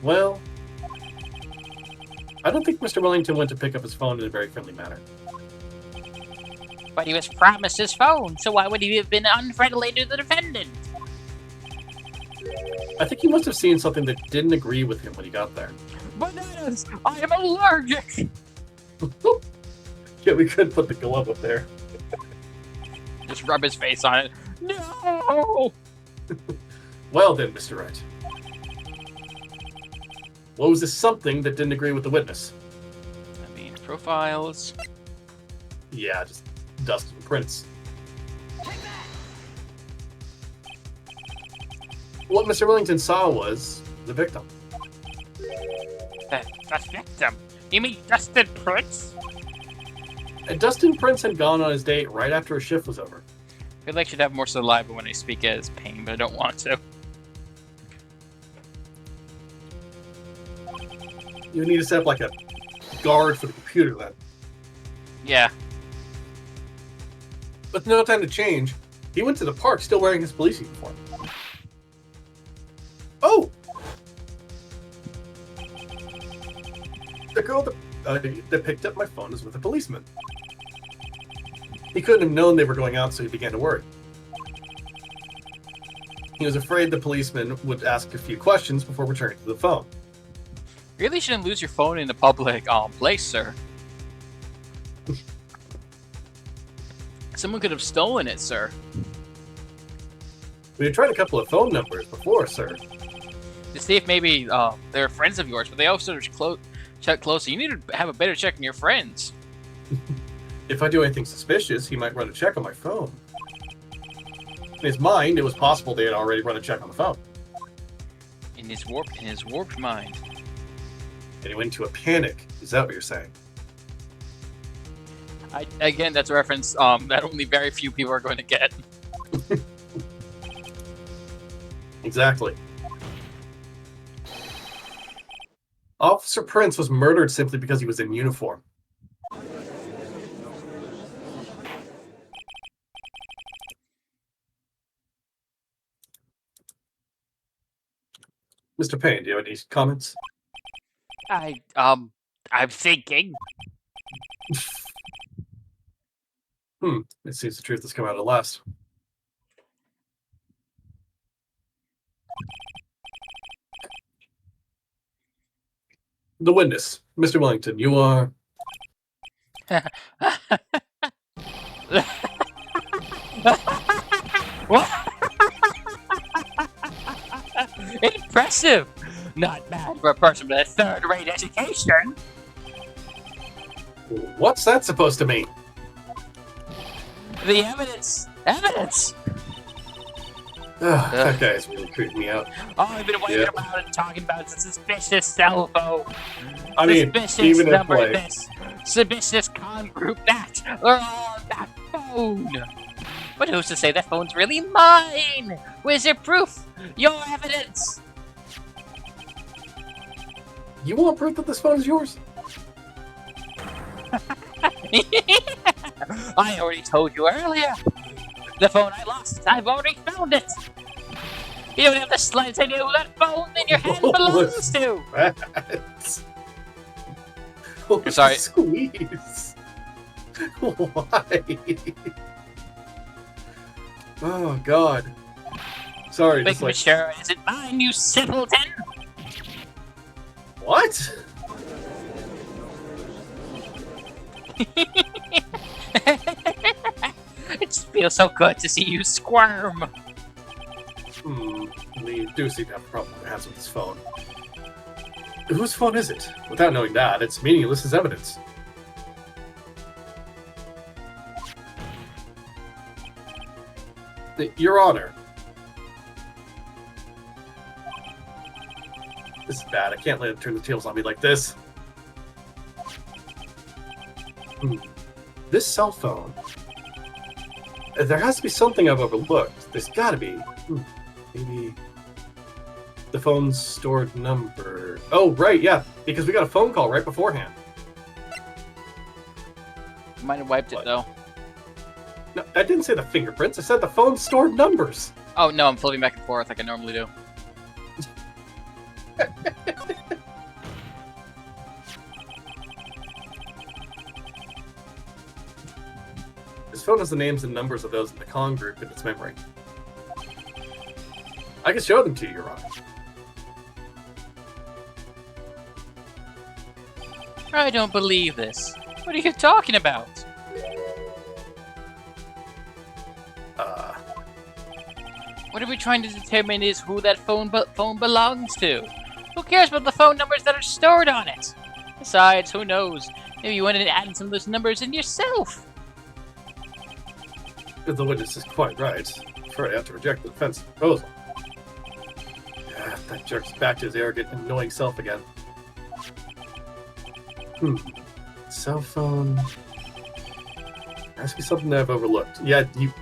Well, I don't think Mr. Wellington went to pick up his phone in a very friendly manner. But he was promised his phone, so why would he have been unfriendly to the defendant? I think he must have seen something that didn't agree with him when he got there. Bananas! I am allergic! Yeah, we could put the glove up there. Just rub his face on it. No! Well then, Mr. Wright. What was this something that didn't agree with the witness? I mean, profiles. Yeah, just dust and prints. What Mr. Wellington saw was the victim. The victim? You mean Dustin Prince? And Dustin Prince had gone on his date right after his shift was over. I feel like I should have more saliva when I speak as Pain, but I don't want to. You need to set up like a guard for the computer then. Yeah. With no time to change, he went to the park still wearing his police uniform. Oh! The girl that picked up my phone is with a policeman. He couldn't have known they were going out, so he began to worry. He was afraid the policeman would ask a few questions before returning to the phone. You really shouldn't lose your phone in a public place, sir. Someone could have stolen it, sir. We had tried a couple of phone numbers before, sir. To see if maybe they're friends of yours, but they also check closely. You need to have a better check on your friends. If I do anything suspicious, he might run a check on my phone. In his mind, it was possible they had already run a check on the phone. In his warped mind. And he went into a panic. Is that what you're saying? Again, that's a reference that only very few people are going to get. Exactly. Officer Prince was murdered simply because he was in uniform. Mr. Payne, do you have any comments? I'm thinking. It seems the truth has come out at last. The witness, Mr. Wellington, you are... What? Impressive! Not bad for a person with a third-rate education. What's that supposed to mean? The evidence! Evidence! That guy's really creeping me out. Oh, I've been waiting about and talking about the suspicious cell phone. I mean, Suspicious even if, number like... this. Suspicious con group that. They're all on that phone. But who's to say that phone's really mine? Where's your proof? Your evidence? You want proof that this phone is yours? I already told you earlier. The phone I lost, I've already found it. You don't have the slightest idea who that phone in your hand belongs to. Oh, sorry. Squeeze. Why? Oh, God. Sorry, just Making like... sure it isn't mine, you simpleton. What? It just feels so good to see you squirm. We do seem to have a problem with hands with this phone. Whose phone is it? Without knowing that, it's meaningless as evidence. Your Honor. bad. I can't let it turn the tables on me like this. This cell phone. There has to be something I've overlooked. There's got to be. Maybe the phone's stored number. Oh, right, yeah, because we got a phone call right beforehand. You might have wiped it, though. No, I didn't say the fingerprints. I said the phone's stored numbers. Oh, no, I'm flipping back and forth like I normally do. This phone has the names and numbers of those in the con group in its memory. I can show them to you, Your Honor. I don't believe this. What are you talking about? What are we trying to determine is who that phone belongs to. Who cares about the phone numbers that are stored on it? Besides, who knows? Maybe you went and added some of those numbers in yourself. The witness is quite right. Afraid I have to reject the defense proposal. That jerks back to his arrogant, annoying self again. Cell phone. There has to be something that I've overlooked. Yeah, you.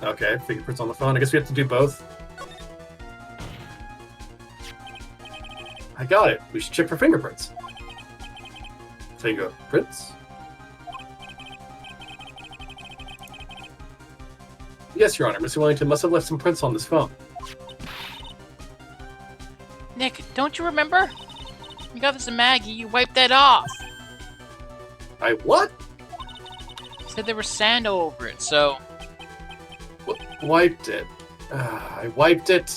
Okay, fingerprints on the phone. I guess we have to do both. I got it. We should check for fingerprints. Fingerprints? Yes, Your Honor. Mr. Wellington must have left some prints on this phone. Nick, don't you remember? You got this to Maggie, you wiped that off. I what? Said there was sand all over it, so... Wiped it. I wiped it.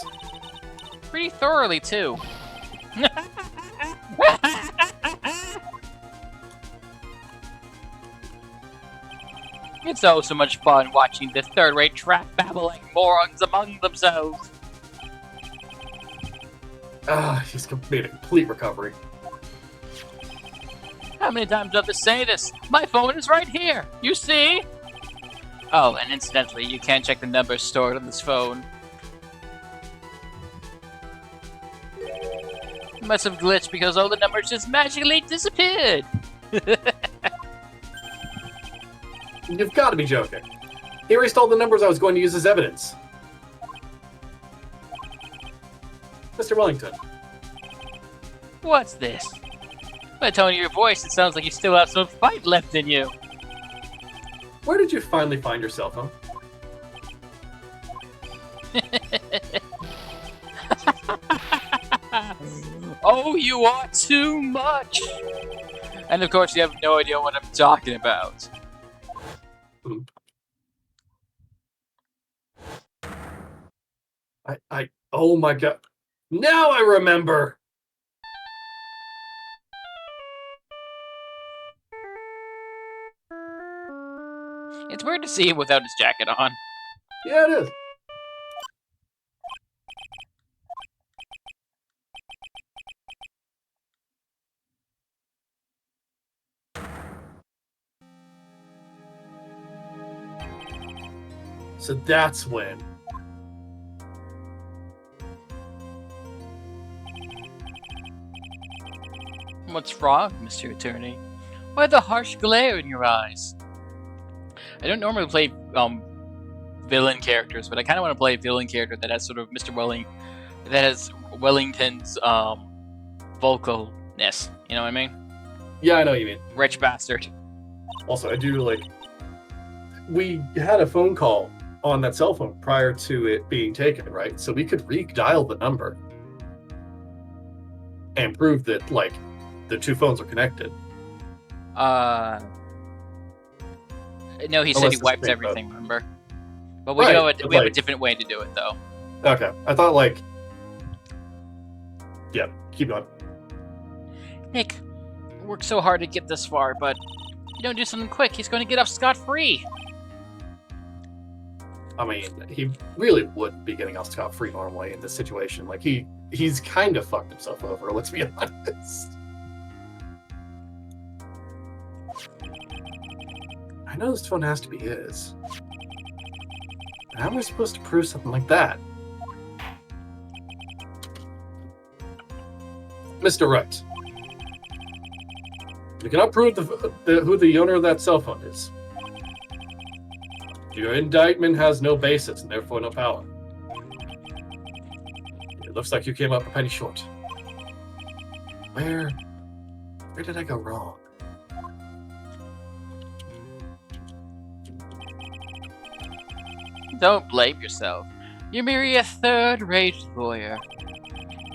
Pretty thoroughly, too. It's oh so much fun watching the third-rate track babbling morons among themselves. He's made a complete recovery. How many times do I have to say this? My phone is right here. You see? Oh, and incidentally, you can't check the numbers stored on this phone. It must have glitched because all the numbers just magically disappeared. You've got to be joking. He erased all the numbers I was going to use as evidence. Mr. Wellington. What's this? By the tone of your voice, it sounds like you still have some fight left in you. Where did you finally find your cell phone? Oh, you are too much! And of course, you have no idea what I'm talking about. Oh my god. Now I remember! It's weird to see him without his jacket on. Yeah, it is. So that's when. What's wrong, Mr. Attorney? Why the harsh glare in your eyes? I don't normally play villain characters, but I kind of want to play a villain character that has sort of that has Wellington's vocalness. You know what I mean? Yeah, I know what you mean. Rich bastard. Also, I do like. We had a phone call on that cell phone prior to it being taken, right? So we could redial the number and prove that, like, the two phones are connected. No, he said he wiped everything, remember? But we have a different way to do it, though. Okay. I thought, like... Yeah, keep going. Nick, worked so hard to get this far, but if you don't do something quick, he's going to get off scot-free. I mean, he really wouldn't be getting off scot-free normally in this situation. Like, he's kind of fucked himself over, let's be honest. I know this phone has to be his. But how am I supposed to prove something like that? Mr. Wright, you cannot prove who the owner of that cell phone is. Your indictment has no basis and therefore no power. It looks like you came up a penny short. Where did I go wrong? Don't blame yourself. You're merely a third-rate lawyer.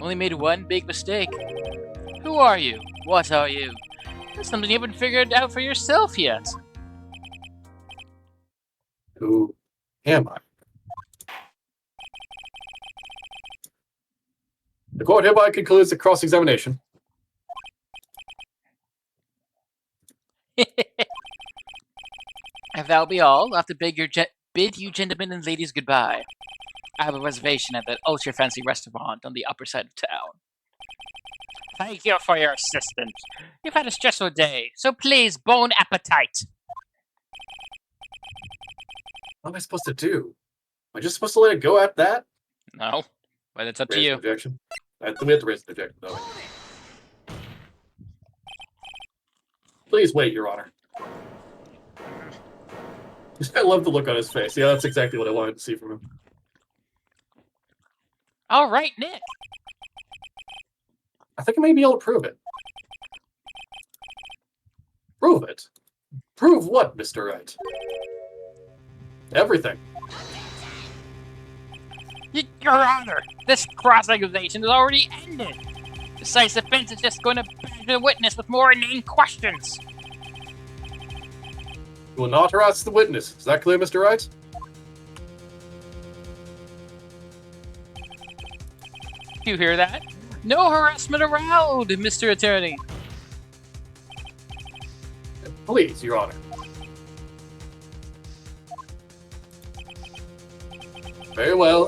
Only made one big mistake. Who are you? What are you? That's something you haven't figured out for yourself yet. Who am I? The court hereby concludes the cross-examination. If that'll be all, I'll have to bid you gentlemen and ladies goodbye. I have a reservation at that ultra-fancy restaurant on the upper side of town. Thank you for your assistance. You've had a stressful day, so please, bon appetit. What am I supposed to do? Am I just supposed to let it go at that? No, but it's up to Raise an you. objection. We have to raise an objection, though. Please wait, Your Honor. I love the look on his face. Yeah, that's exactly what I wanted to see from him. All right, Nick. I think I may be able to prove it. Prove it? Prove what, Mr. Wright? Everything. Your Honor, this cross-examination has already ended. Besides, the defense is just going to badger the witness with more inane questions. You will not harass the witness. Is that clear, Mr. Wright? You hear that? No harassment around, Mr. Attorney. Please, Your Honor. Very well,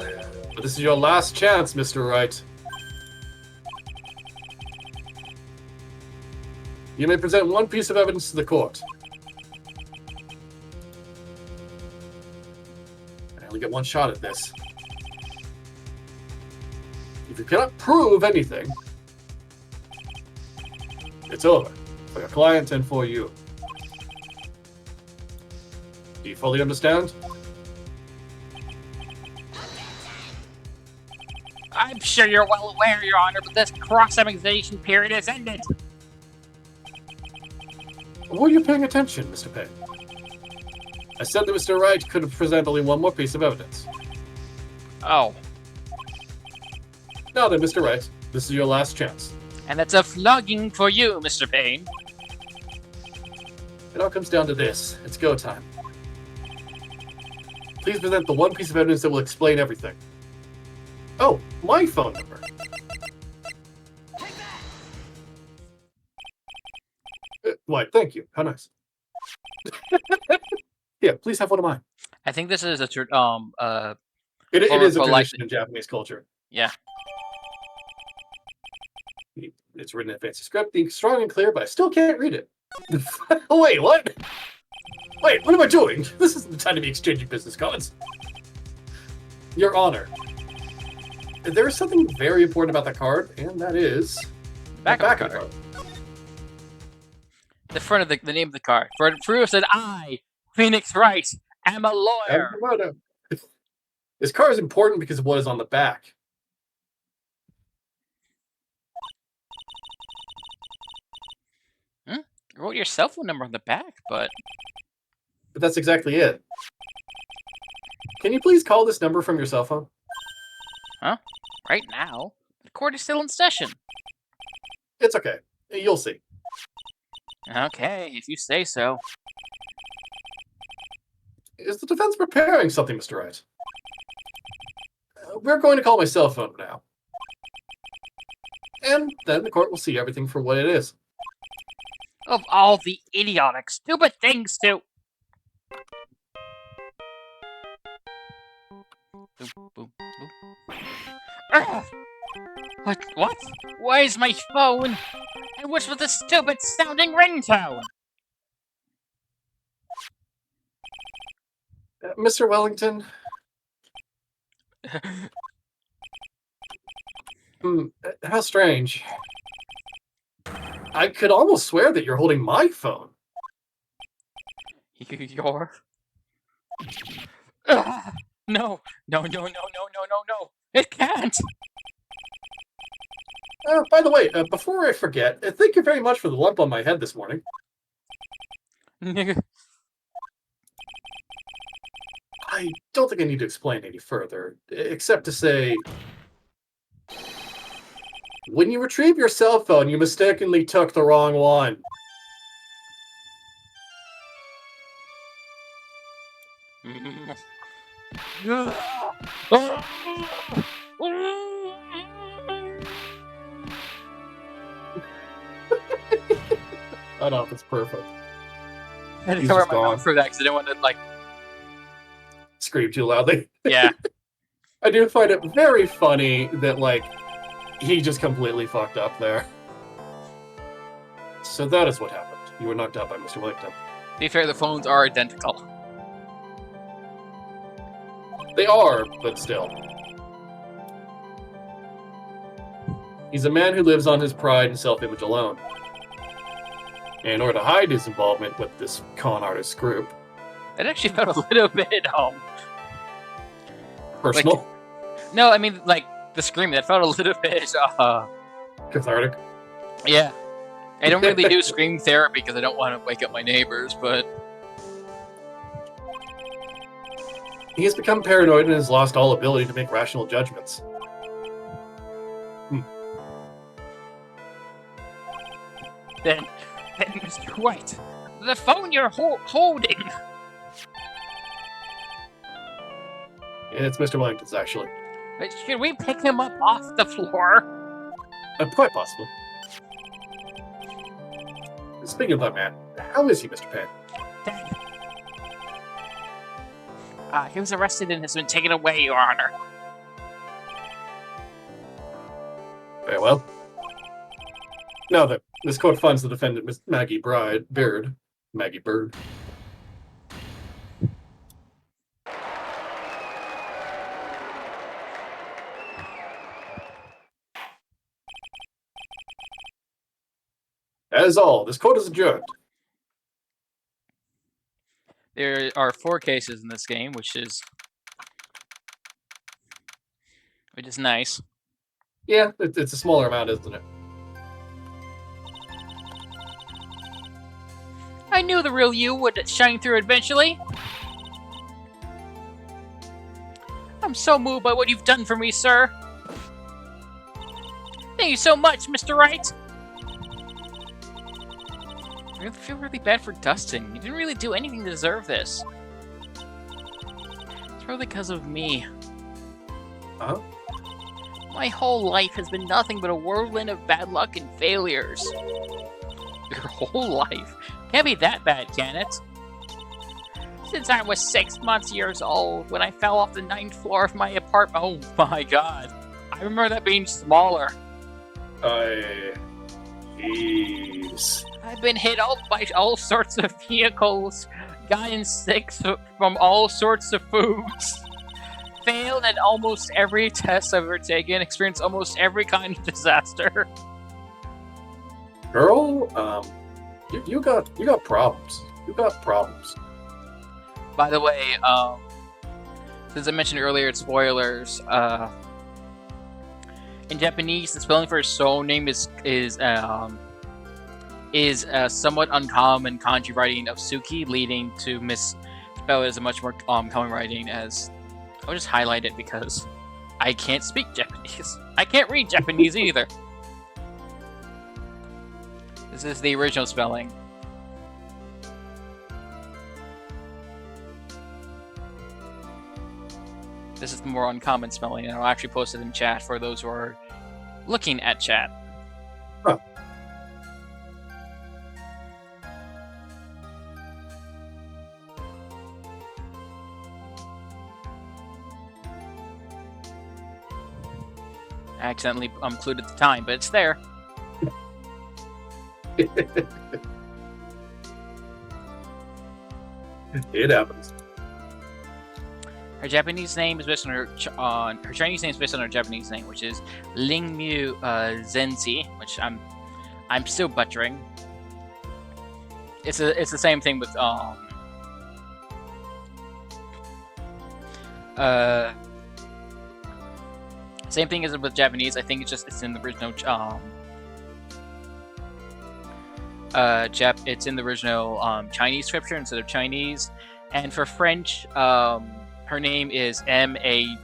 but this is your last chance, Mr. Wright. You may present one piece of evidence to the court. I only get one shot at this. If you cannot prove anything, it's over for your client and for you. Do you fully understand? I'm sure you're well aware, Your Honor, but this cross-examination period has ended. Were you paying attention, Mr. Payne? I said that Mr. Wright could present only one more piece of evidence. Oh, Now then, Mr. Wright, this is your last chance. and that's a flogging for you, Mr. Payne. It all comes down to this. It's go time. Please present the one piece of evidence that will explain everything. Oh, my phone number. Why, thank you. How nice. Yeah, please have one of mine. I think this is a It For is a polite- tradition in Japanese culture. yeah. It's written in a fancy script, being strong and clear, but I still can't read it. Wait, what? Wait, what am I doing? This isn't the time to be exchanging business cards. Your Honor, there is something very important about that card, and that is Back the of the card. The front of the name of the card. For it proves that I, Phoenix Wright, am a lawyer. This card is important because of what is on the back. You wrote your cell phone number on the back, but But that's exactly it. Can you please call this number from your cell phone? right now, the court is still in session. It's okay. You'll see. Okay, if you say so. Is the defense preparing something, Mr. Wright? We're going to call my cell phone now. And then the court will see everything for what it is. Of all the idiotic, stupid things to... Boop, boop, boop. Ugh! What? Where's my phone? And what's with the stupid sounding ringtone? Mr. Wellington? How strange. I could almost swear that you're holding my phone. You're... Ah, no. No. It can't. By the way, before I forget, thank you very much for the lump on my head this morning. I don't think I need to explain any further, except to say, when you retrieve your cell phone, you mistakenly took the wrong one. I know, it's perfect. I had to He's cover just my gone. mouth for that because I didn't want to, like... Scream too loudly. Yeah. I do find it very funny that, like, he just completely fucked up there. So that is what happened. You were knocked out by Mr. Wellington. To be fair, the phones are identical. They are, but still. He's a man who lives on his pride and self-image alone. And in order to hide his involvement with this con artist group, It actually felt a little bit, personal, no, I mean, like, the screaming, that felt a little bit, cathartic. yeah. I don't really do scream therapy because I don't want to wake up my neighbors, but... He has become paranoid and has lost all ability to make rational judgments. Then, Mr. White, the phone you're holding... It's Mr. Wellington's, actually. Should we pick him up off the floor? Quite possibly. Speaking of that man, how is he, Mr. Pan? Dead. He was arrested and has been taken away, Your Honor. Very well. Now that this court finds the defendant, Miss Maggie Bird. That is all. This court is adjourned. There are 4 cases in this game, which is nice. Yeah, it's a smaller amount, isn't it? I knew the real you would shine through eventually. I'm so moved by what you've done for me, sir. Thank you so much, Mr. Wright. I feel really bad for Dustin. You didn't really do anything to deserve this. It's probably because of me. Huh? My whole life has been nothing but a whirlwind of bad luck and failures. Your whole life? Can't be that bad, can it? Since I was 6 years old, when I fell off the 9th floor of my apartment. Oh my god. I remember that being smaller. Jeez. I've been hit by all sorts of vehicles, gotten sick from all sorts of foods, failed at almost every test I've ever taken, experienced almost every kind of disaster. Girl, you got problems. You got problems. By the way, since I mentioned earlier, it's spoilers. In Japanese, the spelling for his soul name is a somewhat uncommon kanji writing of Suki, leading to misspell it as a much more common writing as... I'll just highlight it because I can't speak Japanese. I can't read Japanese either. This is the original spelling. This is the more uncommon spelling, and I'll actually post it in chat for those who are looking at chat. Huh. I accidentally included the time, but it's there. It happens. Her Japanese name is based on her Chinese name is based on her Japanese name, which is Lingmu Zenzi, which I'm I'm still butchering. It's the same thing with same thing as with Japanese. I think it's in the original it's in the original Chinese scripture instead of Chinese. And for French, her name is Magui,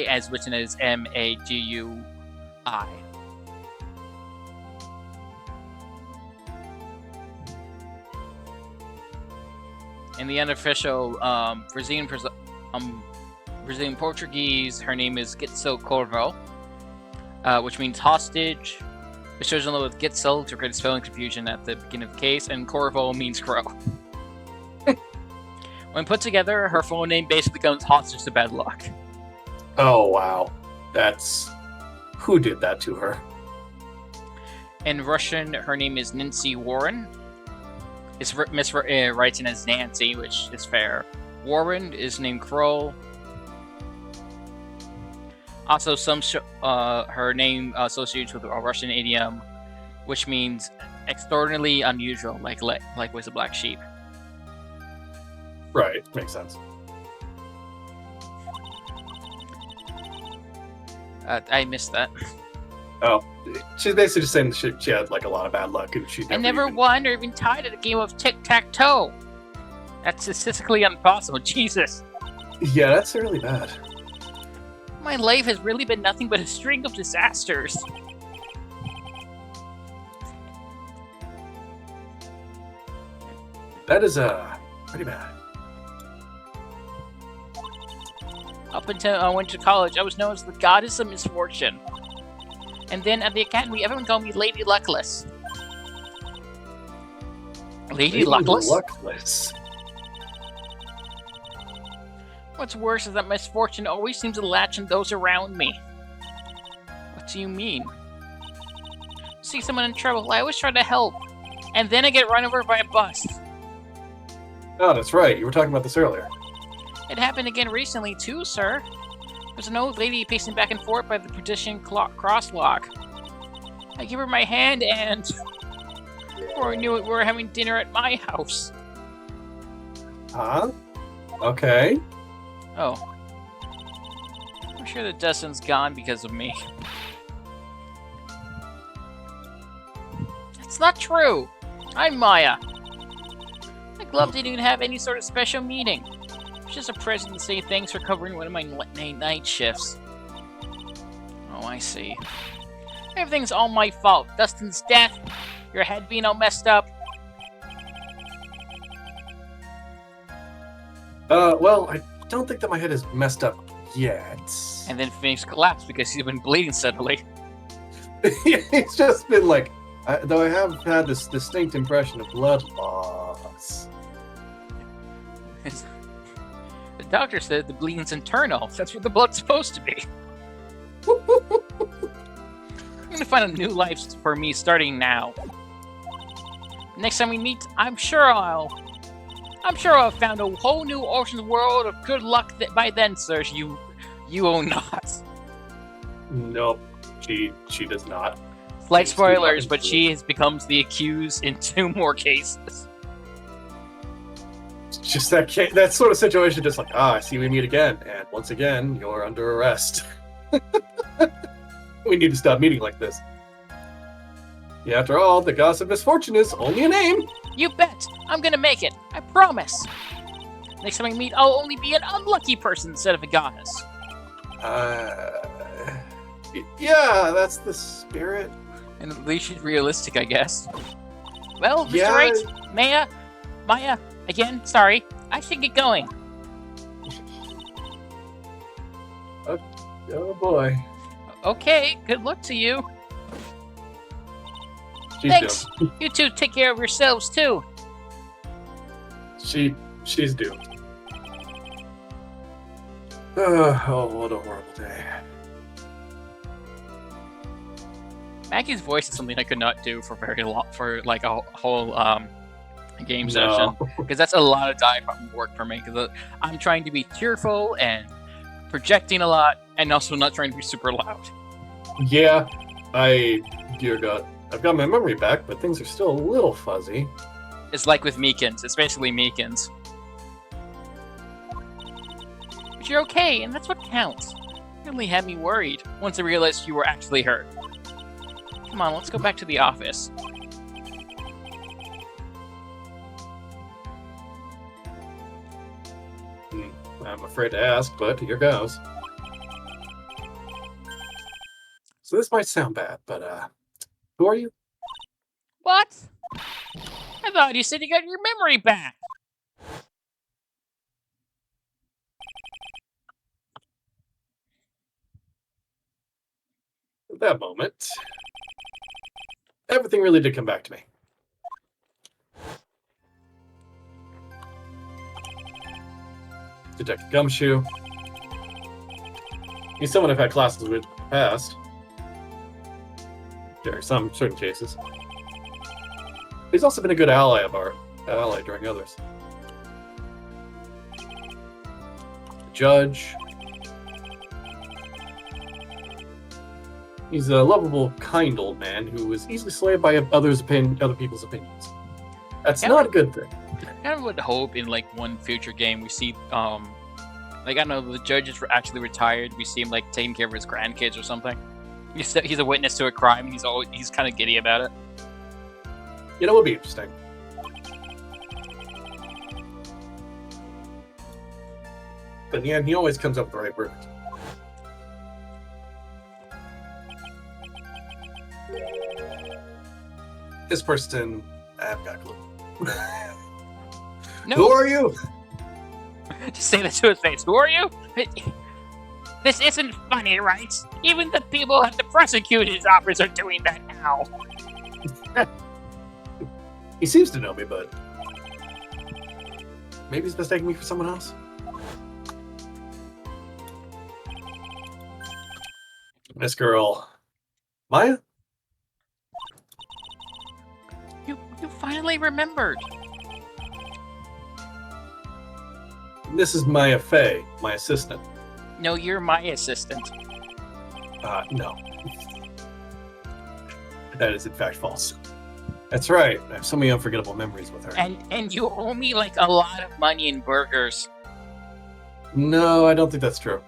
as written as Magui. In the unofficial Brazilian Portuguese, her name is Gitzel Corvo, which means hostage. Which shows along with Gitzel to create spelling confusion at the beginning of the case, and Corvo means crow. When put together, her full name basically becomes hostage to bad luck. Oh wow, that's who did that to her? In Russian, her name is Nancy Warren. It's written as Nancy, which is fair. Warren is named Kroll. Also, her name associates with a Russian idiom, which means extraordinarily unusual, like was a black sheep. Right, makes sense. I missed that. Oh, she's basically just saying she had like a lot of bad luck, and she I never won or even tied at a game of tic-tac-toe. That's statistically impossible. Jesus. Yeah, that's really bad. My life has really been nothing but a string of disasters. That is pretty bad. Up until I went to college, I was known as the goddess of misfortune. And then at the academy, everyone called me Lady Luckless. Lady Luckless? Luckless. What's worse is that misfortune always seems to latch on those around me. What do you mean? See someone in trouble, I always try to help. And then I get run over by a bus. Oh, that's right. You were talking about this earlier. It happened again recently too, sir. There's an old lady pacing back and forth by the partition crosswalk. I give her my hand and... Before I knew it, we were having dinner at my house. Huh? Okay. Oh. I'm sure that Dustin's gone because of me. That's not true! I'm Maya. My club didn't even have any sort of special meeting. It was just a present to say thanks for covering one of my night shifts. Oh, I see. Everything's all my fault. Dustin's death, your head being all messed up. Well, I don't think that my head is messed up yet. And then Phoenix collapsed because he's been bleeding suddenly. It's just been like, though I have had this distinct impression of blood loss. The doctor said the bleeding's internal. That's what the blood's supposed to be. I'm gonna find a new life for me starting now. Next time we meet, I'm sure I'll have found a whole new ocean world of good luck by then, sir. You will not. Nope, she does not. Slight spoilers, but she becomes the accused in 2 more cases. It's just that sort of situation, just like, I see we meet again, and once again, you're under arrest. We need to stop meeting like this. Yeah, after all, the goddess of misfortune is only a name. You bet! I'm gonna make it. I promise. Next time we meet, I'll only be an unlucky person instead of a goddess. Yeah, that's the spirit. And at least she's realistic, I guess. Well, Mr. Yeah. Right, Maya, again, sorry. I should get going. Oh boy. Okay, good luck to you. She's Thanks. doomed. You two take care of yourselves too. She's doomed. Oh, what a horrible day. Maggie's voice is something I could not do for very long, for like a whole game No. session, because that's a lot of diaphragm work for me. Because I'm trying to be cheerful and projecting a lot, and also not trying to be super loud. Yeah, I Dear God. I've got my memory back, but things are still a little fuzzy. It's like with Meekins. It's basically Meekins. But you're okay, and that's what counts. You really had me worried once I realized you were actually hurt. Come on, let's go back to the office. I'm afraid to ask, but here goes. So this might sound bad, but who are you? What? I thought you said you got your memory back. At that moment, everything really did come back to me. Detective Gumshoe. He's someone I've had classes with in the past. There are some certain cases. He's also been a good ally of our ally during others. The judge. He's a lovable, kind old man who is easily swayed by other people's opinions. That's not a good thing. I kind of would hope in like one future game we see like I don't know, the judge is actually retired. We see him like taking care of his grandkids or something. He's a witness to a crime. He's kind of giddy about it. You know, it would be interesting. But in the end, he always comes up with the right word. This person, I've got a clue. No, Who are you? just say that to his face. Who are you? This isn't funny, right? Even the people at the prosecutor's office are doing that now. He seems to know me, but maybe he's mistaking me for someone else. Miss Girl, Maya? You finally remembered. This is Maya Fey, my assistant. No, you're my assistant. No. That is in fact false. That's right. I have so many unforgettable memories with her. And you owe me like a lot of money in burgers. No, I don't think that's true.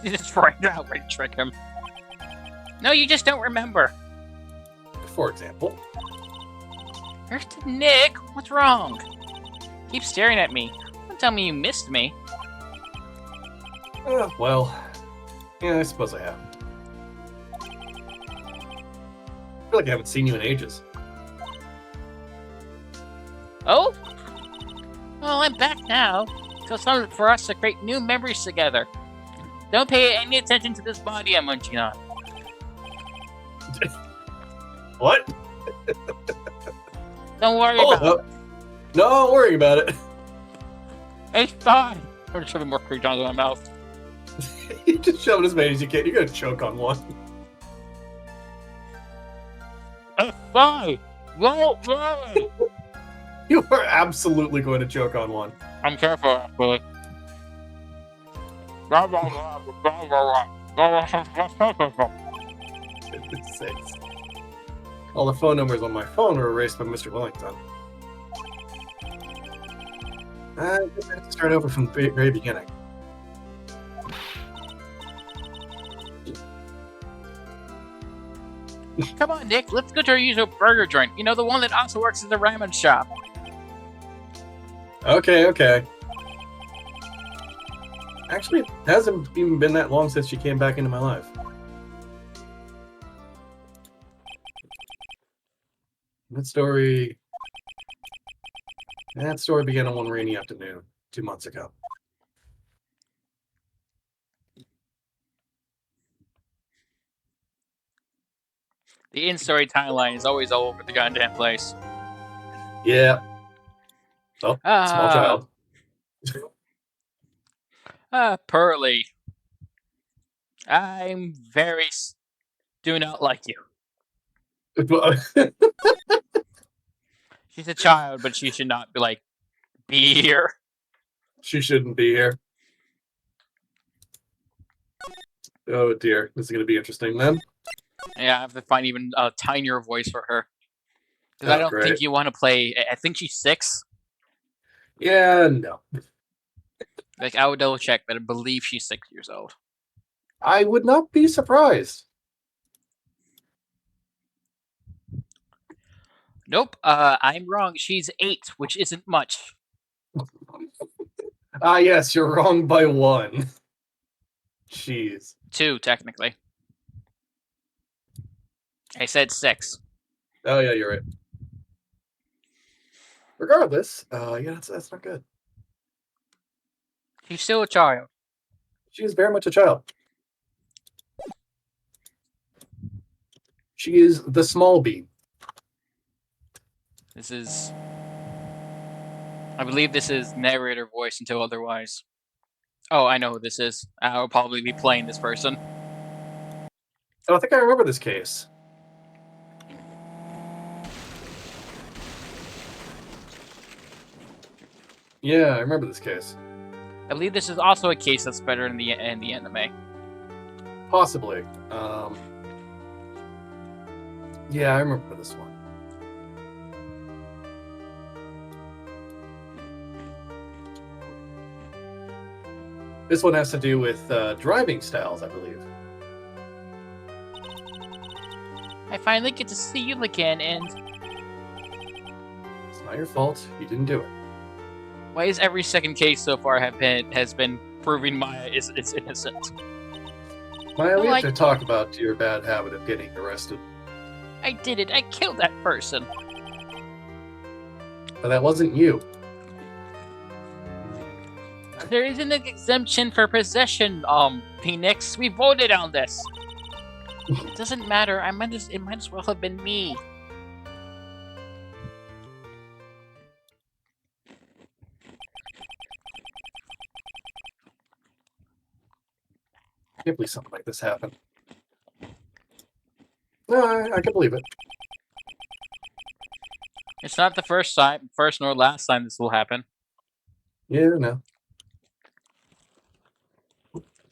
You just tried to outright trick him. No, you just don't remember. For example, Nick, what's wrong? Keep staring at me. Don't tell me you missed me. well, yeah, I suppose I have. I feel like I haven't seen you in ages. Oh? Well, I'm back now. So it's time for us to create new memories together. Don't pay any attention to this body I'm munching on. What? Don't worry Oh, about it. no, don't worry about it. It's fine. I'm just shoving more croutons in my mouth. You just shove it as many as you can. You're gonna choke on one. It's fine. Don't worry. You are absolutely going to choke on one. I'm careful, actually. Goodness sakes. All the phone numbers on my phone were erased by Mr. Wellington. I guess I have to start over from the very beginning. Come on, Nick. Let's go to our usual burger joint. You know, the one that also works as a ramen shop. Okay. Actually, it hasn't even been that long since she came back into my life. That story began on one rainy afternoon 2 months ago. The in-story timeline is always all over the goddamn place. Yeah. Oh, small child. Pearly. I'm do not like you. She's a child, but she should not be here. She shouldn't be here. Oh dear, this is going to be interesting then. Yeah, I have to find even a tinier voice for her. Because I Oh, don't great. think you want to play. I think she's 6. Yeah, no. Like, I would double check, but I believe she's 6 years old. I would not be surprised. Nope, I'm wrong. She's 8, which isn't much. Ah, yes, you're wrong by 1. Jeez. 2, technically. I said 6. Oh, yeah, you're right. Regardless, yeah, that's not good. She's still a child. She is very much a child. She is the small bee. This is... I believe this is narrator voice until otherwise. Oh, I know who this is. I'll probably be playing this person. Oh, I think I remember this case. Yeah, I remember this case. I believe this is also a case that's better in the anime. Possibly. Yeah, I remember this one. This one has to do with driving styles, I believe. I finally get to see you again, and It's not your fault. You didn't do it. why is every second case so far has been proving Maya is innocent? Maya, we Well, have to talk about your bad habit of getting arrested. I did it. I killed that person. But that wasn't you. There is an exemption for possession, Phoenix. We voted on this. It doesn't matter. It might as well have been me. I can't believe something like this happened. No, I can believe it. It's not the first nor last time this will happen. Yeah, no.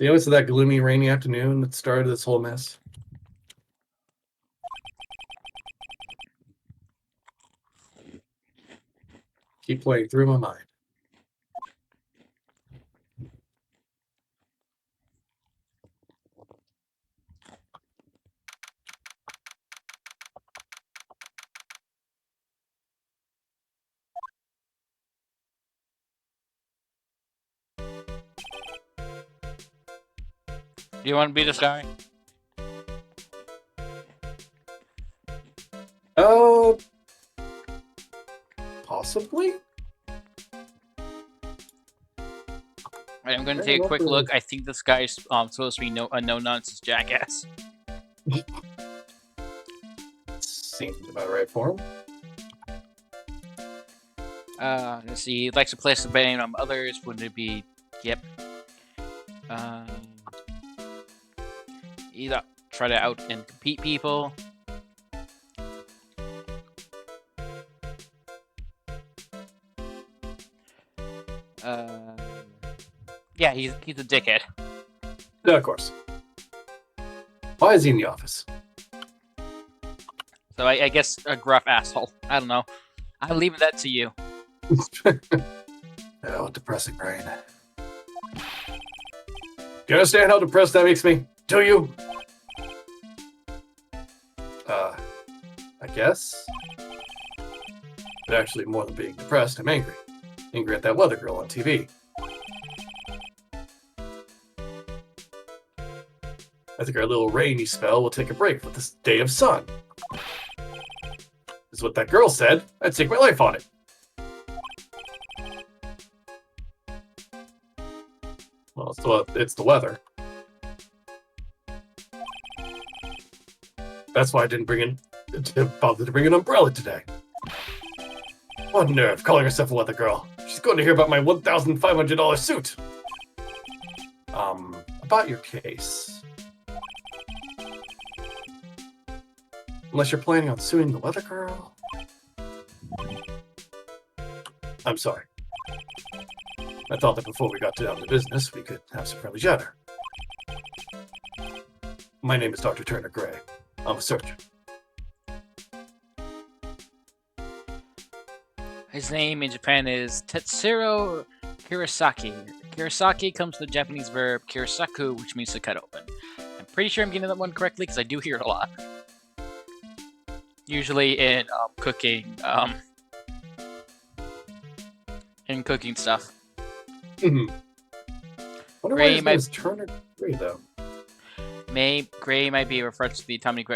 You know, it's that gloomy, rainy afternoon that started this whole mess. Keep playing through my mind. Do you want to be this guy? Oh, possibly. Right, I'm going to Very take a quick look. lovely. I think this guy's supposed to be a no-nonsense jackass. Seems about right for him. Let's see. He likes to place the blame on others. Wouldn't it be... Yep. Either try to out and compete people. Yeah, he's a dickhead. No, of course. Why is he in the office? So I guess a gruff asshole. I don't know. I'll leave that to you. Oh, depressing brain. Do you understand how depressed that makes me? Do you? I guess. But actually, more than being depressed, I'm angry. Angry at that weather girl on TV. I think our little rainy spell will take a break with this day of sun. Is what that girl said. I'd take my life on it. Well, it's the weather. That's why I didn't bother to bring an umbrella today. What nerve, calling herself a weather girl. She's going to hear about my $1,500 suit. About your case. Unless you're planning on suing the weather girl. I'm sorry. I thought that before we got down to business, we could have some friendly chatter. My name is Dr. Turner Gray. I'm a searcher. His name in Japan is Tetsuro Kirasaki. Kirasaki comes from the Japanese verb kirasaku, which means to cut open. I'm pretty sure I'm getting that one correctly because I do hear it a lot. Usually in cooking, stuff. Mm-hmm. Wonder why Gray his might- name is Turner Gray, though. Gray might be a reference to the Tommy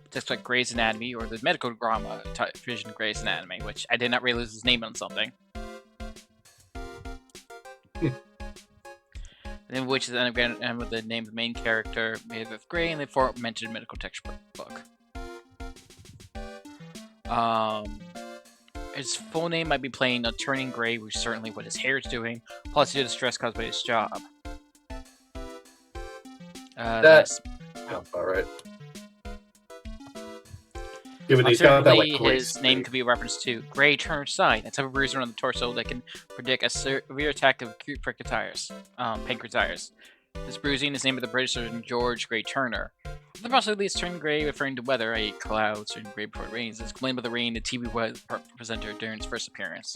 just like Grey's Anatomy or the medical drama division Grey's Anatomy, which I did not realize his name on something. And which is then with the name of the main character made of Gray in the aforementioned medical textbook. His full name might be playing a turning gray, which is certainly what his hair is doing, plus due to stress caused by his job. That's all right. Given he's got that, Alternatively, like, gray his name streak. could be a reference to Gray Turn Sign, a type of bruise around the torso that can predict a severe attack of acute pancreatitis. This bruising is named by the British surgeon George Gray Turner. The possibility is turn gray, referring to weather, i.e. clouds, turning gray before it rains, is explained by the rain the TV weather presenter during his first appearance.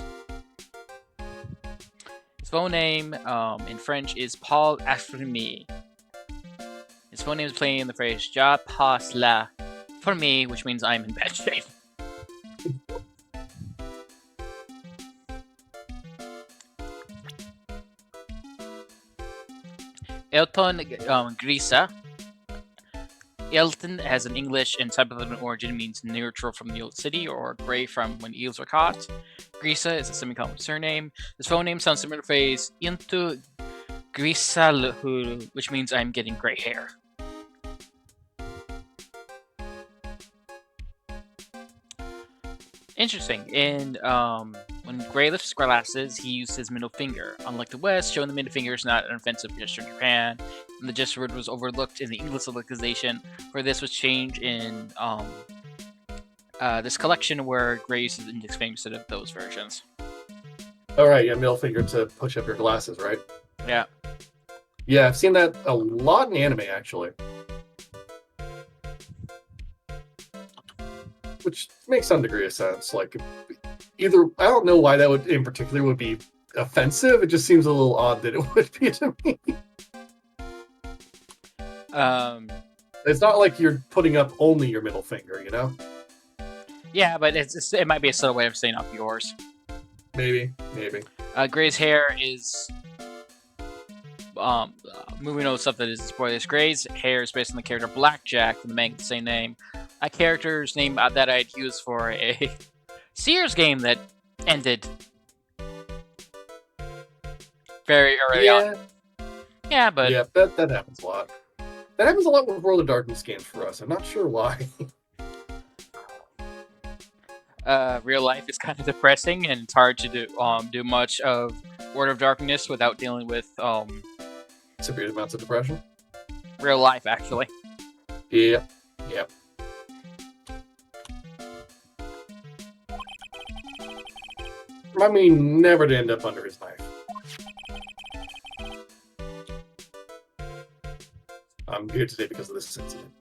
His full name in French is Paul Afremi. His full name is playing in the phrase "Je passe la for me," which means I'm in bad shape. Elton Grisa. Elton has an English and Cyberpunk origin, means neutral from the old city or gray from when eels were caught. Grisa is a semi-common surname. His phone name sounds similar to the phrase "Into Grisalhuru," which means I'm getting gray hair. Interesting. In when Gray lifts his glasses, he used his middle finger. Unlike the West, showing the middle finger is not an offensive gesture in Japan, and the gesture word was overlooked in the English localization, where this was changed in this collection where Gray uses the index finger instead of those versions. All right, yeah, middle finger to push up your glasses, right? Yeah. Yeah, I've seen that a lot in anime, actually. Which makes some degree of sense. Like, either I don't know why that would in particular would be offensive. It just seems a little odd that it would be to me. It's not like you're putting up only your middle finger, you know? Yeah, but it might be a subtle way of saying up yours. Maybe. Gray's hair is moving on to stuff that is spoilers. Gray's hair is based on the character Blackjack from the manga with the same name. A character's name that I'd used for a Sears game that ended very early on. Yeah, but yeah, that happens a lot. That happens a lot with World of Darkness games for us. I'm not sure why. real life is kind of depressing, and it's hard to do much of World of Darkness without dealing with Severe amounts of depression. real life, actually. Yep. I mean, never to end up under his knife. I'm here today because of this incident.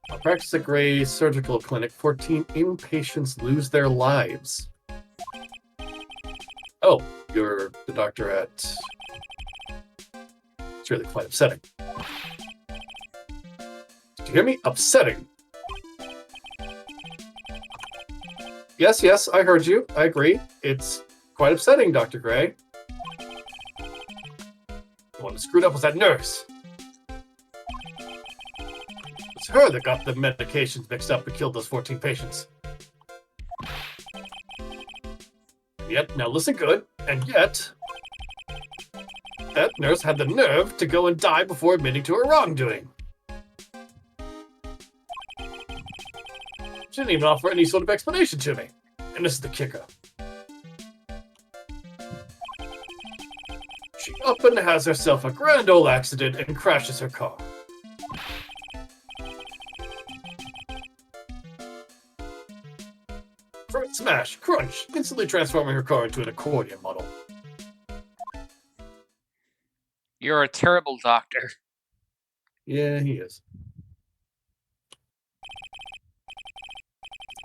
A practice at Gray Surgical Clinic, 14 inpatients lose their lives. Oh, you're the doctor at... It's really quite upsetting. Did you hear me? Upsetting. Yes, I heard you. I agree. It's quite upsetting, Dr. Gray. The one who screwed up was that nurse. It's her that got the medications mixed up and killed those 14 patients. And yet, now listen good, and yet, that nurse had the nerve to go and die before admitting to her wrongdoing. She didn't even offer any sort of explanation to me. And this is the kicker. She up and has herself a grand old accident and crashes her car. Smash, crunch, instantly transforming her car into an accordion model. You're a terrible doctor. Yeah, he is.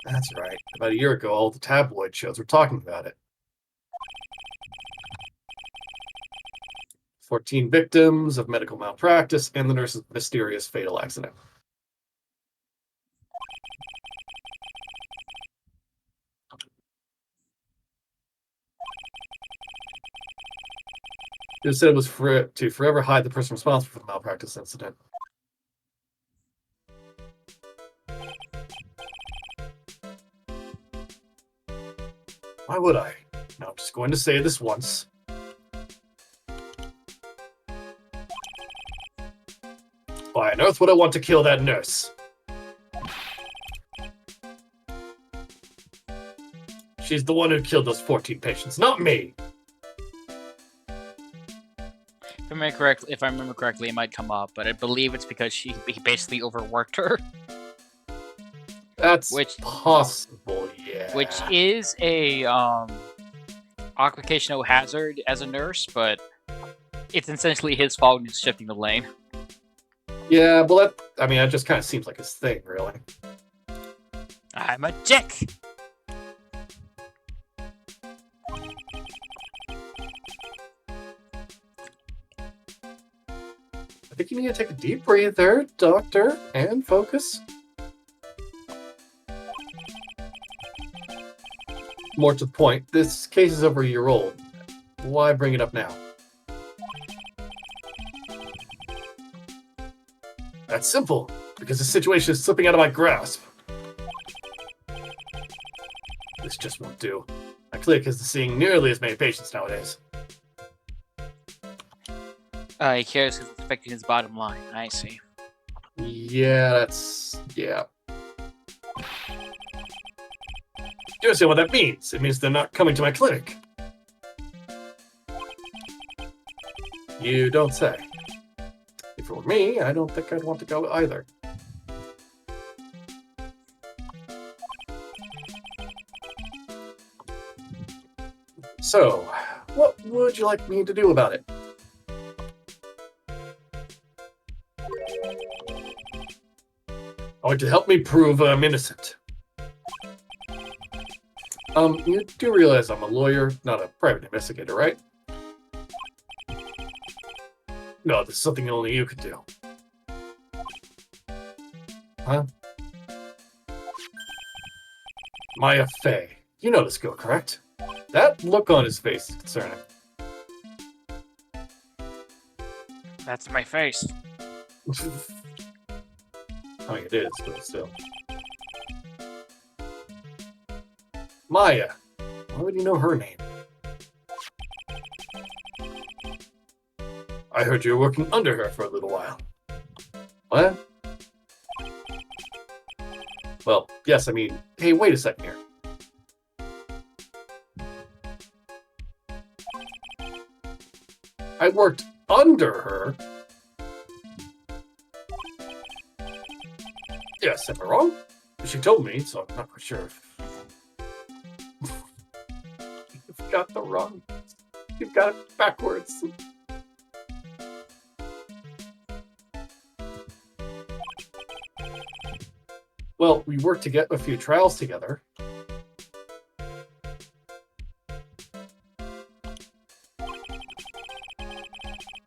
That's right. About a year ago, all the tabloid shows were talking about it. 14 victims of medical malpractice and the nurse's mysterious fatal accident. It said it was to forever hide the person responsible for the malpractice incident. Why would I? No, I'm just going to say this once. Why on earth would I want to kill that nurse? She's the one who killed those 14 patients, not me! If I remember correctly, it might come up, but I believe it's because he basically overworked her. That's possible, yeah. Which is a occupational hazard as a nurse, but it's essentially his fault in shifting the lane. Yeah, well, that just kind of seems like his thing, really. I'm a dick! I think you need to take a deep breather, Doctor, and focus. More to the point, this case is over a year old. Why bring it up now? That's simple, because the situation is slipping out of my grasp. This just won't do. My clinic isn't seeing nearly as many patients nowadays. He cares because it's affecting his bottom line. I see. Yeah. You understand what that means? It means they're not coming to my clinic. You don't say. If it were me, I don't think I'd want to go either. So, what would you like me to do about it? I want you to help me prove I'm innocent. You do realize I'm a lawyer, not a private investigator, right? No, this is something only you could do. Huh? Maya Fey. You know this girl, correct? That look on his face is concerning. That's my face. I mean, it is, but still. Maya. Why would you know her name? I heard you were working under her for a little while. What? Well, yes, I mean, hey, wait a second here. I worked under her? Yes, am I wrong? She told me, so I'm not quite sure if... You've got the wrong... You've got it backwards. Well, we worked to get a few trials together.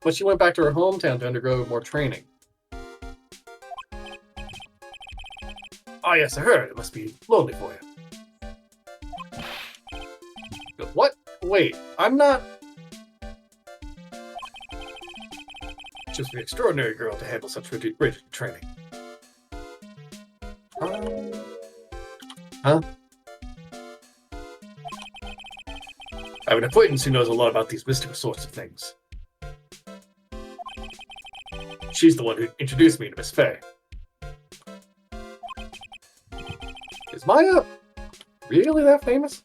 But she went back to her hometown to undergo more training. Oh yes, I heard. It must be lonely for you. What? Wait, I'm not... Just an extraordinary girl to handle such rigid training. Huh? I have an acquaintance who knows a lot about these mystical sorts of things. She's the one who introduced me to Miss Fey. Is Maya really that famous?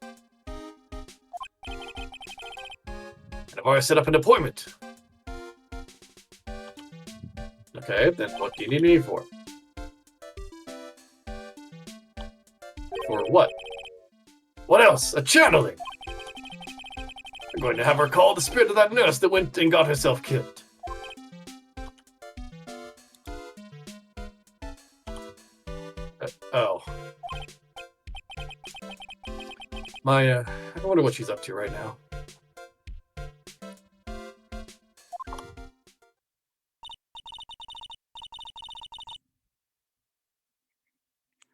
And I've already set up an appointment. Okay, then what do you need me for? For what? What else? A channeling! I'm going to have her call the spirit of that nurse that went and got herself killed. Maya, I wonder what she's up to right now.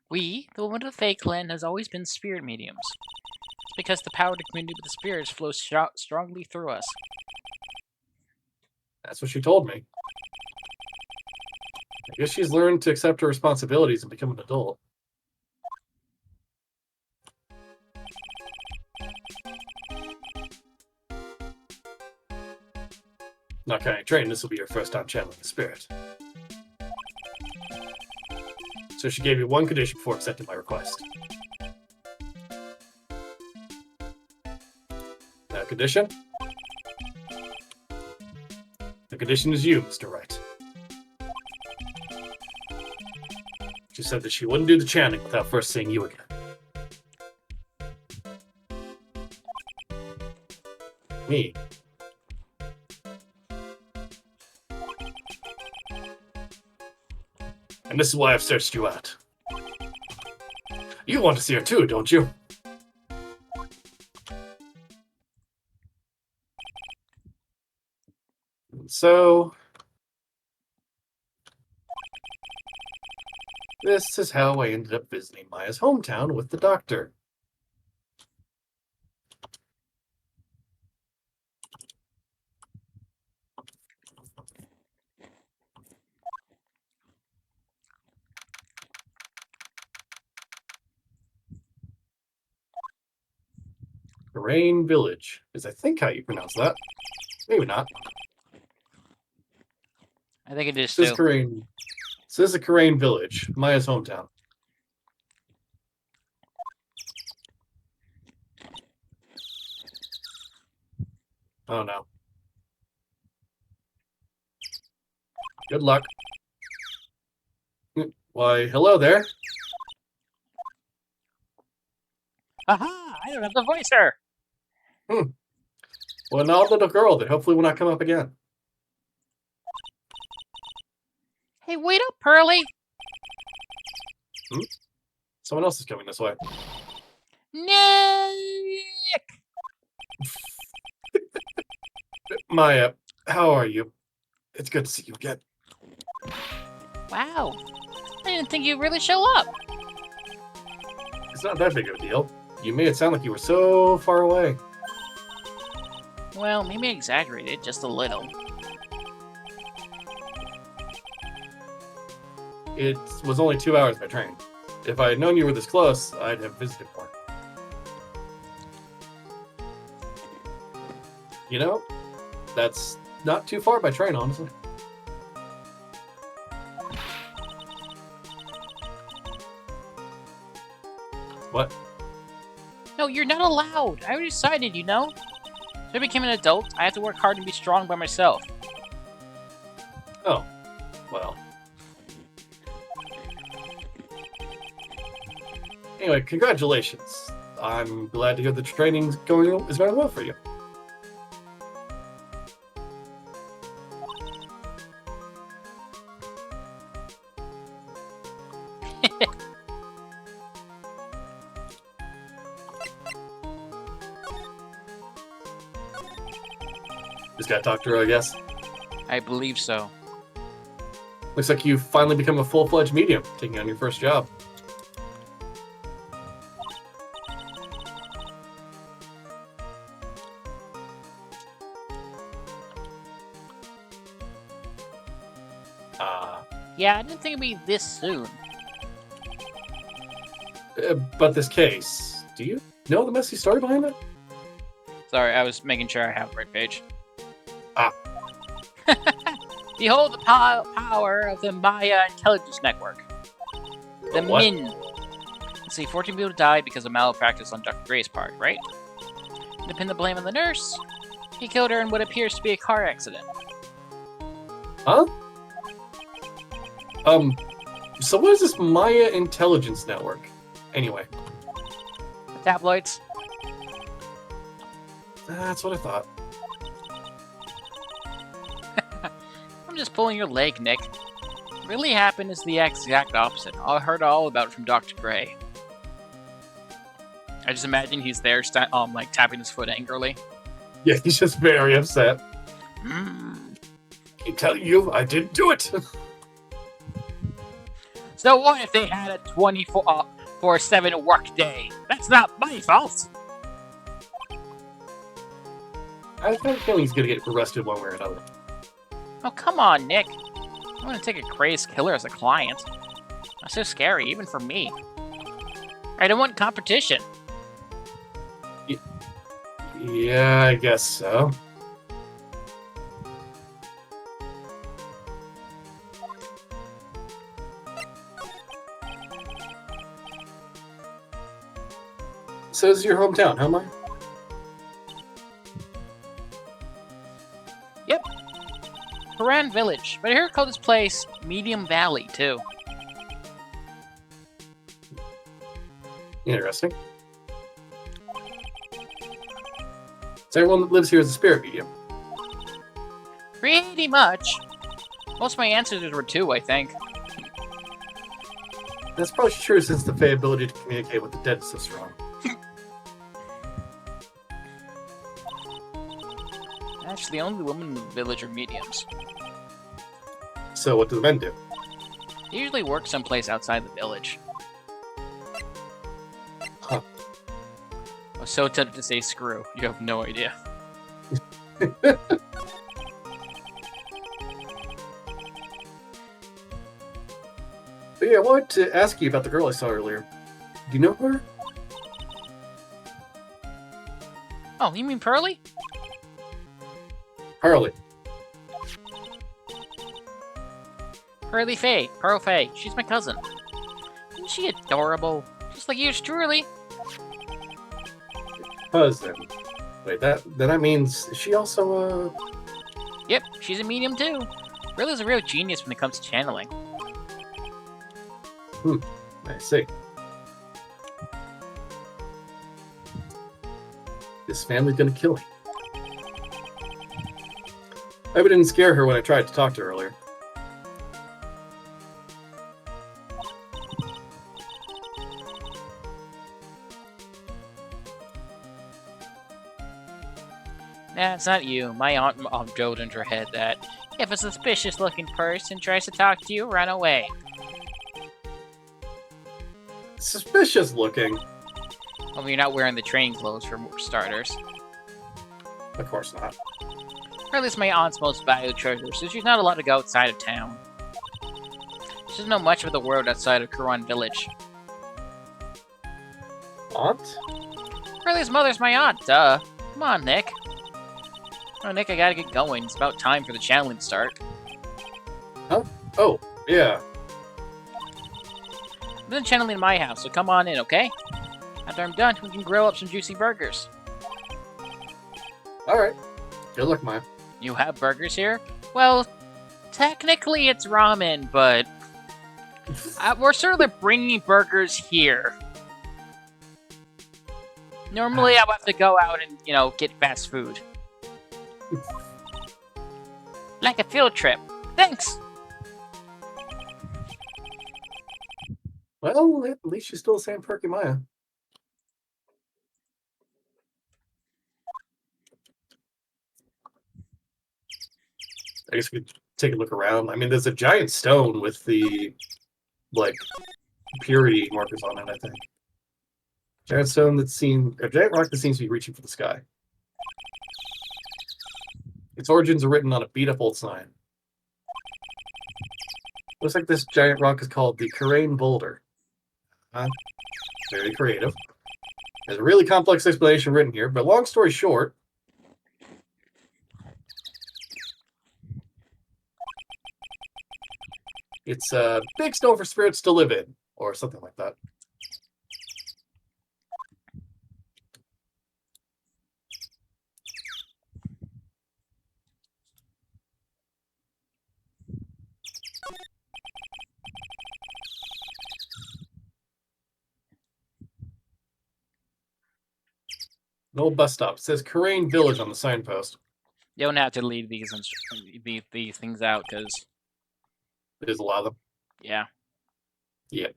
We, the women of the Fae Clan, has always been spirit mediums. It's because the power to communicate with the spirits flows strongly through us. That's what she told me. I guess she's learned to accept her responsibilities and become an adult. Not counting train, this will be your first time channeling a spirit. So she gave me one condition before accepting my request. That condition? The condition is you, Mr. Wright. She said that she wouldn't do the chanting without first seeing you again. Me. And this is why I've searched you out. You want to see her too, don't you? And so... this is how I ended up visiting Maya's hometown with the doctor. Karain Village is, I think, how you pronounce that. Maybe not. I think it is This is too. Karain. So this is Karain Village, Maya's hometown. Oh no. Good luck. Why, hello there. Aha! I don't have the voicer! Well, an odd little girl that hopefully will not come up again. Hey, wait up, Pearly! Someone else is coming this way. Nick! Maya, how are you? It's good to see you again. Wow. I didn't think you'd really show up. It's not that big of a deal. You made it sound like you were so far away. Well, maybe I exaggerated just a little. It was only 2 hours by train. If I had known you were this close, I'd have visited more. You know, that's not too far by train, honestly. What? No, you're not allowed. I already decided, you know? So I became an adult, I have to work hard and be strong by myself. Oh, well. Anyway, congratulations. I'm glad to hear the training's going well for you. Just gotta talk to her, I guess. I believe so. Looks like you've finally become a full-fledged medium, taking on your first job. Yeah, I didn't think it'd be this soon. But this case, do you know the messy story behind it? Sorry, I was making sure I have the right page. Ah. Behold the power of the Maya Intelligence Network. The What? MIN. Let's see, 14 people died because of malpractice on Dr. Gray's part, right? To pin the blame on the nurse, he killed her in what appears to be a car accident. Huh? So what is this Maya Intelligence Network? Anyway, The tabloids? that's what I thought. I'm just pulling your leg, Nick. What really happened is the exact opposite. I heard all about it from Dr. Gray. I just imagine he's there, like tapping his foot angrily. Yeah, he's just very upset. Mm. I'm telling you, I didn't do it. So what if they had a 24/7 work day? That's not my fault. I have a feeling he's gonna get arrested one way or another. Oh, come on, Nick. I'm gonna take a crazed killer as a client. That's so scary, even for me. I don't want competition. Yeah, I guess so. So this is your hometown, huh, Mike? Yep. Haran Village. But I hear call this place Medium Valley, too. Interesting. So everyone that lives here is a spirit medium. Pretty much. Most of my ancestors were too, I think. That's probably true since the Fae ability to communicate with the dead is so strong. Actually, the only women in the village are mediums. So what do the men do? They usually work someplace outside the village. Huh. I was so tempted to say screw. You have no idea. But yeah, I wanted to ask you about the girl I saw earlier. Do you know her? Oh, you mean Pearly? Harley. Pearly Faye. Pearl Faye. She's my cousin. Isn't she adorable? Just like yours truly. Cousin. Wait, that means is she also Yep, she's a medium too. Pearly's a real genius when it comes to channeling. I see. This family's gonna kill me. I hope it didn't scare her when I tried to talk to her earlier. Nah, it's not you. My aunt drilled into her head that if a suspicious-looking person tries to talk to you, run away. Suspicious looking. Well, you're not wearing the training clothes for starters. Of course not. Pearly's my aunt's most valued treasure, so she's not allowed to go outside of town. She doesn't know much of the world outside of Kuran Village. Aunt? Pearly's mother's my aunt, duh. Come on, Nick. Oh, Nick, I gotta get going. It's about time for the channeling to start. Oh, yeah. I've been channeling in my house, so come on in, okay? After I'm done, we can grill up some juicy burgers. Alright. Good luck, Maya. You have burgers here? Well, technically it's ramen, but we're sort of bringing burgers here. Normally, I would have to go out and, get fast food. Like a field trip. Thanks! Well, at least she's still the same perky Maya. I guess we could take a look around. I mean, there's a giant stone with the, purity markers on it, I think. Giant stone a giant rock that seems to be reaching for the sky. Its origins are written on a beat-up old sign. Looks like this giant rock is called the Karain Boulder. Very creative. There's a really complex explanation written here, but long story short, it's a big stone for spirits to live in, or something like that. An old bus stop. It says Karain Village on the signpost. You don't have to leave these things out, because... There's a lot of them. Yeah. Yeah.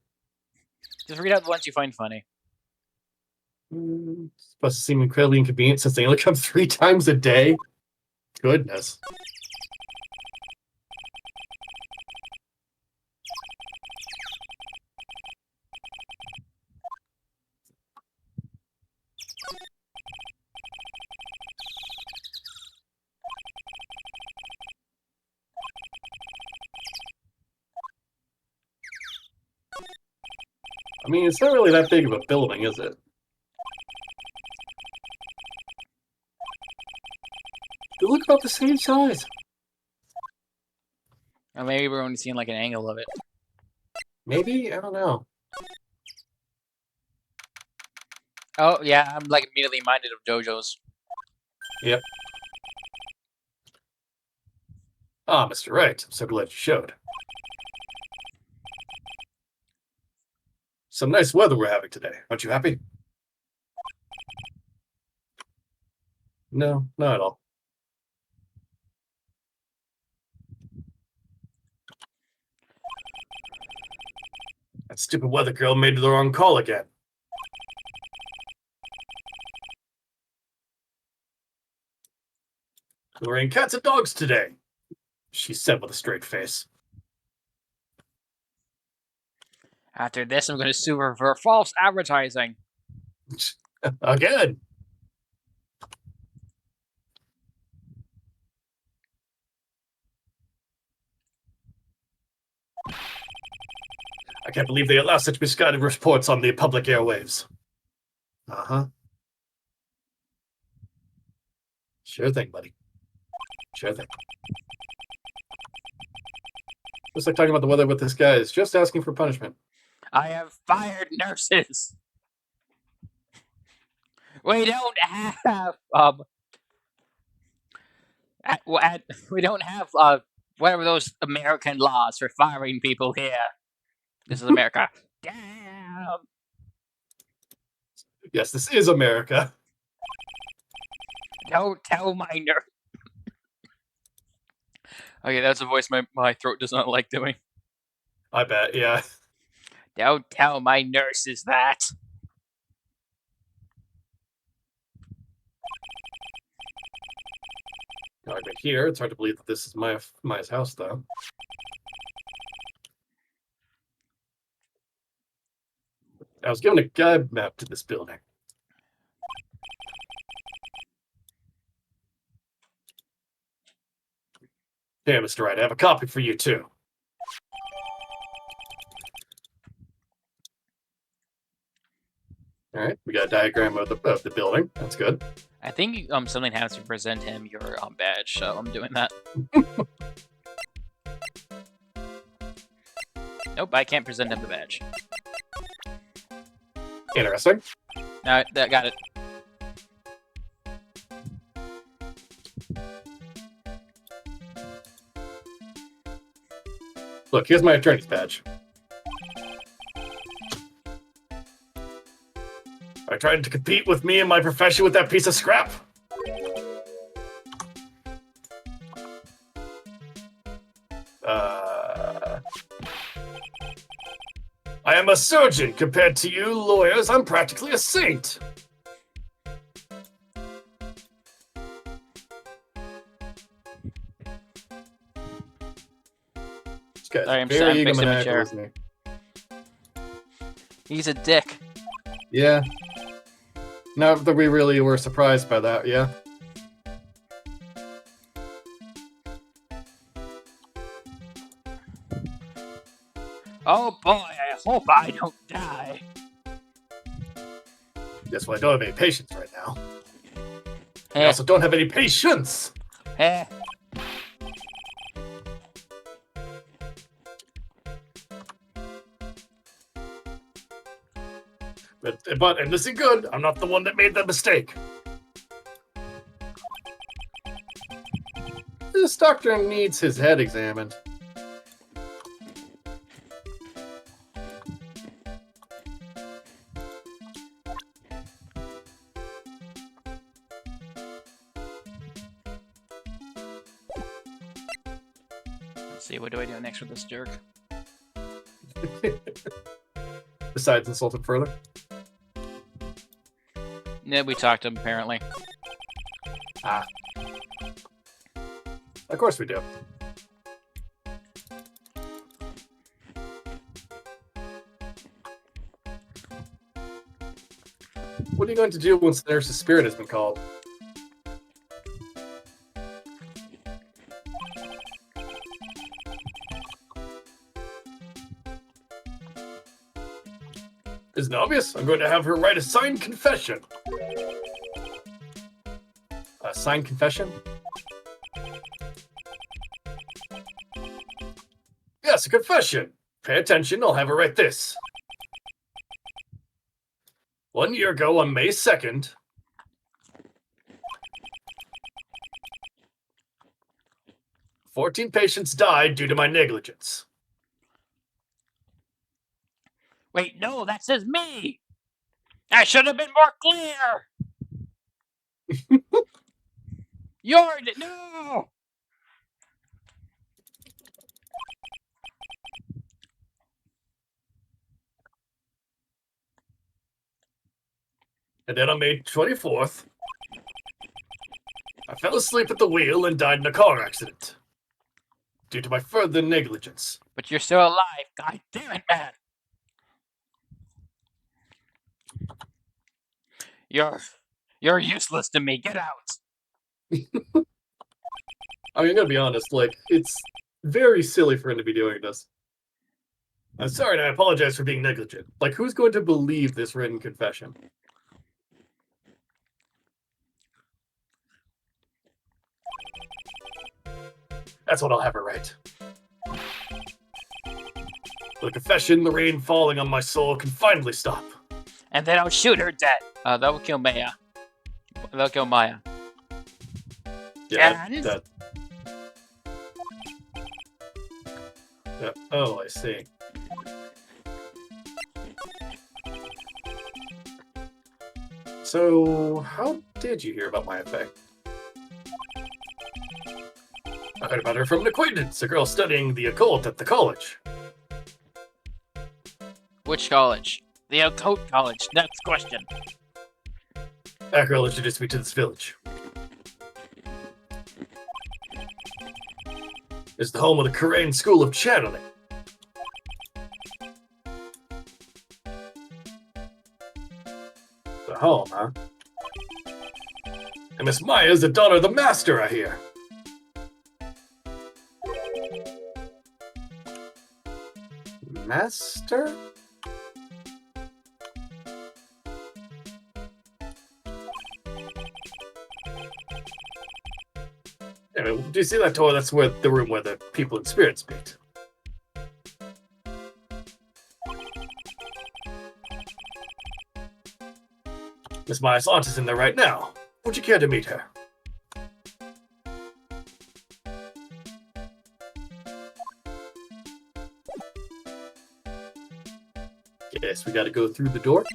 Just read out the ones you find funny. It's supposed to seem incredibly inconvenient since they only come 3 times a day. Goodness. I mean, it's not really that big of a building, is it? They look about the same size. Or maybe we're only seeing like an angle of it. Maybe? I don't know. Oh yeah, I'm like immediately minded of dojos. Yep. Ah, Mr. Wright, I'm so glad you showed. Some nice weather we're having today. Aren't you happy? No, not at all. That stupid weather girl made the wrong call again. We're in cats and dogs today, she said with a straight face. After this, I'm going to sue her for false advertising. Again. I can't believe they allow such misguided reports on the public airwaves. Uh-huh. Sure thing, buddy. Sure thing. Just like talking about the weather with this guy is just asking for punishment. I have fired nurses. We don't have we don't have whatever those American laws for firing people here. This is America. Damn. Yes, this is America. Don't tell my nurse. Okay, that's a voice my throat does not like doing. I bet, yeah. Don't tell my nurses that. Right here, it's hard to believe that this is Maya's house, though. I was given a guide map to this building. Here, Mr. Wright, I have a copy for you, too. All right, we got a diagram of the building. That's good. I think something has to present him your badge, so I'm doing that. Nope, I can't present him the badge. Interesting. No, that got it. Look, here's my attorney's badge. Are you trying to compete with me in my profession with that piece of scrap? I am a surgeon. Compared to you lawyers, I'm practically a saint. This guy's Sorry, I'm very fixing my egomaniacal, chair. isn't he? He's a dick. Yeah. Not that we really were surprised by that, yeah. Oh boy, I hope I don't die. Guess what? I don't have any patience right now. I Eh, also don't have any patience. eh. But and listen good, I'm not the one that made that mistake. This doctor needs his head examined. Let's see, what do I do next with this jerk? Besides insult him further. Yeah, we talked to him, apparently. Of course we do. What are you going to do once the nurse's spirit has been called? Isn't it obvious? I'm going to have her write a signed confession. A signed confession? Yes, a confession. Pay attention, I'll have her write this. 1 year ago on May 2nd, "14 patients died due to my negligence. Wait, no, that says me! I should have been more clear! No! And then on May 24th, I fell asleep at the wheel and died in a car accident. Due to my further negligence. But you're still alive. God damn it, man. You're useless to me. Get out. I mean, I'm gonna be honest, like, it's very silly for him to be doing this. I'm sorry and I apologize for being negligent. Like, who's going to believe this written confession? That's what I'll have her write. The confession, the rain falling on my soul can finally stop. And then I'll shoot her dead. That will kill Maya. That'll kill Maya. Yeah, Yeah, oh, I see. So, how did you hear about my effect? I heard about her from an acquaintance, a girl studying the occult at the college. Which college? The occult college. Next question. That girl introduced me to this village. It's the home of the Kurain School of Channeling. The home, huh? And Miss Maya is the daughter of the Master, I hear. Master? Anyway, do you see that door? That's where the room where the people in spirits meet. Miss Maya's aunt is in there right now. Would you care to meet her? Yes, we gotta go through the door.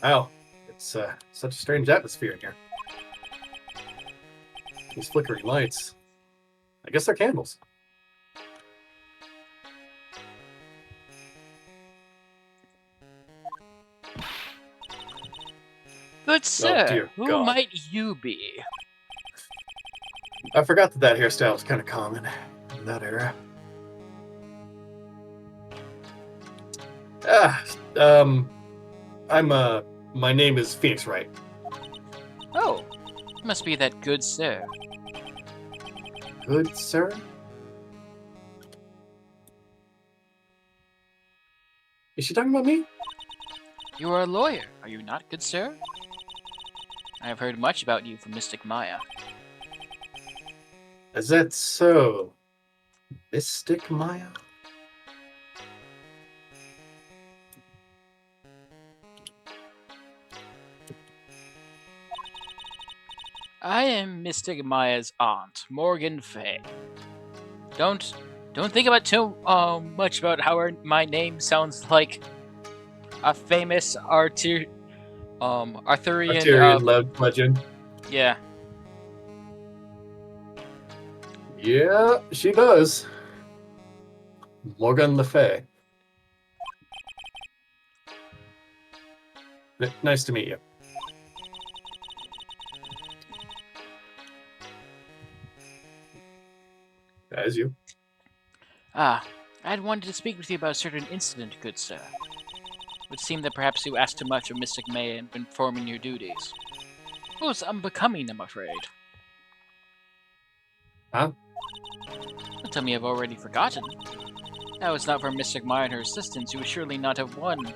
Wow, it's such a strange atmosphere in here. These flickering lights. I guess they're candles. Good sir, dear who God. might you be? I forgot that hairstyle was kind of common in that era. My name is Phoenix Wright. Oh, must be that good sir. Good sir? Is she talking about me? You are a lawyer, are you not, good sir? I have heard much about you from Mystic Maya. Is that so? Mystic Maya? I am Mystic Maya's aunt, Morgan Fay. Don't think about too much about how my name sounds like a famous Arthurian. Arthurian legend. Yeah. Yeah, she does. Morgan Le Fay. Nice to meet you. As you. Ah, I had wanted to speak with you about a certain incident, good sir. It would seem that perhaps you asked too much of Mystic May and been performing your duties. It was unbecoming, I'm afraid. Huh? Don't tell me I've already forgotten. That was not for Mystic May and her assistants, you would surely not have won.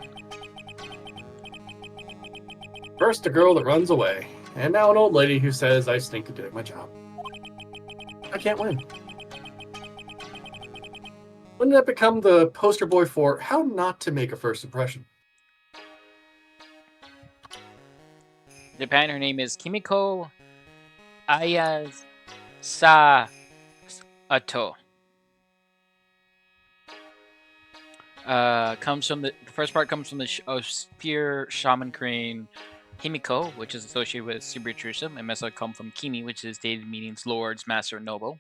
First a girl that runs away, and now an old lady who says I stink at doing my job. I can't win. Wouldn't that become the poster boy for how not to make a first impression? Japan, her name is Kimiko Ayasato. Comes from the first part comes from the Spear Shaman Crane Himiko, which is associated with Subaru and also come from Kimi, which is dated meanings Lords, Master, Noble.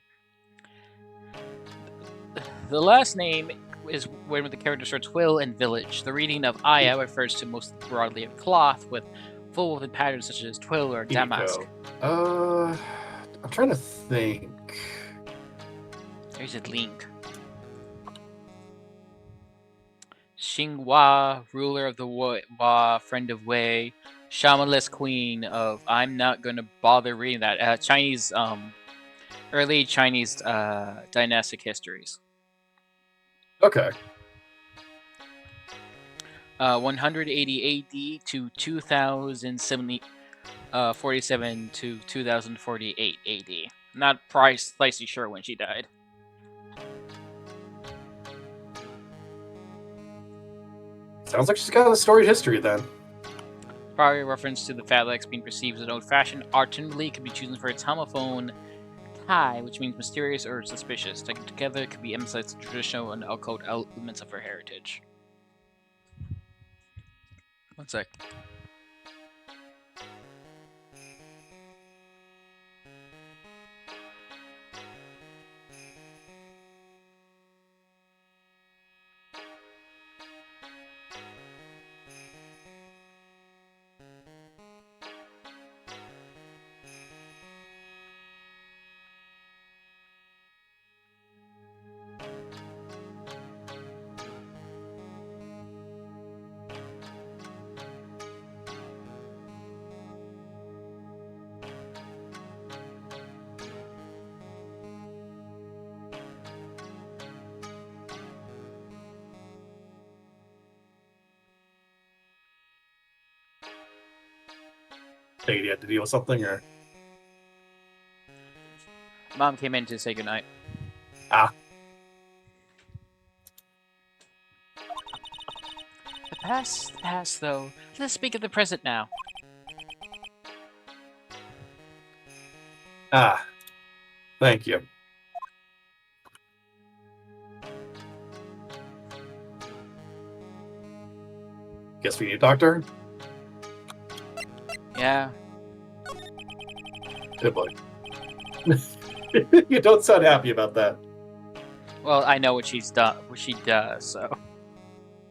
The last name is when the character starts Will and Village. The reading of Aya refers to most broadly of cloth with full woven patterns such as twill or damask. I'm trying to think. There's a link. Xinghua, ruler of the Wa, friend of Wei, shamanless queen of. I'm not gonna bother reading that. Chinese, early Chinese dynastic histories. Okay. 180 AD to 2047 to 2048 AD. Not precisely sure when she died. Sounds like she's got a storied history then. Probably a reference to the phalanx being perceived as an old-fashioned alternatively could be chosen for its homophone Tai, which means mysterious or suspicious. Taken together, it could be emphasized the traditional and occult elements of her heritage. One sec. Think you had to deal with something, or? Mom came in to say goodnight. Ah. The past, though. Let's speak of the present now. Ah. Thank you. Guess we need a doctor? Yeah. Good boy. You don't sound happy about that. Well, I know what she's done. What she does. So.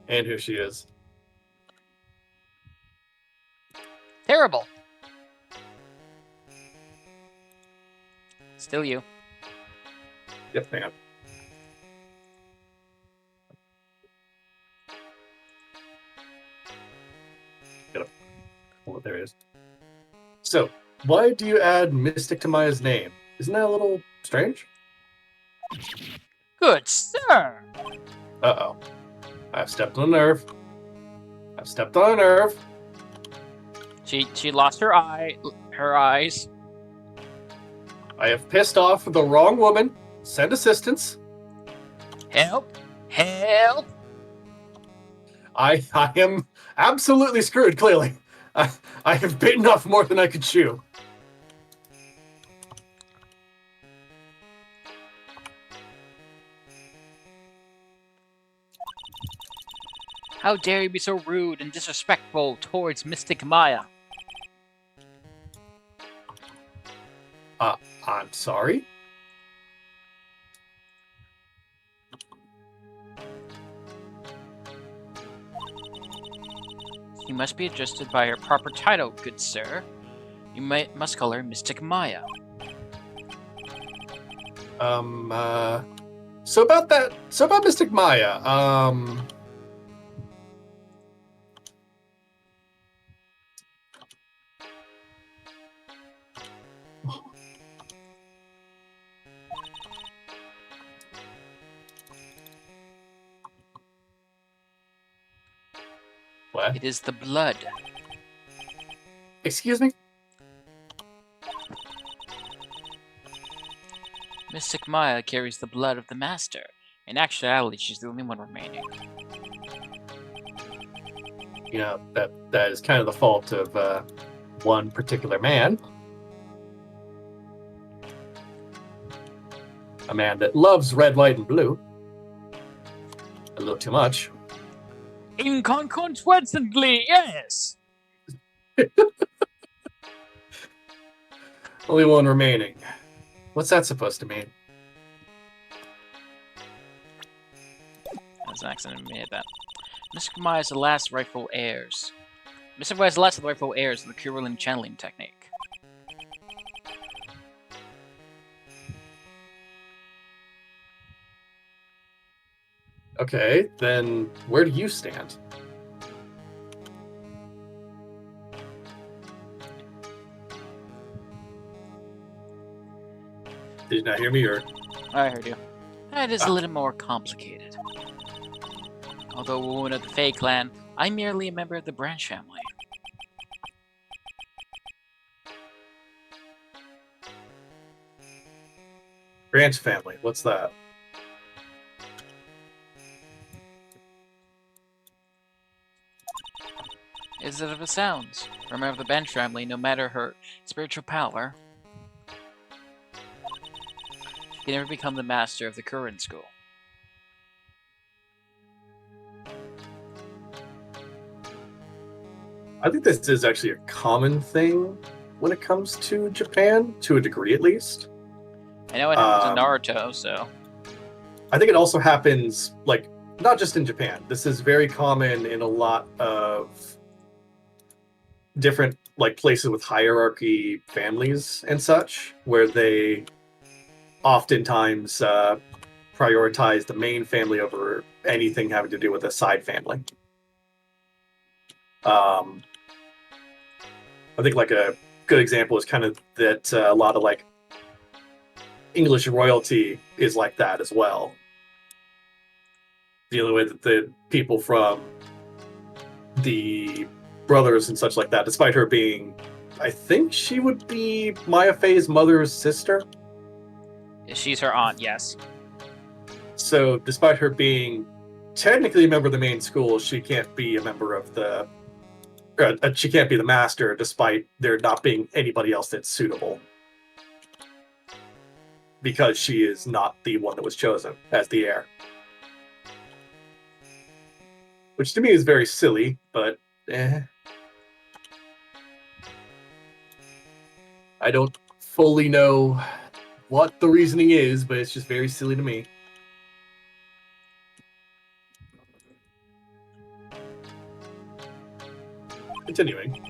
And who she is. Terrible. Still you. Yep, hang on. Oh, there it is. So, why do you add Mystic to Maya's name? Isn't that a little strange? Good sir. Uh-oh. I've stepped on a nerve. I've stepped on a nerve. She lost her eyes. I have pissed off the wrong woman. Send assistance. Help. I am absolutely screwed, clearly. I have bitten off more than I could chew. How dare you be so rude and disrespectful towards Mystic Maya? I'm sorry? You must be addressed by her proper title, good sir. You must call her Mystic Maya. So about Mystic Maya, what? It is the blood. Excuse me? Mystic Maya carries the blood of the Master. In actuality, she's the only one remaining. You know, that is kind of the fault of one particular man. A man that loves red, white, and blue. A little too much. Inconsequently, yes! Only one remaining. What's that supposed to mean? That was an accident, I made that. Mystic Maya is the last rightful heirs. Mystic Maya is the last of the rightful heirs of the Curulin channeling technique. Okay, then where do you stand? Did you not hear me, or? I heard you. That is a little more complicated. Although a woman of the Fae clan, I'm merely a member of the Branch family. Branch family, what's that? Is it of it sounds? A member of the Branch family, no matter her spiritual power, she can never become the master of the Current School. I think this is actually a common thing when it comes to Japan, to a degree at least. I know it happens in Naruto, so... I think it also happens, like, not just in Japan. This is very common in a lot of different, like, places with hierarchy families and such, where they oftentimes prioritize the main family over anything having to do with a side family. I think like a good example is kind of that a lot of like English royalty is like that as well. Dealing with the people from the brothers and such like that, despite her being, I think she would be Maya Fey's mother's sister. She's her aunt, yes. So despite her being technically a member of the main school, she can't be a member of the she can't be the master, despite there not being anybody else that's suitable. Because she is not the one that was chosen as the heir. Which to me is very silly, but I don't fully know what the reasoning is, but it's just very silly to me. Continuing.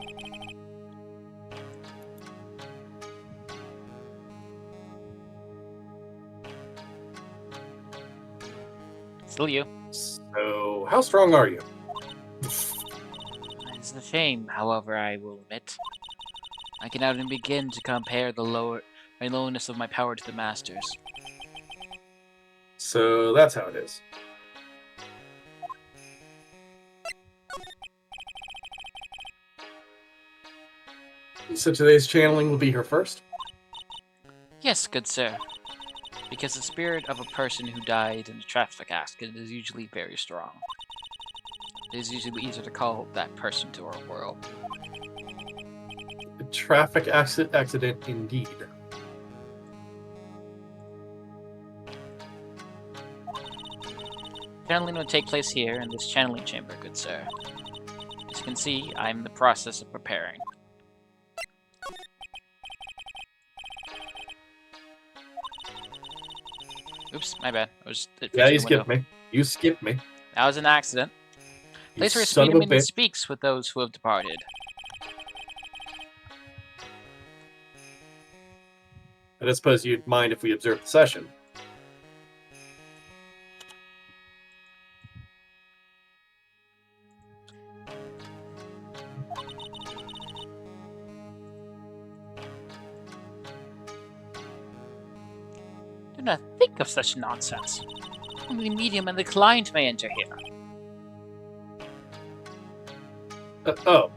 Still you. So, how strong are you? It's a shame, however, I will admit. I cannot even begin to compare the lowness of my power to the Master's. So, that's how it is. So today's channeling will be her first? Yes, good sir. Because the spirit of a person who died in a traffic accident is usually very strong. It is usually easier to call that person to our world. A traffic accident indeed. Channeling will take place here in this channeling chamber, good sir. As you can see, I'm in the process of preparing. Oops, my bad. I was Yeah, you fixing the window. skipped me. You skipped me. That was an accident. You Place where son of a Speederman bitch. speaks with those who have departed. I don't suppose you'd mind if we observe the session. Do not think of such nonsense. Only the medium and the client may enter here. Oh.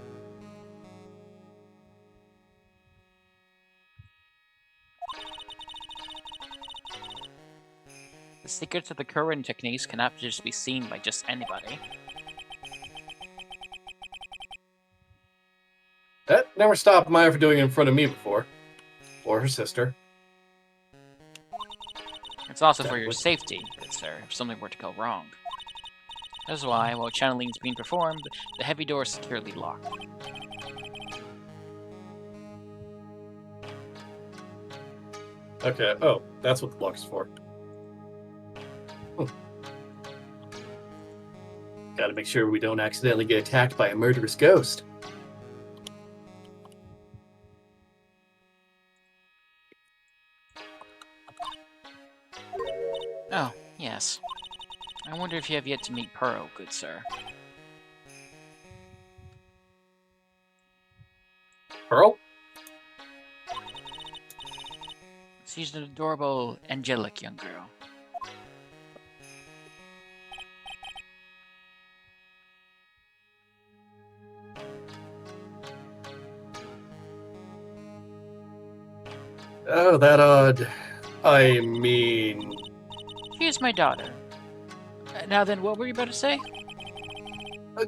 The secrets of the current techniques cannot just be seen by just anybody. That never stopped Maya from doing it in front of me before. Or her sister. It's also for your Exactly. safety, good sir, if something were to go wrong. That is why, while channeling is being performed, the heavy door is securely locked. Okay, oh, that's what the block is for. Gotta make sure we don't accidentally get attacked by a murderous ghost. Oh, yes. I wonder if you have yet to meet Pearl, good sir. Pearl? She's an adorable, angelic young girl. Oh, that odd. I mean... She is my daughter. Now then, what were you about to say?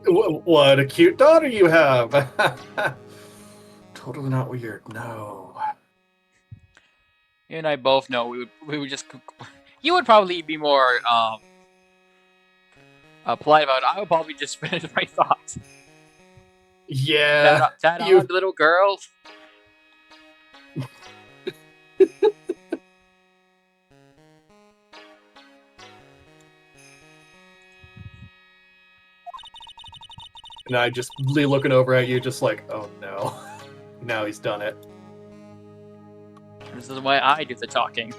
What a cute daughter you have! Totally not weird, no. You and I both know we would just... You would probably be more, polite about it. I would probably just finish my thoughts. Yeah, That you... odd little girl. And I just looking over at you, just like, oh no. Now he's done it. This is why I do the talking.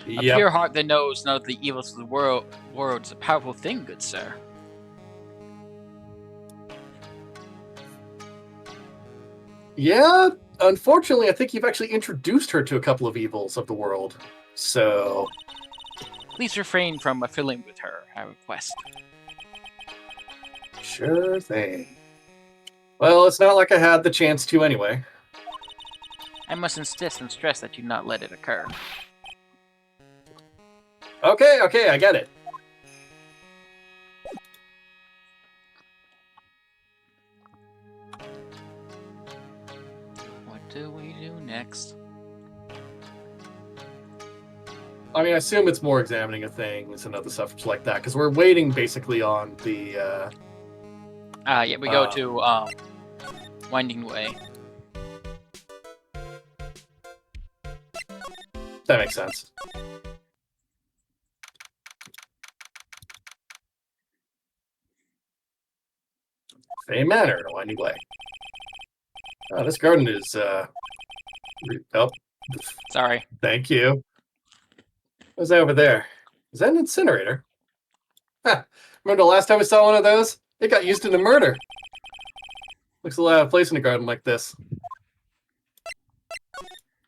A Yep. pure heart that knows none of the evils of the world is a powerful thing, good sir. Yeah, unfortunately, I think you've actually introduced her to a couple of evils of the world. So, Please refrain from fiddling with her, I request. sure thing. Well, it's not like I had the chance to anyway. I must insist and stress that you not let it occur. Okay, I get it. What do we do next? I mean, I assume it's more examining of things and other stuff like that, because we're waiting basically on the, Yeah, we go to, Winding Way. that makes sense. Fey Manor, Winding Way. Oh, this garden is, oh, Sorry. thank you. What's that over there? Is that an incinerator? Huh. Remember the last time we saw one of those? It got used in a murder. Looks a lot of place in a garden like this.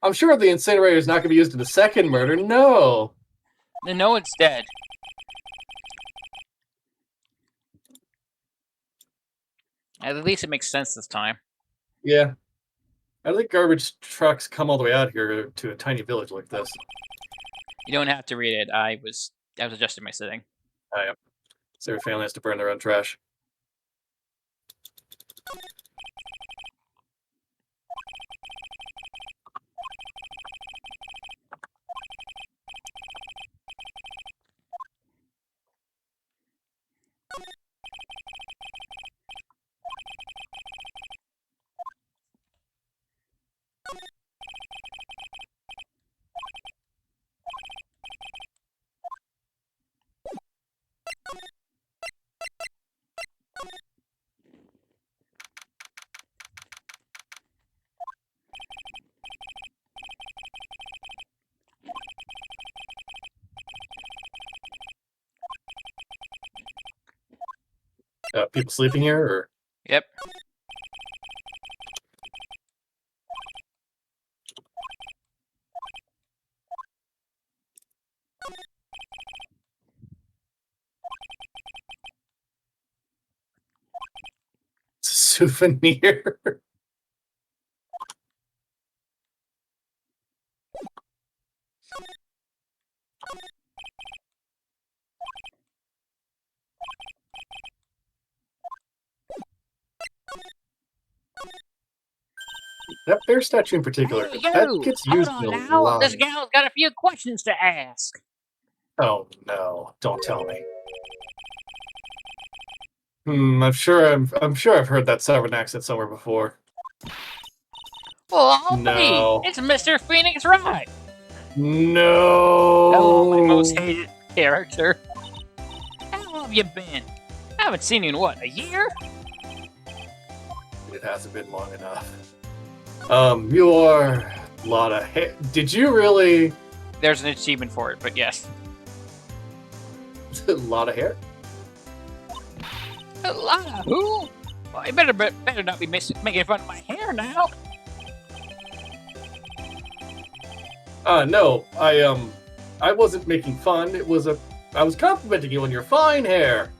I'm sure the incinerator is not going to be used in the second murder. No. No, it's dead. At least it makes sense this time. Yeah. I think garbage trucks come all the way out here to a tiny village like this. You don't have to read it. I was adjusting my setting. Oh, yeah. So every family has to burn their own trash. people sleeping here, or Yep. it's a souvenir? That bear statue in particular, Hey, that you! gets Hold used on in a now. lot. This gal's got a few questions to ask. Oh no! Don't tell me. I'm sure I've heard that southern accent somewhere before. Well, I'll be. No. It's Mr. Phoenix Wright. No. Oh, my most hated character. How long have you been? I haven't seen you in what, a year? It hasn't been long enough. You're a lot of hair. Did you really? There's an achievement for it, but yes. A lot of hair. A lot of who? Well, you better not be making fun of my hair now. No, I wasn't making fun. I was complimenting you on your fine hair.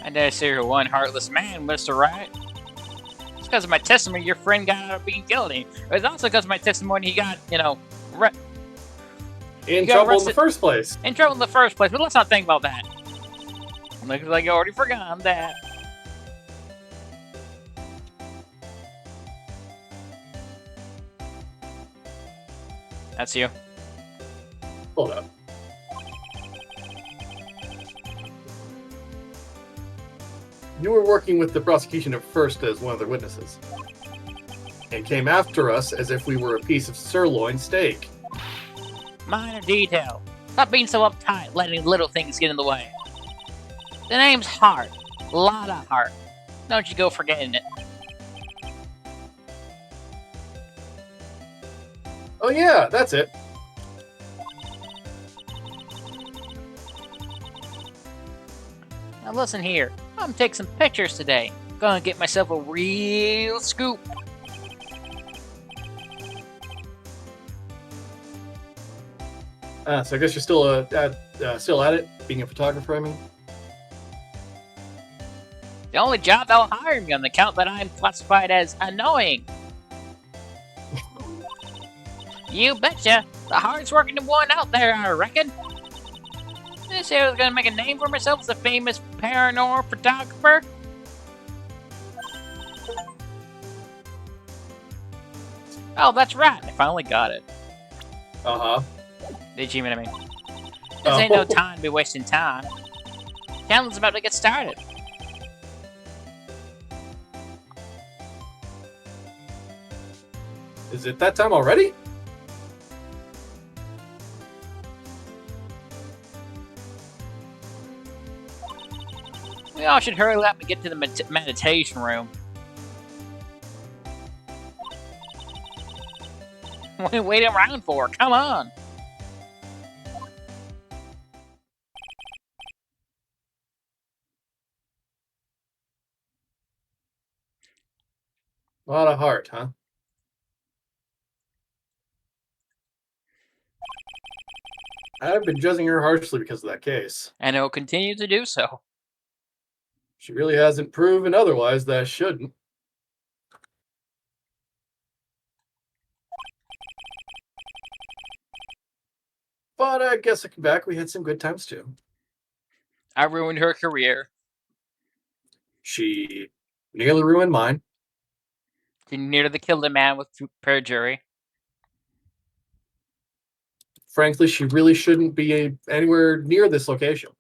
I dare say you're one heartless man, Mr. Wright. It's because of my testimony your friend got out of being guilty. It's also because of my testimony he got, In You got trouble in arrested- the first place. in trouble in the first place. But let's not think about that. Looks like you already forgot that. That's you. Hold up. You were working with the prosecution at first as one of their witnesses, and came after us as if we were a piece of sirloin steak. Minor detail. Stop being so uptight, letting little things get in the way. The name's Hart. Lot of heart. Don't you go forgetting it. Oh yeah, that's it. Now listen here. I'm gonna take some pictures today. Gonna get myself a real scoop. So I guess you're still at it, being a photographer. I mean, The only job they'll hire me on the count that I'm classified as annoying. You betcha. The hardest working one out there, I reckon. This here was gonna make a name for myself as a famous paranormal photographer. Oh, that's right. I finally got it. uh-huh. The achievement, I mean. This ain't no Oh. time to be wasting time. Challenge about to get started. Is it that time already? We all should hurry up and get to the meditation room. What are you waiting around for? Come on! A lot of heart, huh? I've been judging her harshly because of that case. And it will continue to do so. She really hasn't proven otherwise that shouldn't. But I guess looking back, we had some good times too. I ruined her career. She nearly ruined mine. She nearly killed a man with perjury. Frankly, she really shouldn't be anywhere near this location.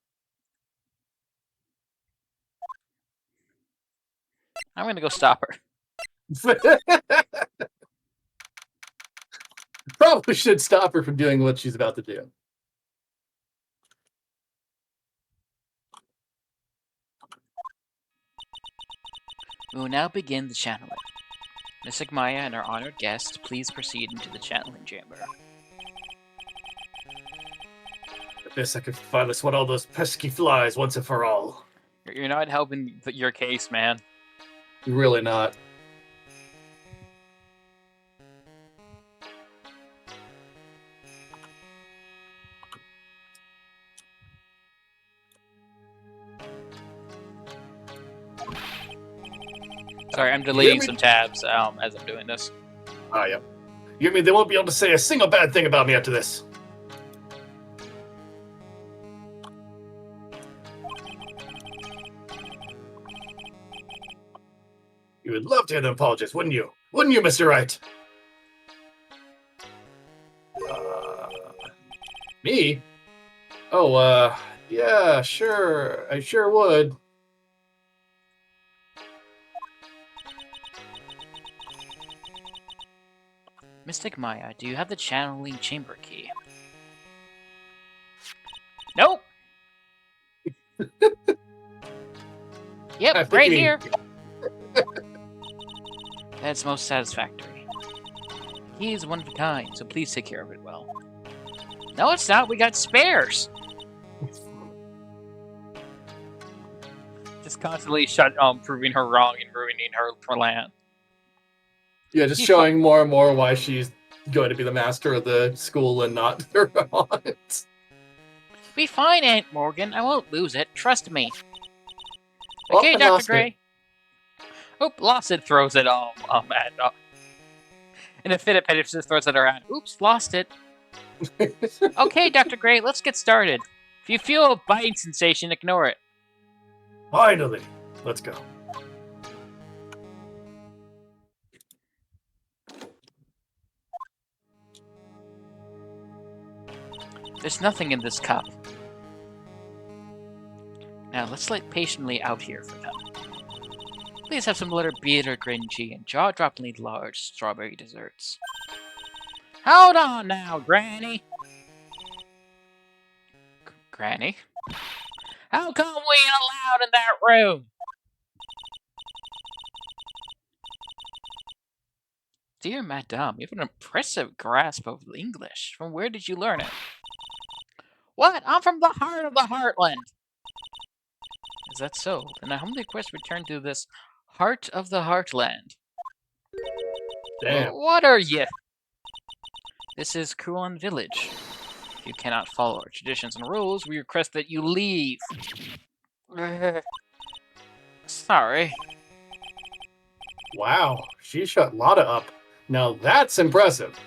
I'm gonna go stop her. Probably should stop her from doing what she's about to do. We will now begin the channeling. Miss Maya and our honored guest, please proceed into the channeling chamber. Guess I could finally swat all those pesky flies once and for all. You're not helping your case, man. Really not. Sorry, I'm deleting some tabs as I'm doing this. Ah, yep. You mean they won't be able to say a single bad thing about me after this? You would love to hear them apologize, wouldn't you? Wouldn't you, Mr. Wright? Me? Oh, yeah, sure. I sure would. Mystic Maya, do you have the channeling chamber key? Nope! Yep, right here! That's most satisfactory. He is one of a kind, so please take care of it well. No, it's not. We got spares! Just constantly proving her wrong and ruining her plan. Yeah, just showing more and more why she's going to be the master of the school and not her aunt. Be fine, Aunt Morgan. I won't lose it. Trust me. Oh, Okay, I Dr. lost Gray. Oop, lost it. Throws it at in a fit of pettiness, throws it around. Oops, lost it. Okay, Dr. Gray, let's get started. If you feel a biting sensation, ignore it. Finally, let's go. There's nothing in this cup. Now, let's let patiently out here for them. Please have some little bitter cringy and jaw-droppingly large strawberry desserts. Hold on now, Granny! Granny? How come we ain't allowed in that room? Dear Madame, you have an impressive grasp of English. From where did you learn it? What? I'm from the heart of the Heartland! Is that so? Then I humbly request return to this heart of the Heartland. Damn. What are you? This is Kuon Village. If you cannot follow our traditions and rules, we request that you leave. Sorry. Wow, she shut Lotta up. Now that's impressive.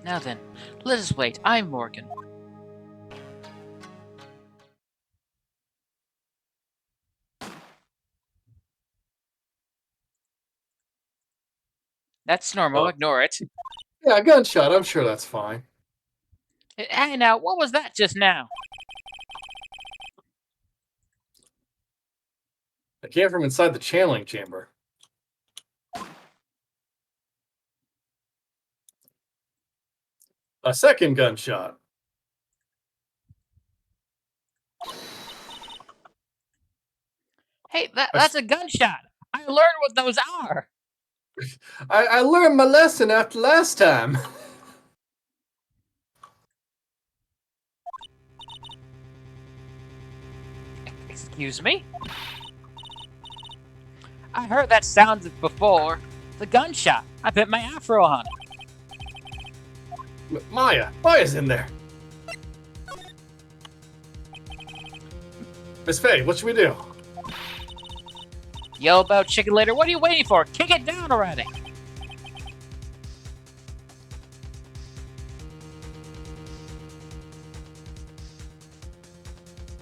Now then, let us wait. I'm Morgan. That's normal, ignore it. Yeah, a gunshot, I'm sure that's fine. Hey now, what was that just now? It came from inside the channeling chamber. A second gunshot. Hey, that's a gunshot! I learned what those are! I learned my lesson after last time. Excuse me? I heard that sound before. The gunshot. I put my afro on it. Maya's in there. Miss Faye, what should we do? Yell about chicken later. What are you waiting for? Kick it down already.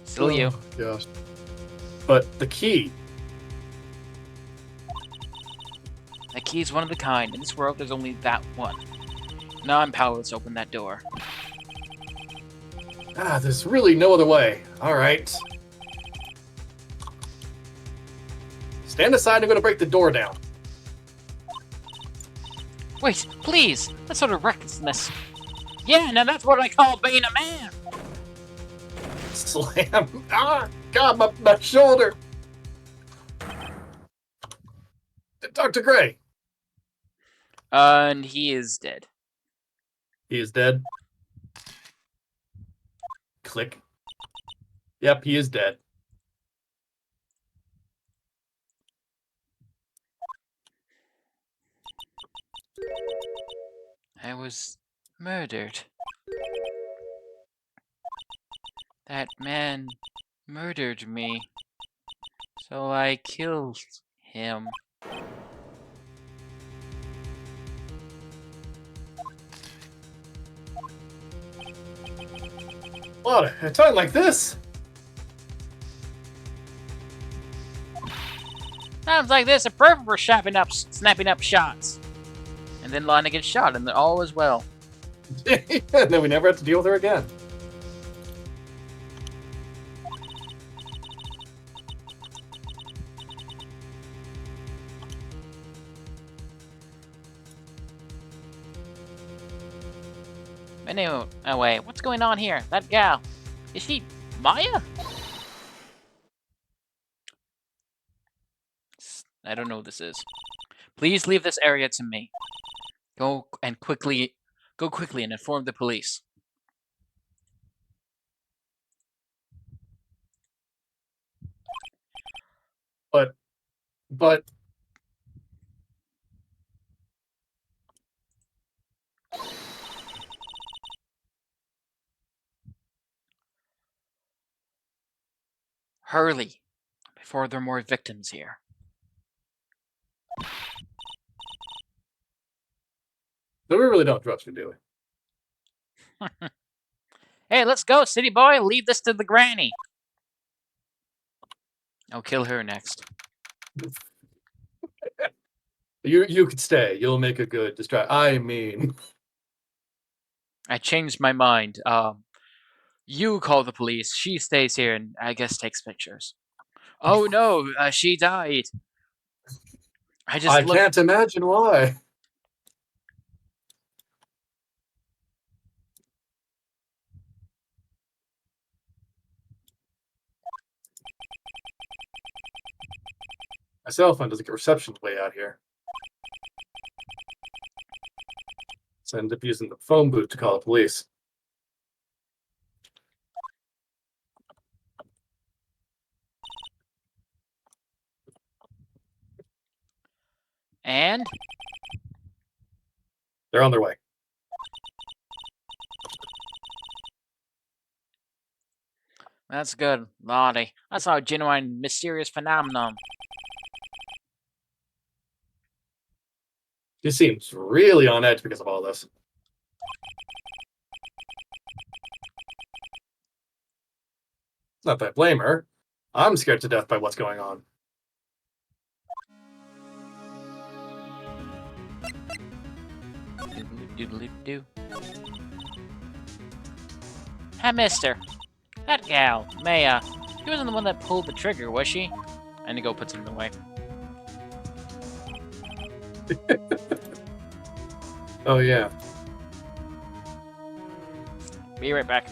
Still you. Gosh. But the key. The key's one of a kind. In this world, there's only that one. Now I'm powerless to open that door. There's really no other way. All right. Stand aside, I'm going to break the door down. Wait, please! That sort of recklessness. Yeah, now that's what I call being a man. Slam. Ah, God, my shoulder. Dr. Gray. And he is dead. He is dead. Click. Yep, he is dead. I was murdered. That man murdered me. So I killed him. What? A time like this? Times like this are perfect for snapping up shots. And then Lana gets shot, and all is well. And then we never have to deal with her again. Anyway, what's going on here? That gal. Is she Maya? I don't know who this is. Please leave this area to me. Go quickly and inform the police. But Hurley, before there are more victims here. we really don't trust you, do we? Hey, let's go, city boy. Leave this to the granny. I'll kill her next. You could stay. You'll make a good distract. I mean, I changed my mind. You call the police. She stays here and I guess takes pictures. Oh no, she died. I can't imagine why. My cell phone doesn't get reception way out here. So I end up using the phone booth to call the police. And They're on their way. that's good, Lottie. That's not a genuine mysterious phenomenon. She seems really on edge because of all this. It's not that I blame her. I'm scared to death by what's going on. Doodly-doo. Hey, mister. That gal, Maya, she wasn't the one that pulled the trigger, was she? I need to go put something away. Oh, yeah. Be right back.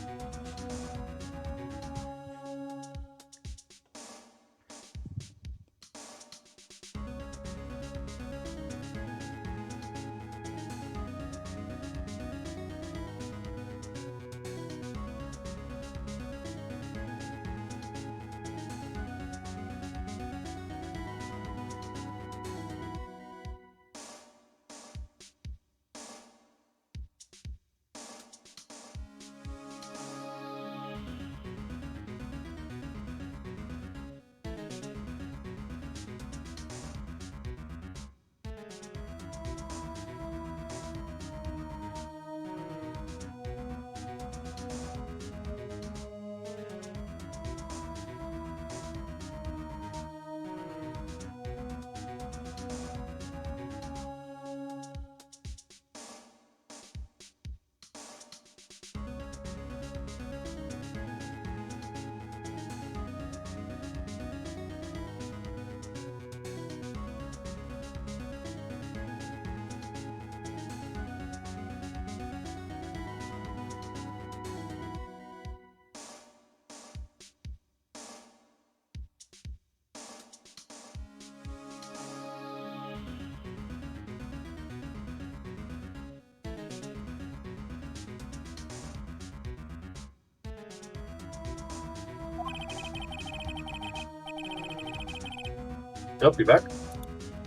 Yep, you back?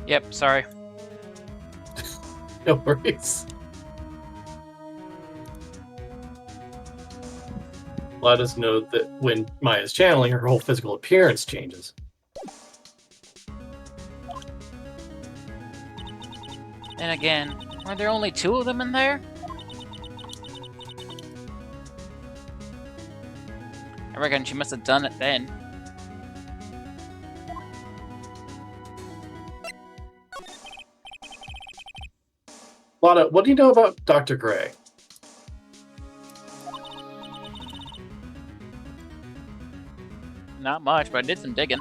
Yep, sorry. No worries. Let us know that when Maya's channeling, her whole physical appearance changes. And again, were there only 2 of them in there? I reckon she must have done it then. Lana, what do you know about Dr. Gray? Not much, but I did some digging.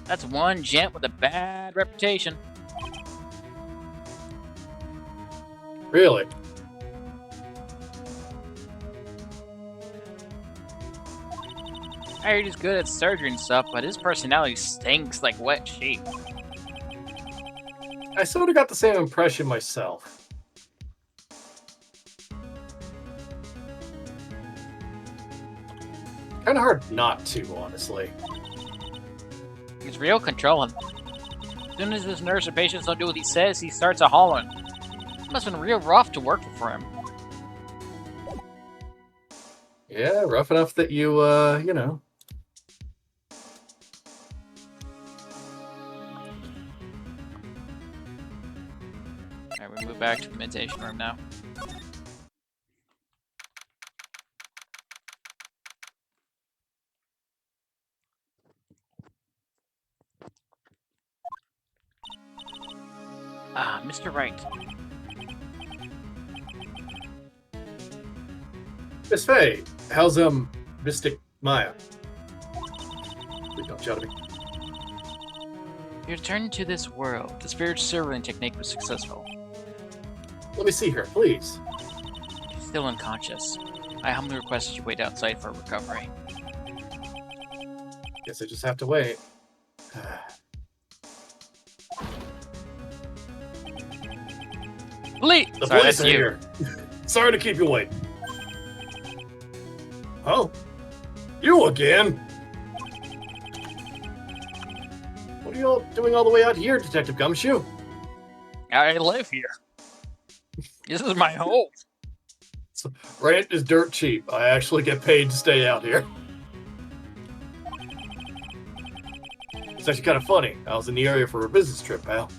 That's one gent with a bad reputation. Really? I heard he's good at surgery and stuff, but his personality stinks like wet sheep. I sort of got the same impression myself. Kind of hard not to, honestly. He's real controlling. As soon as his nurse or patients don't do what he says, he starts a hollering. It must have been real rough to work for him. Yeah, rough enough that you, you know. Alright, we move back to the meditation room now. Ah, Mr. Wright. Miss Faye, how's, Mystic Maya? Please don't shout at me. You returned to this world. The spirit servant technique was successful. Let me see her, please. She's still unconscious. I humbly request that you wait outside for recovery. Guess I just have to wait. Lee! The Sorry, police that's are you. here. Sorry to keep you waiting. Oh, you again? What are you all doing all the way out here, Detective Gumshoe? I live here. This is my home. Rent is dirt cheap. I actually get paid to stay out here. It's actually kind of funny. I was in the area for a business trip, pal.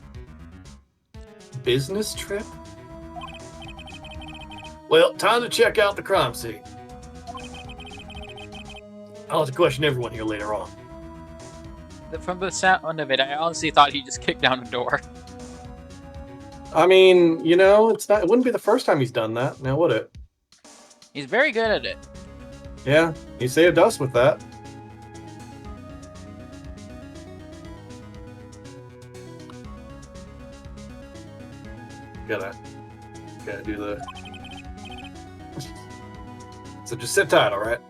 Business trip? Well, time to check out the crime scene. I'll have to question everyone here later on. From the sound of it, I honestly thought he just kicked down a door. I mean, you know, it wouldn't be the first time he's done that, now would it? He's very good at it. Yeah, he saved us with that. Gotta do the... So just sit tight, alright?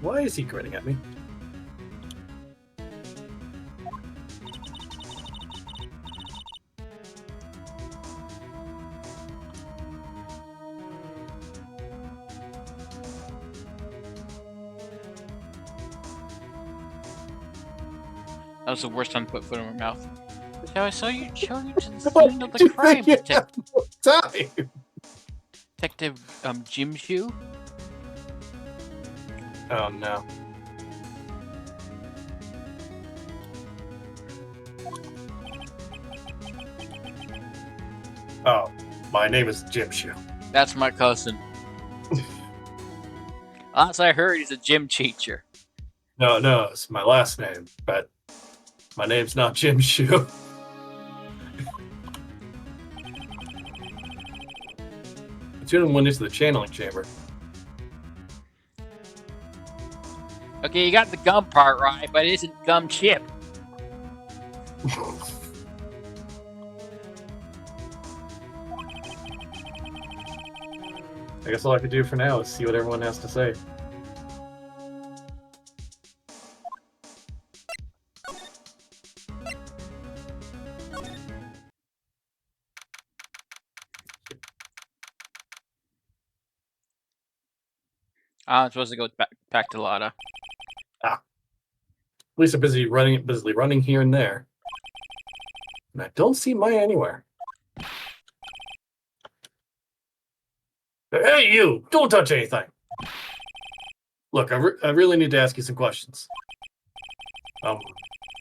Why is he grinning at me? That was the worst time to put foot in my mouth. So I saw you show you to the What scene of do you the crime, think you have more time? Detective Jim Shoe. Oh no. Oh, my name is Jim Shoe. That's my cousin. Last I heard, he's a gym teacher. No, it's my last name, but my name's not Jim Shoe. Tune went into the channeling chamber. Okay, you got the gum part right, but it isn't gum chip. I guess all I could do for now is see what everyone has to say. I'm supposed to go back to Lada. Police are busily running here and there. And I don't see Maya anywhere. Hey, you! Don't touch anything! Look, I really need to ask you some questions. Don't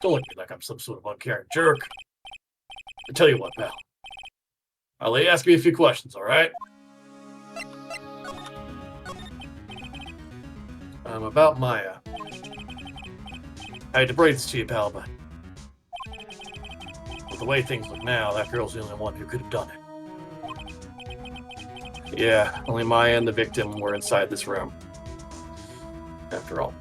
look at me like I'm some sort of uncaring jerk. I tell you what, pal. I'll let you ask me a few questions, alright? About Maya. I hate to break this to you, pal, but with the way things look now, that girl's the only one who could have done it. Yeah, only Maya and the victim were inside this room. After all.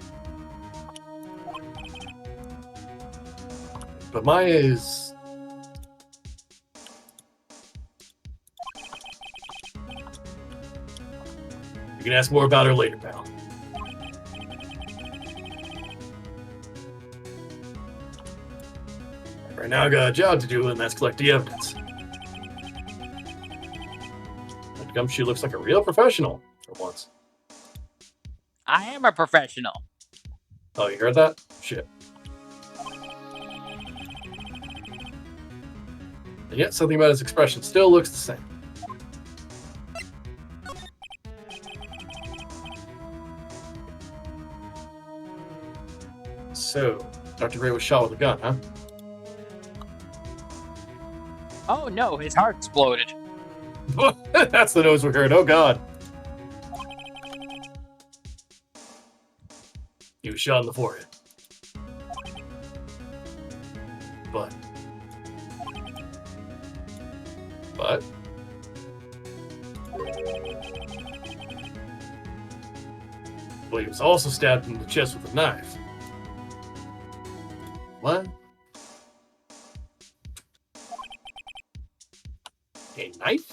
But Maya is... You can ask more about her later, pal. Right now I got a job to do, and that's collect the evidence. That Gumshoe looks like a real professional for once. I am a professional. Oh, you heard that? Shit. And yet something about his expression still looks the same. So, Dr. Gray was shot with a gun, huh? Oh no, his heart exploded. That's the noise we heard. Oh god. He was shot in the forehead. But. Well, he was also stabbed in the chest with a knife. What? A knife?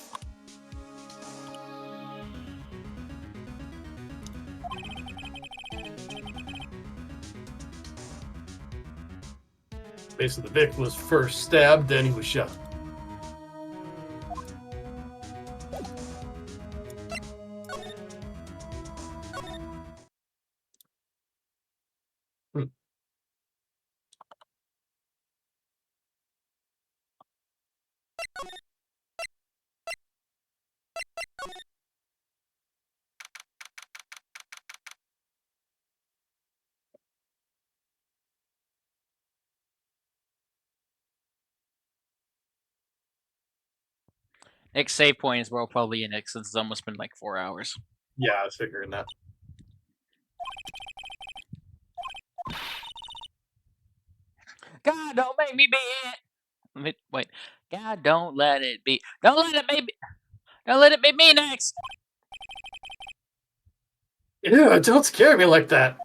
Basically, the victim was first stabbed, then he was shot. Next save point is where we'll probably end it, since it's almost been like 4 hours. Yeah, I was figuring that. God, don't make me be it. Wait. God, don't let it be. Don't let it be. Don't let it be me next. Ew, don't scare me like that.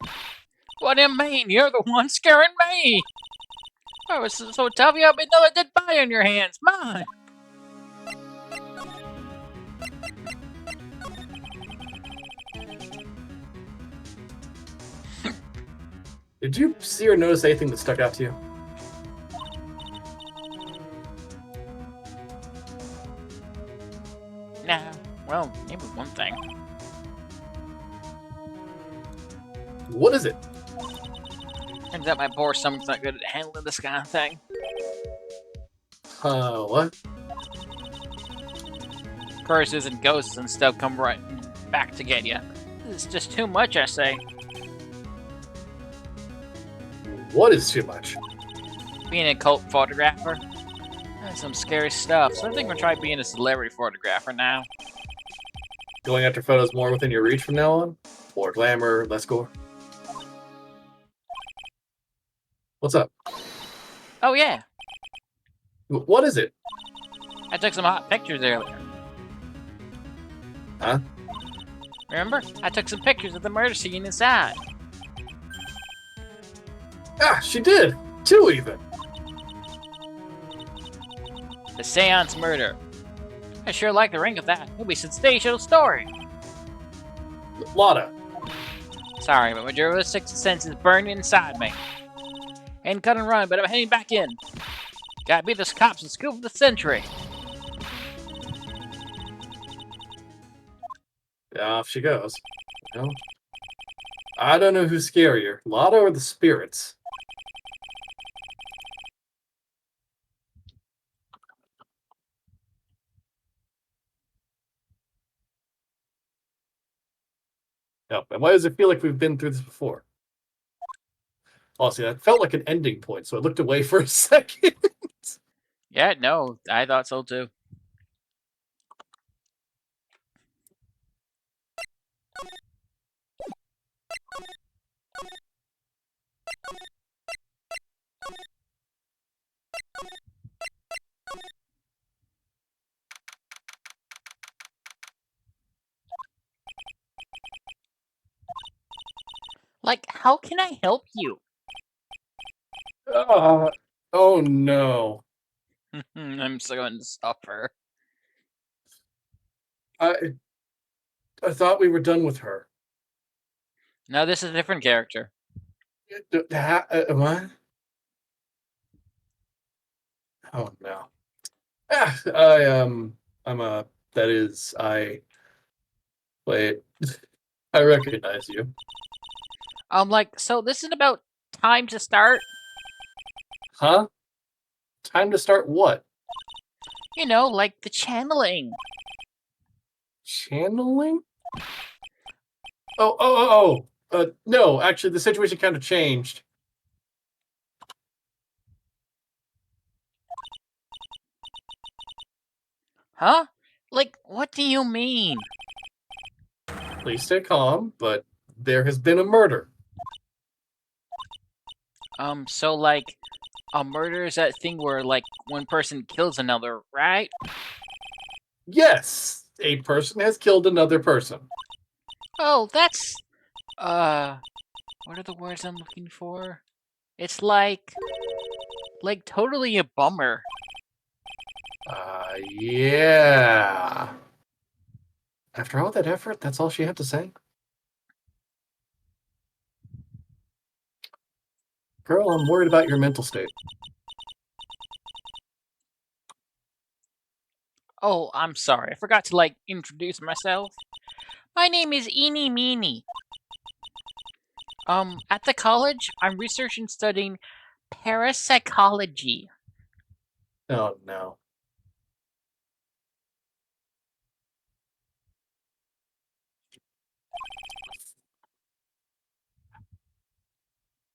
What do you mean? You're the one scaring me. I was so tough, you have another dead body on your hands. Mine. Did you see or notice anything that stuck out to you? No. Well, maybe one thing. What is it? Turns out my poor stomach's not good at handling this kind of thing. What? Curses and ghosts and stuff come right back to get you. This is just too much, I say. What is too much? Being a cult photographer. That's some scary stuff, so I think we'll try being a celebrity photographer now. Going after photos more within your reach from now on? More glamour, less gore? What's up? Oh yeah, What is it? I took some hot pictures earlier. Huh? Remember? I took some pictures of the murder scene inside. Ah, she did! 2 even! The Seance murder. I sure like the ring of that. It'll be a sensational story. Lada. Sorry, but my journalistic sense is burning inside me. Ain't cut and run, but I'm heading back in. Gotta beat those cops and scoop of the century. Yeah, off she goes. You know? I don't know who's scarier, Lotto or the spirits. Yep. And why does it feel like we've been through this before? Honestly, that felt like an ending point, so I looked away for a second. Yeah, no, I thought so too. Like, how can I help you? Oh no. I'm so going to suffer. I thought we were done with her. No, this is a different character. What? Oh no. Wait. I recognize you. Like, so this is about time to start? Huh? Time to start what? You know, like the channeling. Channeling? Oh. No, actually, the situation kind of changed. Huh? Like, what do you mean? Please stay calm, but there has been a murder. So like, a murder is that thing where, like, one person kills another, right? Yes, a person has killed another person. Oh, that's... What are the words I'm looking for? It's like totally a bummer. Yeah. After all that effort, that's all she had to say? Girl, I'm worried about your mental state. Oh, I'm sorry. I forgot to, like, introduce myself. My name is Eeny Meeny. At the college, I'm researching and studying parapsychology. Oh, no.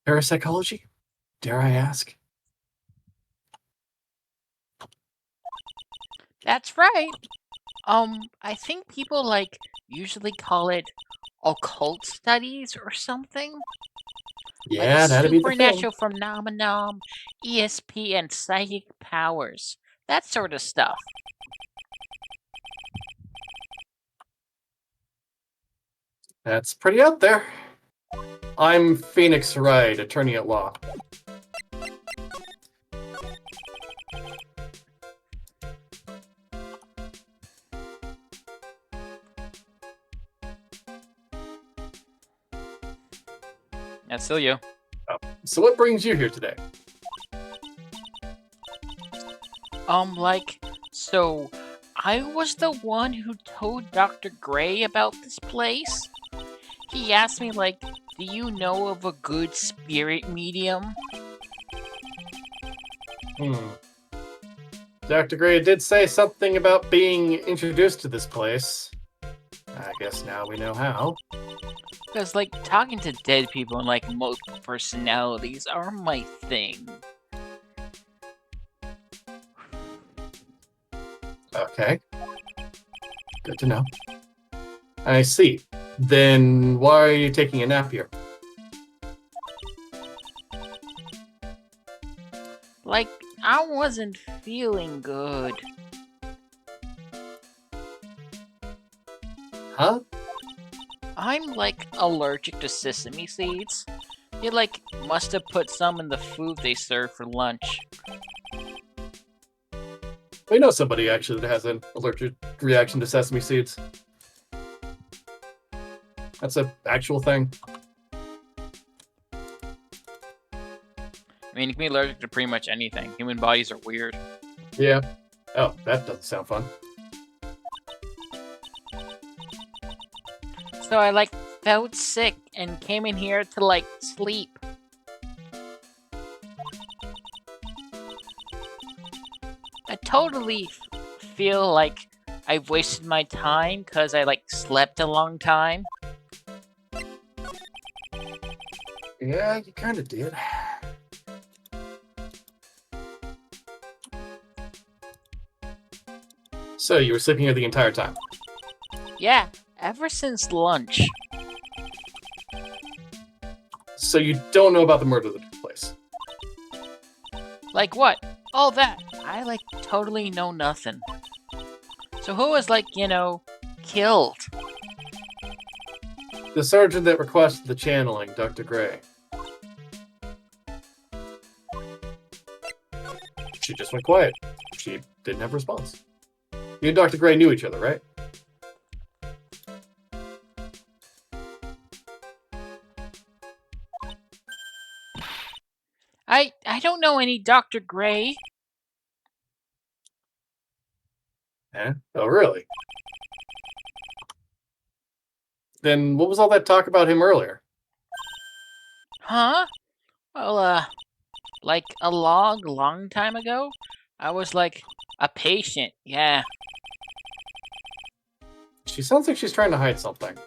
Parapsychology? Dare I ask? That's right. I think people, like, usually call it occult studies or something. Like Yeah, that'd be the thing. supernatural phenomenon, ESP, and psychic powers. That sort of stuff. That's pretty out there. I'm Phoenix Wright, attorney at law. That's still you. So what brings you here today? So I was the one who told Dr. Gray about this place. He asked me, like, do you know of a good spirit medium? Dr. Gray did say something about being introduced to this place. I guess now we know how. Because, like, talking to dead people and, like, multiple personalities are my thing. Okay. Good to know. I see. Then why are you taking a nap here? Like, I wasn't feeling good. Huh? I'm, like, allergic to sesame seeds. They, like, must have put some in the food they serve for lunch. We know somebody actually that has an allergic reaction to sesame seeds. That's an actual thing. I mean, you can be allergic to pretty much anything. Human bodies are weird. Yeah. Oh, that doesn't sound fun. So I, like, felt sick and came in here to, like, sleep. I totally feel like I've wasted my time because I, like, slept a long time. Yeah, you kind of did. So you were sleeping here the entire time? Yeah, ever since lunch. So you don't know about the murder that took place? Like what? All that. I, like, totally know nothing. So who was, like, killed? The sergeant that requested the channeling, Dr. Gray. She just went quiet. She didn't have a response. You and Dr. Gray knew each other, right? I don't know any Dr. Gray. Eh? Oh, really? Then what was all that talk about him earlier? Huh? Well, like a long time ago, I was like a patient, yeah. She sounds like she's trying to hide something.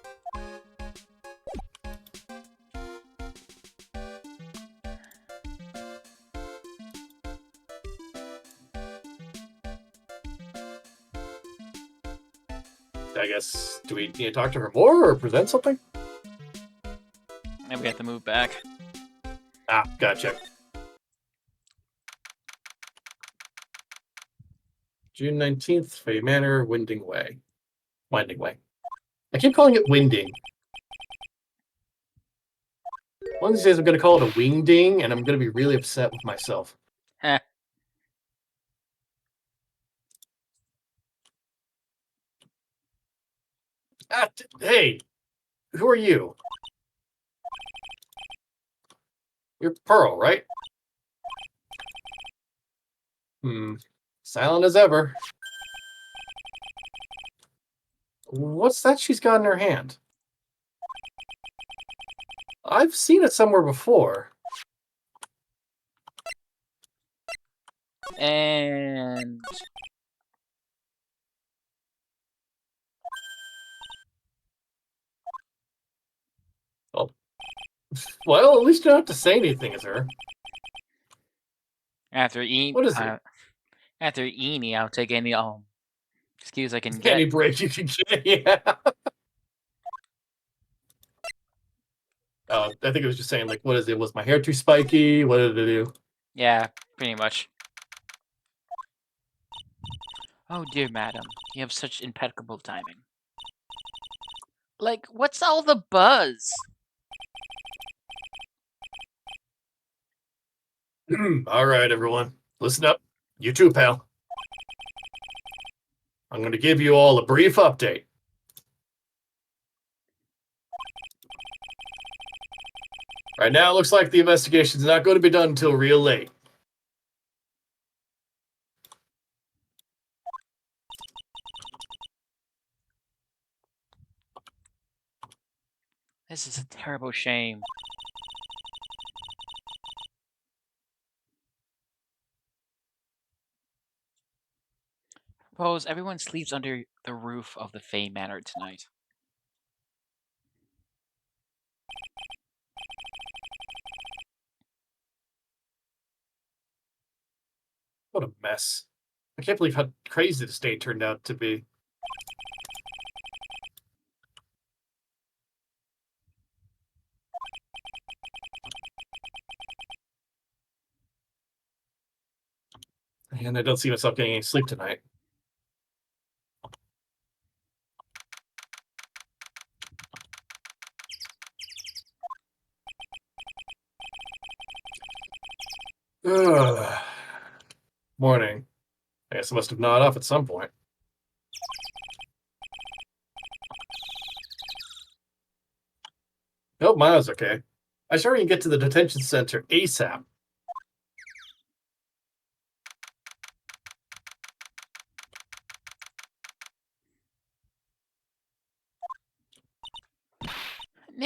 I guess, do we need to talk to her more or present something? And we have to move back. Ah, gotcha. June 19th, Fay Manor, Winding Way. Winding Way. I keep calling it Winding. One of these days I'm going to call it a wingding, and I'm going to be really upset with myself. Heh. Hey, who are you? You're Pearl, right? Silent as ever. What's that she's got in her hand? I've seen it somewhere before. And Well, at least you don't have to say anything as her. after What is it? After Eenie, I'll take any excuse I can Any get. break you can get, yeah. I think it was just saying, like, what is it? Was my hair too spiky? What did it do? Yeah, pretty much. Oh dear madam, you have such impeccable timing. Like, what's all the buzz? All right, everyone. Listen up. You too, pal. I'm going to give you all a brief update. Right now, it looks like the investigation's not going to be done until real late. This is a terrible shame. Suppose everyone sleeps under the roof of the Fey Manor tonight. What a mess. I can't believe how crazy the state turned out to be. And I don't see myself getting any sleep tonight. Ugh. Morning. I guess I must have gnawed off at some point. Nope, Miles okay. I sure you can get to the detention center ASAP.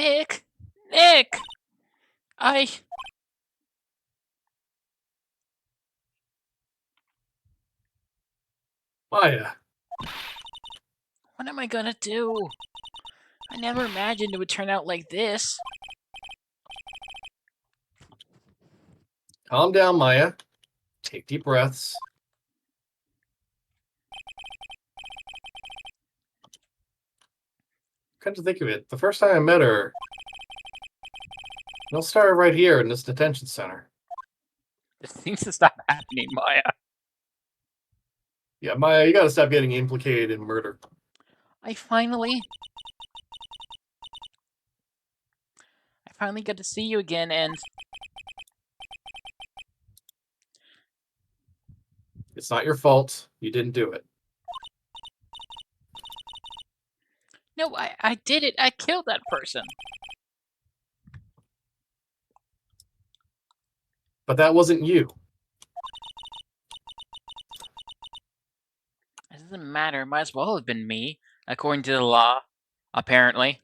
Nick! Nick! I... Maya, What am I gonna do? I never imagined it would turn out like this. calm down, Maya. Take deep breaths. Come to think of it, the first time I met her, it all started right here in this detention center. This needs to stop happening, Maya. Yeah, Maya, you gotta stop getting implicated in murder. I finally got to see you again, and It's not your fault. You didn't do it. no, I did it. I killed that person. But that wasn't you. It doesn't matter. Might as well have been me, according to the law. Apparently,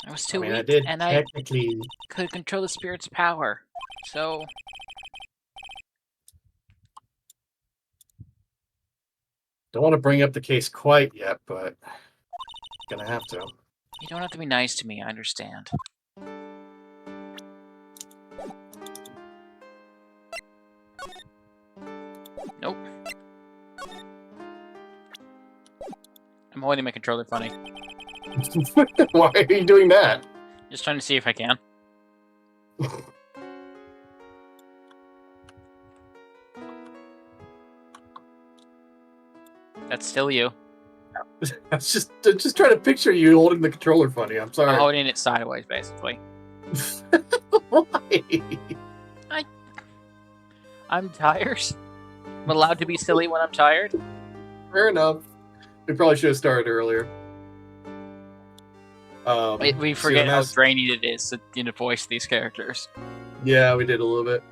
I was too I weak, did and I technically. could control the spirit's power. So Don't want to bring up the case quite yet, but gonna have to. you don't have to be nice to me. I understand. Nope. I'm holding my controller funny. Why are you doing that? Just trying to see if I can. That's still you. I was just trying to picture you holding the controller funny. I'm I'm sorry. holding it sideways, basically. Why? I'm tired. I'm allowed to be silly when I'm tired. Fair enough. We probably should have started earlier. We so forget the how mas- draining it is to voice these characters. Yeah, we did a little bit.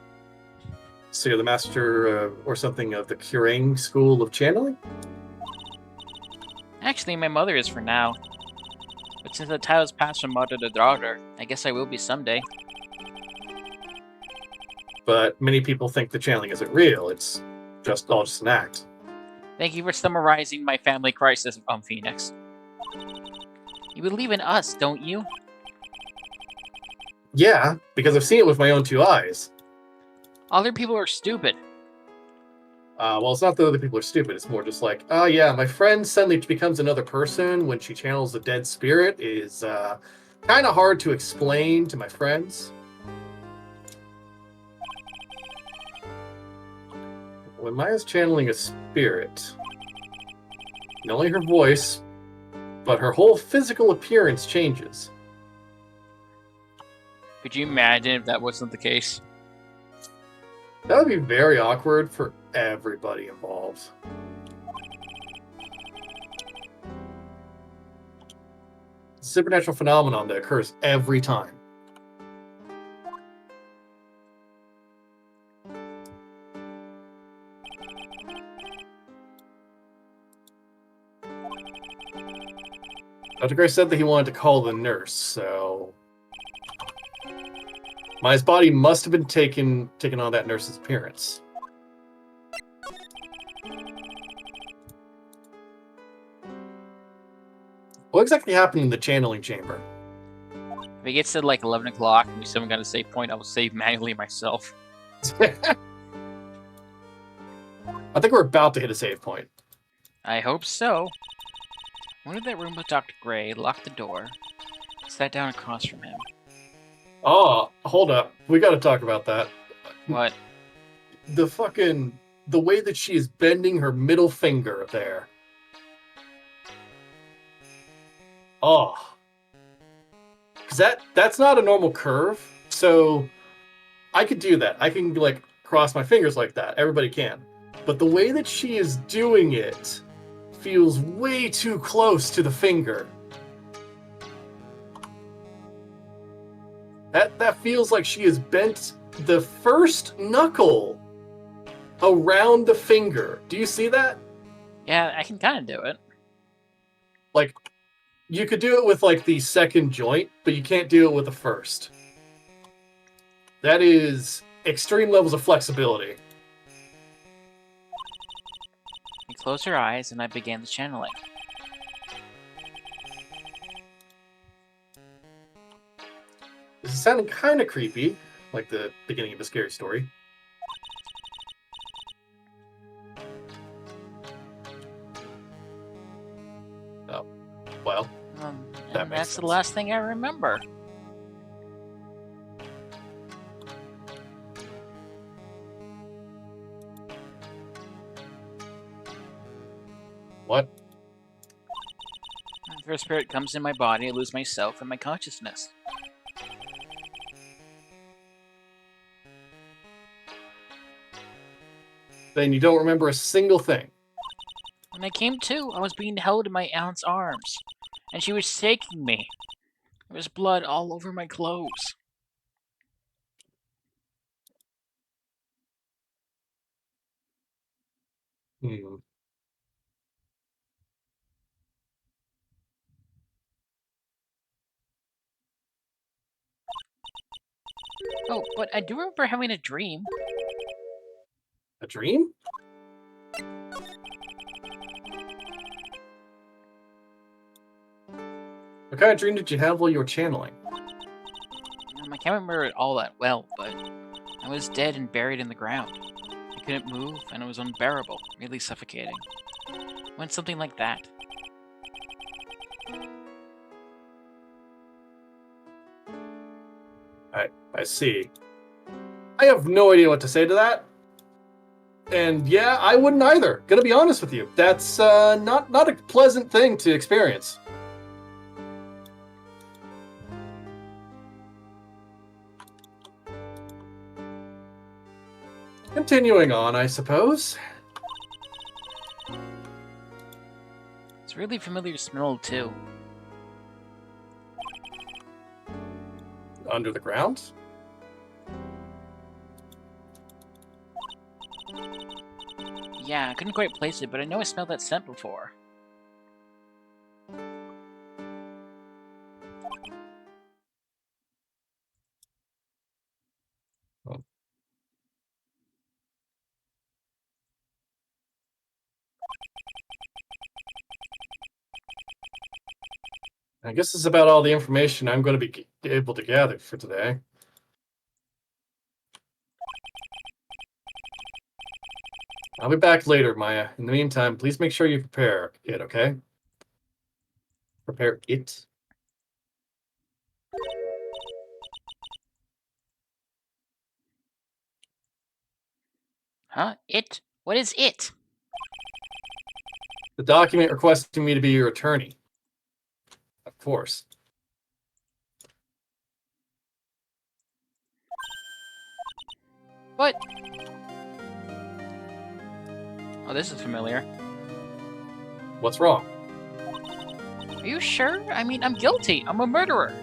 So you're the master or something of the Kurang School of Channeling? Actually, my mother is for now. But since the title's passed from mother to daughter, I guess I will be someday. But many people think the channeling isn't real. It's all just an act. Thank you for summarizing my family crisis, Phoenix. You believe in us, don't you? Yeah, because I've seen it with my own two eyes. Other people are stupid. Well, it's not that other people are stupid. It's more just like, oh yeah, my friend suddenly becomes another person when she channels a dead spirit is kind of hard to explain to my friends. When Maya's channeling a spirit, not only her voice, but her whole physical appearance changes. Could you imagine if that wasn't the case? That would be very awkward for everybody involved. It's a supernatural phenomenon that occurs every time. Dr. Gray said that he wanted to call the nurse, so Maya's body must have been taken on that nurse's appearance. What exactly happened in the channeling chamber? If it gets to like 11 o'clock and we still haven't got a save point, I will save manually myself. I think we're about to hit a save point. I hope so. Went to that room with Dr. Gray, locked the door, sat down across from him. Oh, hold up. We gotta talk about that. What? The way that she is bending her middle finger there. Oh. Because that's not a normal curve. So I could do that. I can like cross my fingers like that. Everybody can. But the way that she is doing it feels way too close to the finger. That feels like she has bent the first knuckle around the finger. Do you see that? Yeah, I can kind of do it. Like, You could do it with like the second joint, but you can't do it with the first. That is extreme levels of flexibility. You close your eyes, and I began the channeling. This is sounding kind of creepy, like the beginning of a scary story. Oh, well, that And makes that's the sense. last thing I remember. What? After a spirit comes in my body, I lose myself and my consciousness. Then you don't remember a single thing. When I came to, I was being held in my aunt's arms, and she was shaking me. There was blood all over my clothes. Hmm. Oh, but I do remember having a dream. A dream? What kind of dream did you have while you were channeling? I can't remember it all that well, but I was dead and buried in the ground. I couldn't move, and it was unbearable, really suffocating. Went something like that. I see. I have no idea what to say to that. And yeah, I wouldn't either. Gonna be honest with you. That's not a pleasant thing to experience. Continuing on, I suppose. It's a really familiar smell, too. Under the ground? Yeah, I couldn't quite place it, but I know I smelled that scent before. Oh. I guess this is about all the information I'm going to be able to gather for today. I'll be back later, Maya. In the meantime, please make sure you prepare it, okay? Prepare it. Huh? It? What is it? The document requesting me to be your attorney. Of course. What? Oh, this is familiar. What's wrong? Are you sure? I mean, I'm guilty. I'm a murderer.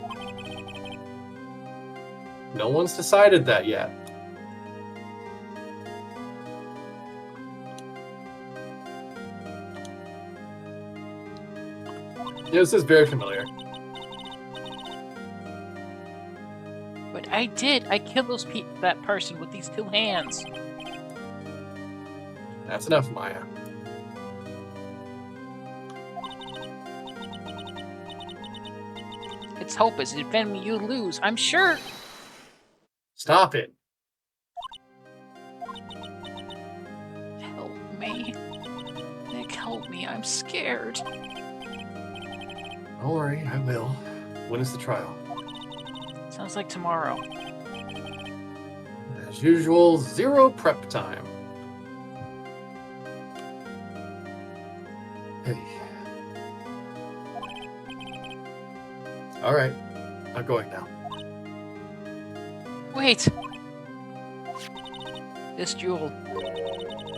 No one's decided that yet. Yeah, this is very familiar. But I did. I killed that person with these two hands. That's enough, Maya. It's hopeless. If then you lose, I'm sure. Stop it. Help me. Nick, help me. I'm scared. Don't worry, I will. When is the trial? Sounds like tomorrow. As usual, zero prep time. Hey. Alright, I'm going now. Wait! This jewel.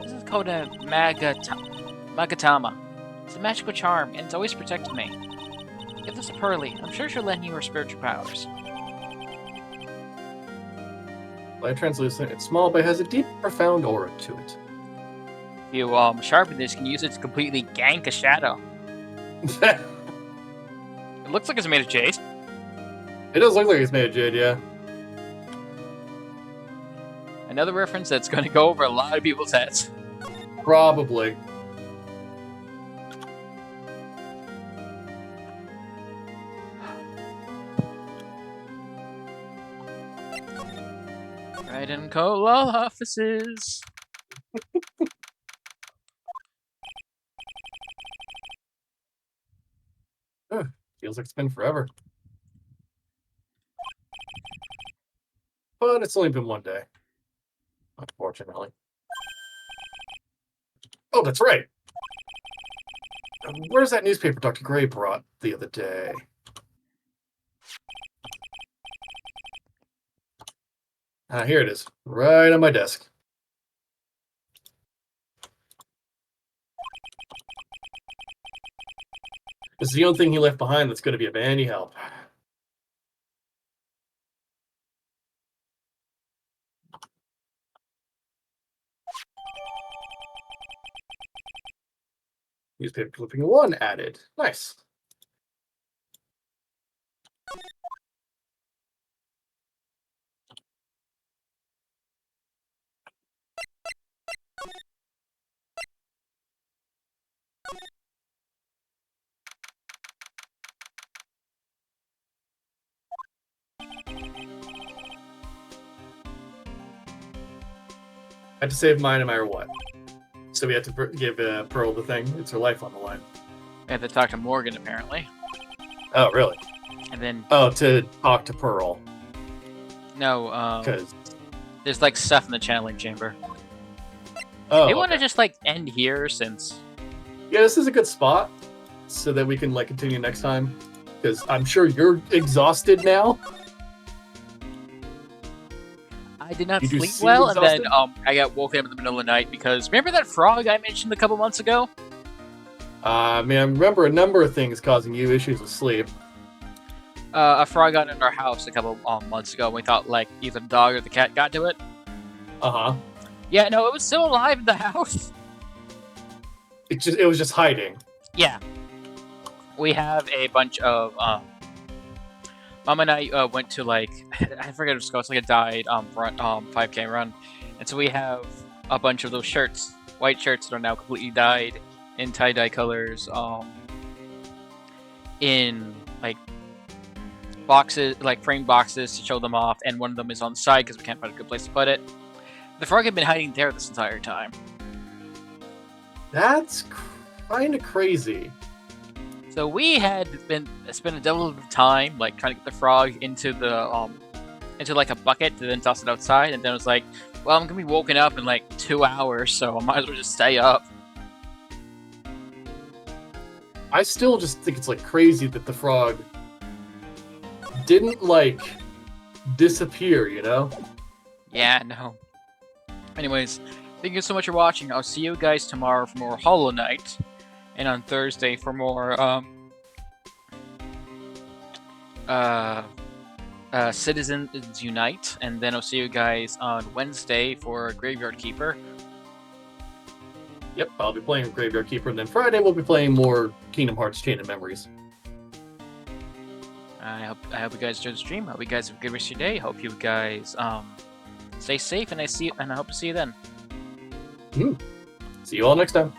This is called a Magatama. It's a magical charm, and it's always protected me. Give this to Pearly. I'm sure she'll lend you her spiritual powers. Light translucent, it's small, but has a deep, profound aura to it. If you sharpen this, you can use it to completely gank a shadow. It looks like it's made of jade. It does look like it's made of jade, yeah. Another reference that's going to go over a lot of people's heads. Probably. Right in Cola offices. Feels like it's been forever. But it's only been one day. Unfortunately. Oh, that's right. Where's that newspaper Dr. Gray brought the other day? Here it is. Right on my desk. This is the only thing he left behind that's going to be of any help. Newspaper clipping 1 added. Nice. I had to save mine no matter what. So we had to give Pearl the thing. It's her life on the line. We have to talk to Morgan, apparently. Oh, really? And then, Oh, to talk to Pearl. no, Because there's like stuff in the channeling chamber. oh, They want to okay. just like end here since Yeah, this is a good spot so that we can like continue next time. Because I'm sure you're exhausted now. I did not You do sleep seem well, and exhausted? then I got woken up in the middle of the night because remember that frog I mentioned a couple months ago? I mean, I remember a number of things causing you issues with sleep. A frog got in our house a couple months ago. And we thought like either the dog or the cat got to it. Uh-huh. Yeah, no, it was still alive in the house. It was just hiding. Yeah, we have a bunch of Mom and I went to like I forget what it's called. It's like a dyed run, 5K run, and so we have a bunch of those shirts, white shirts that are now completely dyed in tie-dye colors, in like boxes, like framed boxes to show them off, and one of them is on the side because we can't find a good place to put it. The frog had been hiding there this entire time. That's kind of crazy. So we had spent a devil of time like trying to get the frog into the into like a bucket to then toss it outside, and then it was like, well, I'm gonna be woken up in like 2 hours, so I might as well just stay up. I still just think it's like crazy that the frog didn't like disappear, you know? Yeah, no. Anyways, thank you so much for watching. I'll see you guys tomorrow for more Hollow Knight, and on Thursday for more Citizens Unite, and then I'll see you guys on Wednesday for Graveyard Keeper. Yep, I'll be playing Graveyard Keeper, and then Friday we'll be playing more Kingdom Hearts Chain of Memories. I hope you guys enjoyed the stream. I hope you guys have a good rest of your day. Hope you guys stay safe, and I hope to see you then. See you all next time.